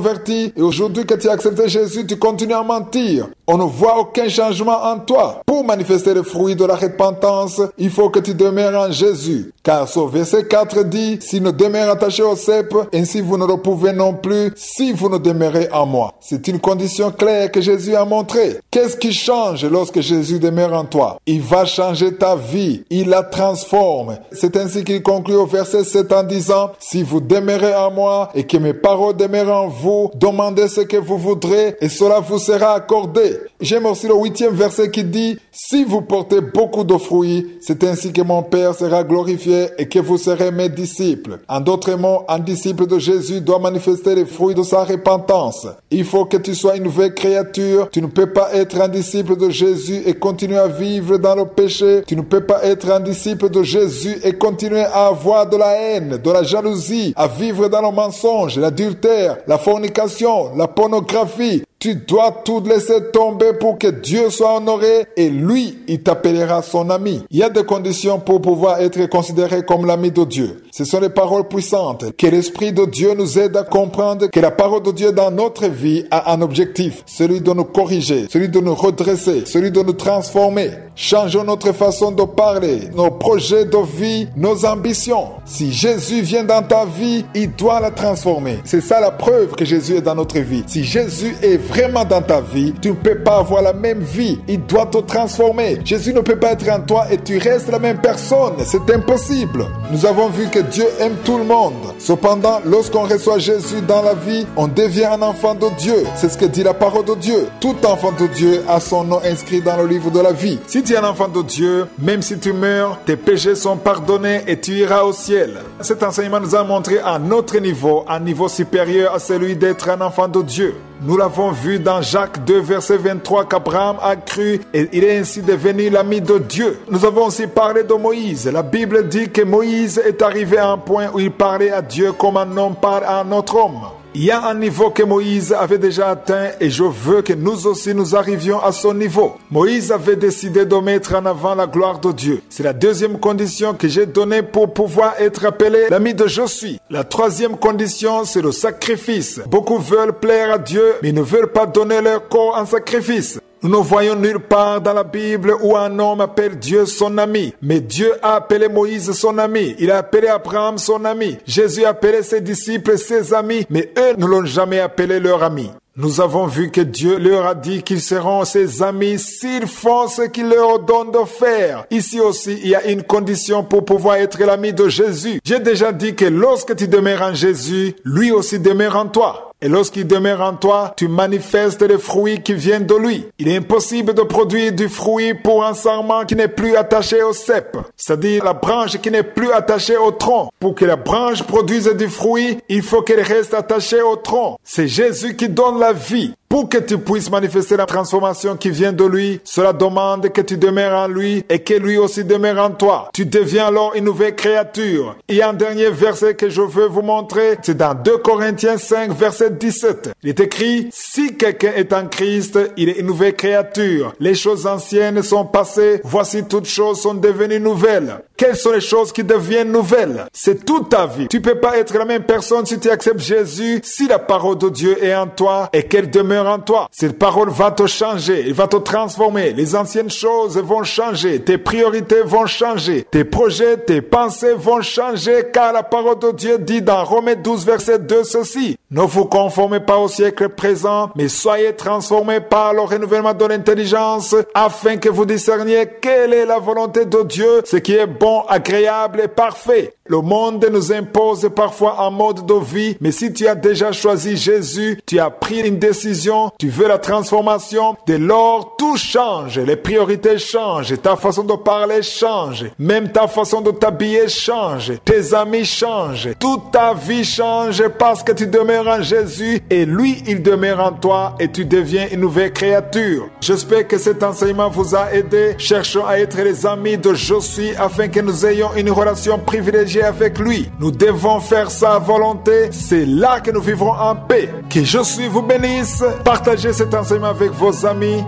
et aujourd'hui que tu as accepté Jésus, tu continues à mentir. On ne voit aucun changement en toi. Pour manifester les fruits de la repentance, il faut que tu demeures en Jésus. Car ce verset 4 dit, « S'il ne demeure attaché au cep, ainsi vous ne le pouvez non plus si vous ne demeurez en moi. » C'est une condition claire que Jésus a montrée. Qu'est-ce qui change lorsque Jésus demeure en toi? Il va changer ta vie. Il la transforme. C'est ainsi qu'il conclut au verset 7 en disant, « Si vous demeurez en moi et que mes paroles demeurent en vous, demandez ce que vous voudrez et cela vous sera accordé. » J'aime aussi le 8e verset qui dit, « Si vous portez beaucoup de fruits, c'est ainsi que mon Père sera glorifié et que vous serez mes disciples. » En d'autres mots, un disciple de Jésus doit manifester les fruits de sa repentance. Il faut que tu sois une nouvelle créature. Tu ne peux pas être un disciple de Jésus et continuer à vivre dans le péché. Tu ne peux pas être un disciple de Jésus et continuer à avoir de la haine, de la jalousie, à vivre dans le mensonge, l'adultère, la fornication, la pornographie. Tu dois tout laisser tomber pour que Dieu soit honoré et lui, il t'appellera son ami. Il y a des conditions pour pouvoir être considéré comme l'ami de Dieu. Ce sont les paroles puissantes. Que l'Esprit de Dieu nous aide à comprendre que la parole de Dieu dans notre vie a un objectif. Celui de nous corriger, celui de nous redresser, celui de nous transformer. Changeons notre façon de parler, nos projets de vie, nos ambitions. Si Jésus vient dans ta vie, il doit la transformer. C'est ça la preuve que Jésus est dans notre vie. Si Jésus est vraiment dans ta vie, tu ne peux pas avoir la même vie. Il doit te transformer. Jésus ne peut pas être en toi et tu restes la même personne. C'est impossible. Nous avons vu que Dieu aime tout le monde. Cependant, lorsqu'on reçoit Jésus dans la vie, on devient un enfant de Dieu. C'est ce que dit la parole de Dieu. Tout enfant de Dieu a son nom inscrit dans le livre de la vie. Si tu es un enfant de Dieu, même si tu meurs, tes péchés sont pardonnés et tu iras au ciel. Cet enseignement nous a montré un autre niveau, un niveau supérieur à celui d'être un enfant de Dieu. Nous l'avons vu dans Jacques 2, verset 23, qu'Abraham a cru et il est ainsi devenu l'ami de Dieu. Nous avons aussi parlé de Moïse. La Bible dit que Moïse est arrivé à un point où il parlait à Dieu comme un homme parle à un autre homme. Il y a un niveau que Moïse avait déjà atteint et je veux que nous aussi nous arrivions à ce niveau. Moïse avait décidé de mettre en avant la gloire de Dieu. C'est la deuxième condition que j'ai donnée pour pouvoir être appelé l'ami de je suis. La troisième condition, c'est le sacrifice. Beaucoup veulent plaire à Dieu, mais ne veulent pas donner leur corps en sacrifice. Nous ne voyons nulle part dans la Bible où un homme appelle Dieu son ami. Mais Dieu a appelé Moïse son ami. Il a appelé Abraham son ami. Jésus a appelé ses disciples ses amis. Mais eux ne l'ont jamais appelé leur ami. Nous avons vu que Dieu leur a dit qu'ils seront ses amis s'ils font ce qu'il leur donne de faire. Ici aussi, il y a une condition pour pouvoir être l'ami de Jésus. J'ai déjà dit que lorsque tu demeures en Jésus, lui aussi demeure en toi. Et lorsqu'il demeure en toi, tu manifestes les fruits qui viennent de lui. Il est impossible de produire du fruit pour un sarment qui n'est plus attaché au cep, c'est-à-dire la branche qui n'est plus attachée au tronc. Pour que la branche produise du fruit, il faut qu'elle reste attachée au tronc. C'est Jésus qui donne la vie. Pour que tu puisses manifester la transformation qui vient de lui, cela demande que tu demeures en lui et que lui aussi demeure en toi. Tu deviens alors une nouvelle créature. Il y a un dernier verset que je veux vous montrer. C'est dans 2 Corinthiens 5, verset 17. Il est écrit, « Si quelqu'un est en Christ, il est une nouvelle créature. Les choses anciennes sont passées. Voici toutes choses sont devenues nouvelles. » Quelles sont les choses qui deviennent nouvelles? C'est toute ta vie. Tu peux pas être la même personne si tu acceptes Jésus, si la parole de Dieu est en toi et qu'elle demeure en toi. Cette parole va te changer, elle va te transformer. Les anciennes choses vont changer, tes priorités vont changer, tes projets, tes pensées vont changer, car la parole de Dieu dit dans Romains 12, verset 2 ceci. Ne vous conformez pas au siècle présent, mais soyez transformés par le renouvellement de l'intelligence, afin que vous discerniez quelle est la volonté de Dieu, ce qui est bon, agréable et parfait. Le monde nous impose parfois un mode de vie, mais si tu as déjà choisi Jésus, tu as pris une décision, tu veux la transformation, dès lors tout change, les priorités changent, ta façon de parler change, même ta façon de t'habiller change, tes amis changent, toute ta vie change parce que tu demeures en Jésus et lui il demeure en toi et tu deviens une nouvelle créature. J'espère que cet enseignement vous a aidé. Cherchons à être les amis de Jésus afin que nous ayons une relation privilégiée avec lui. Nous devons faire sa volonté. C'est là que nous vivrons en paix. Que Jésus vous bénisse. Partagez cet enseignement avec vos amis.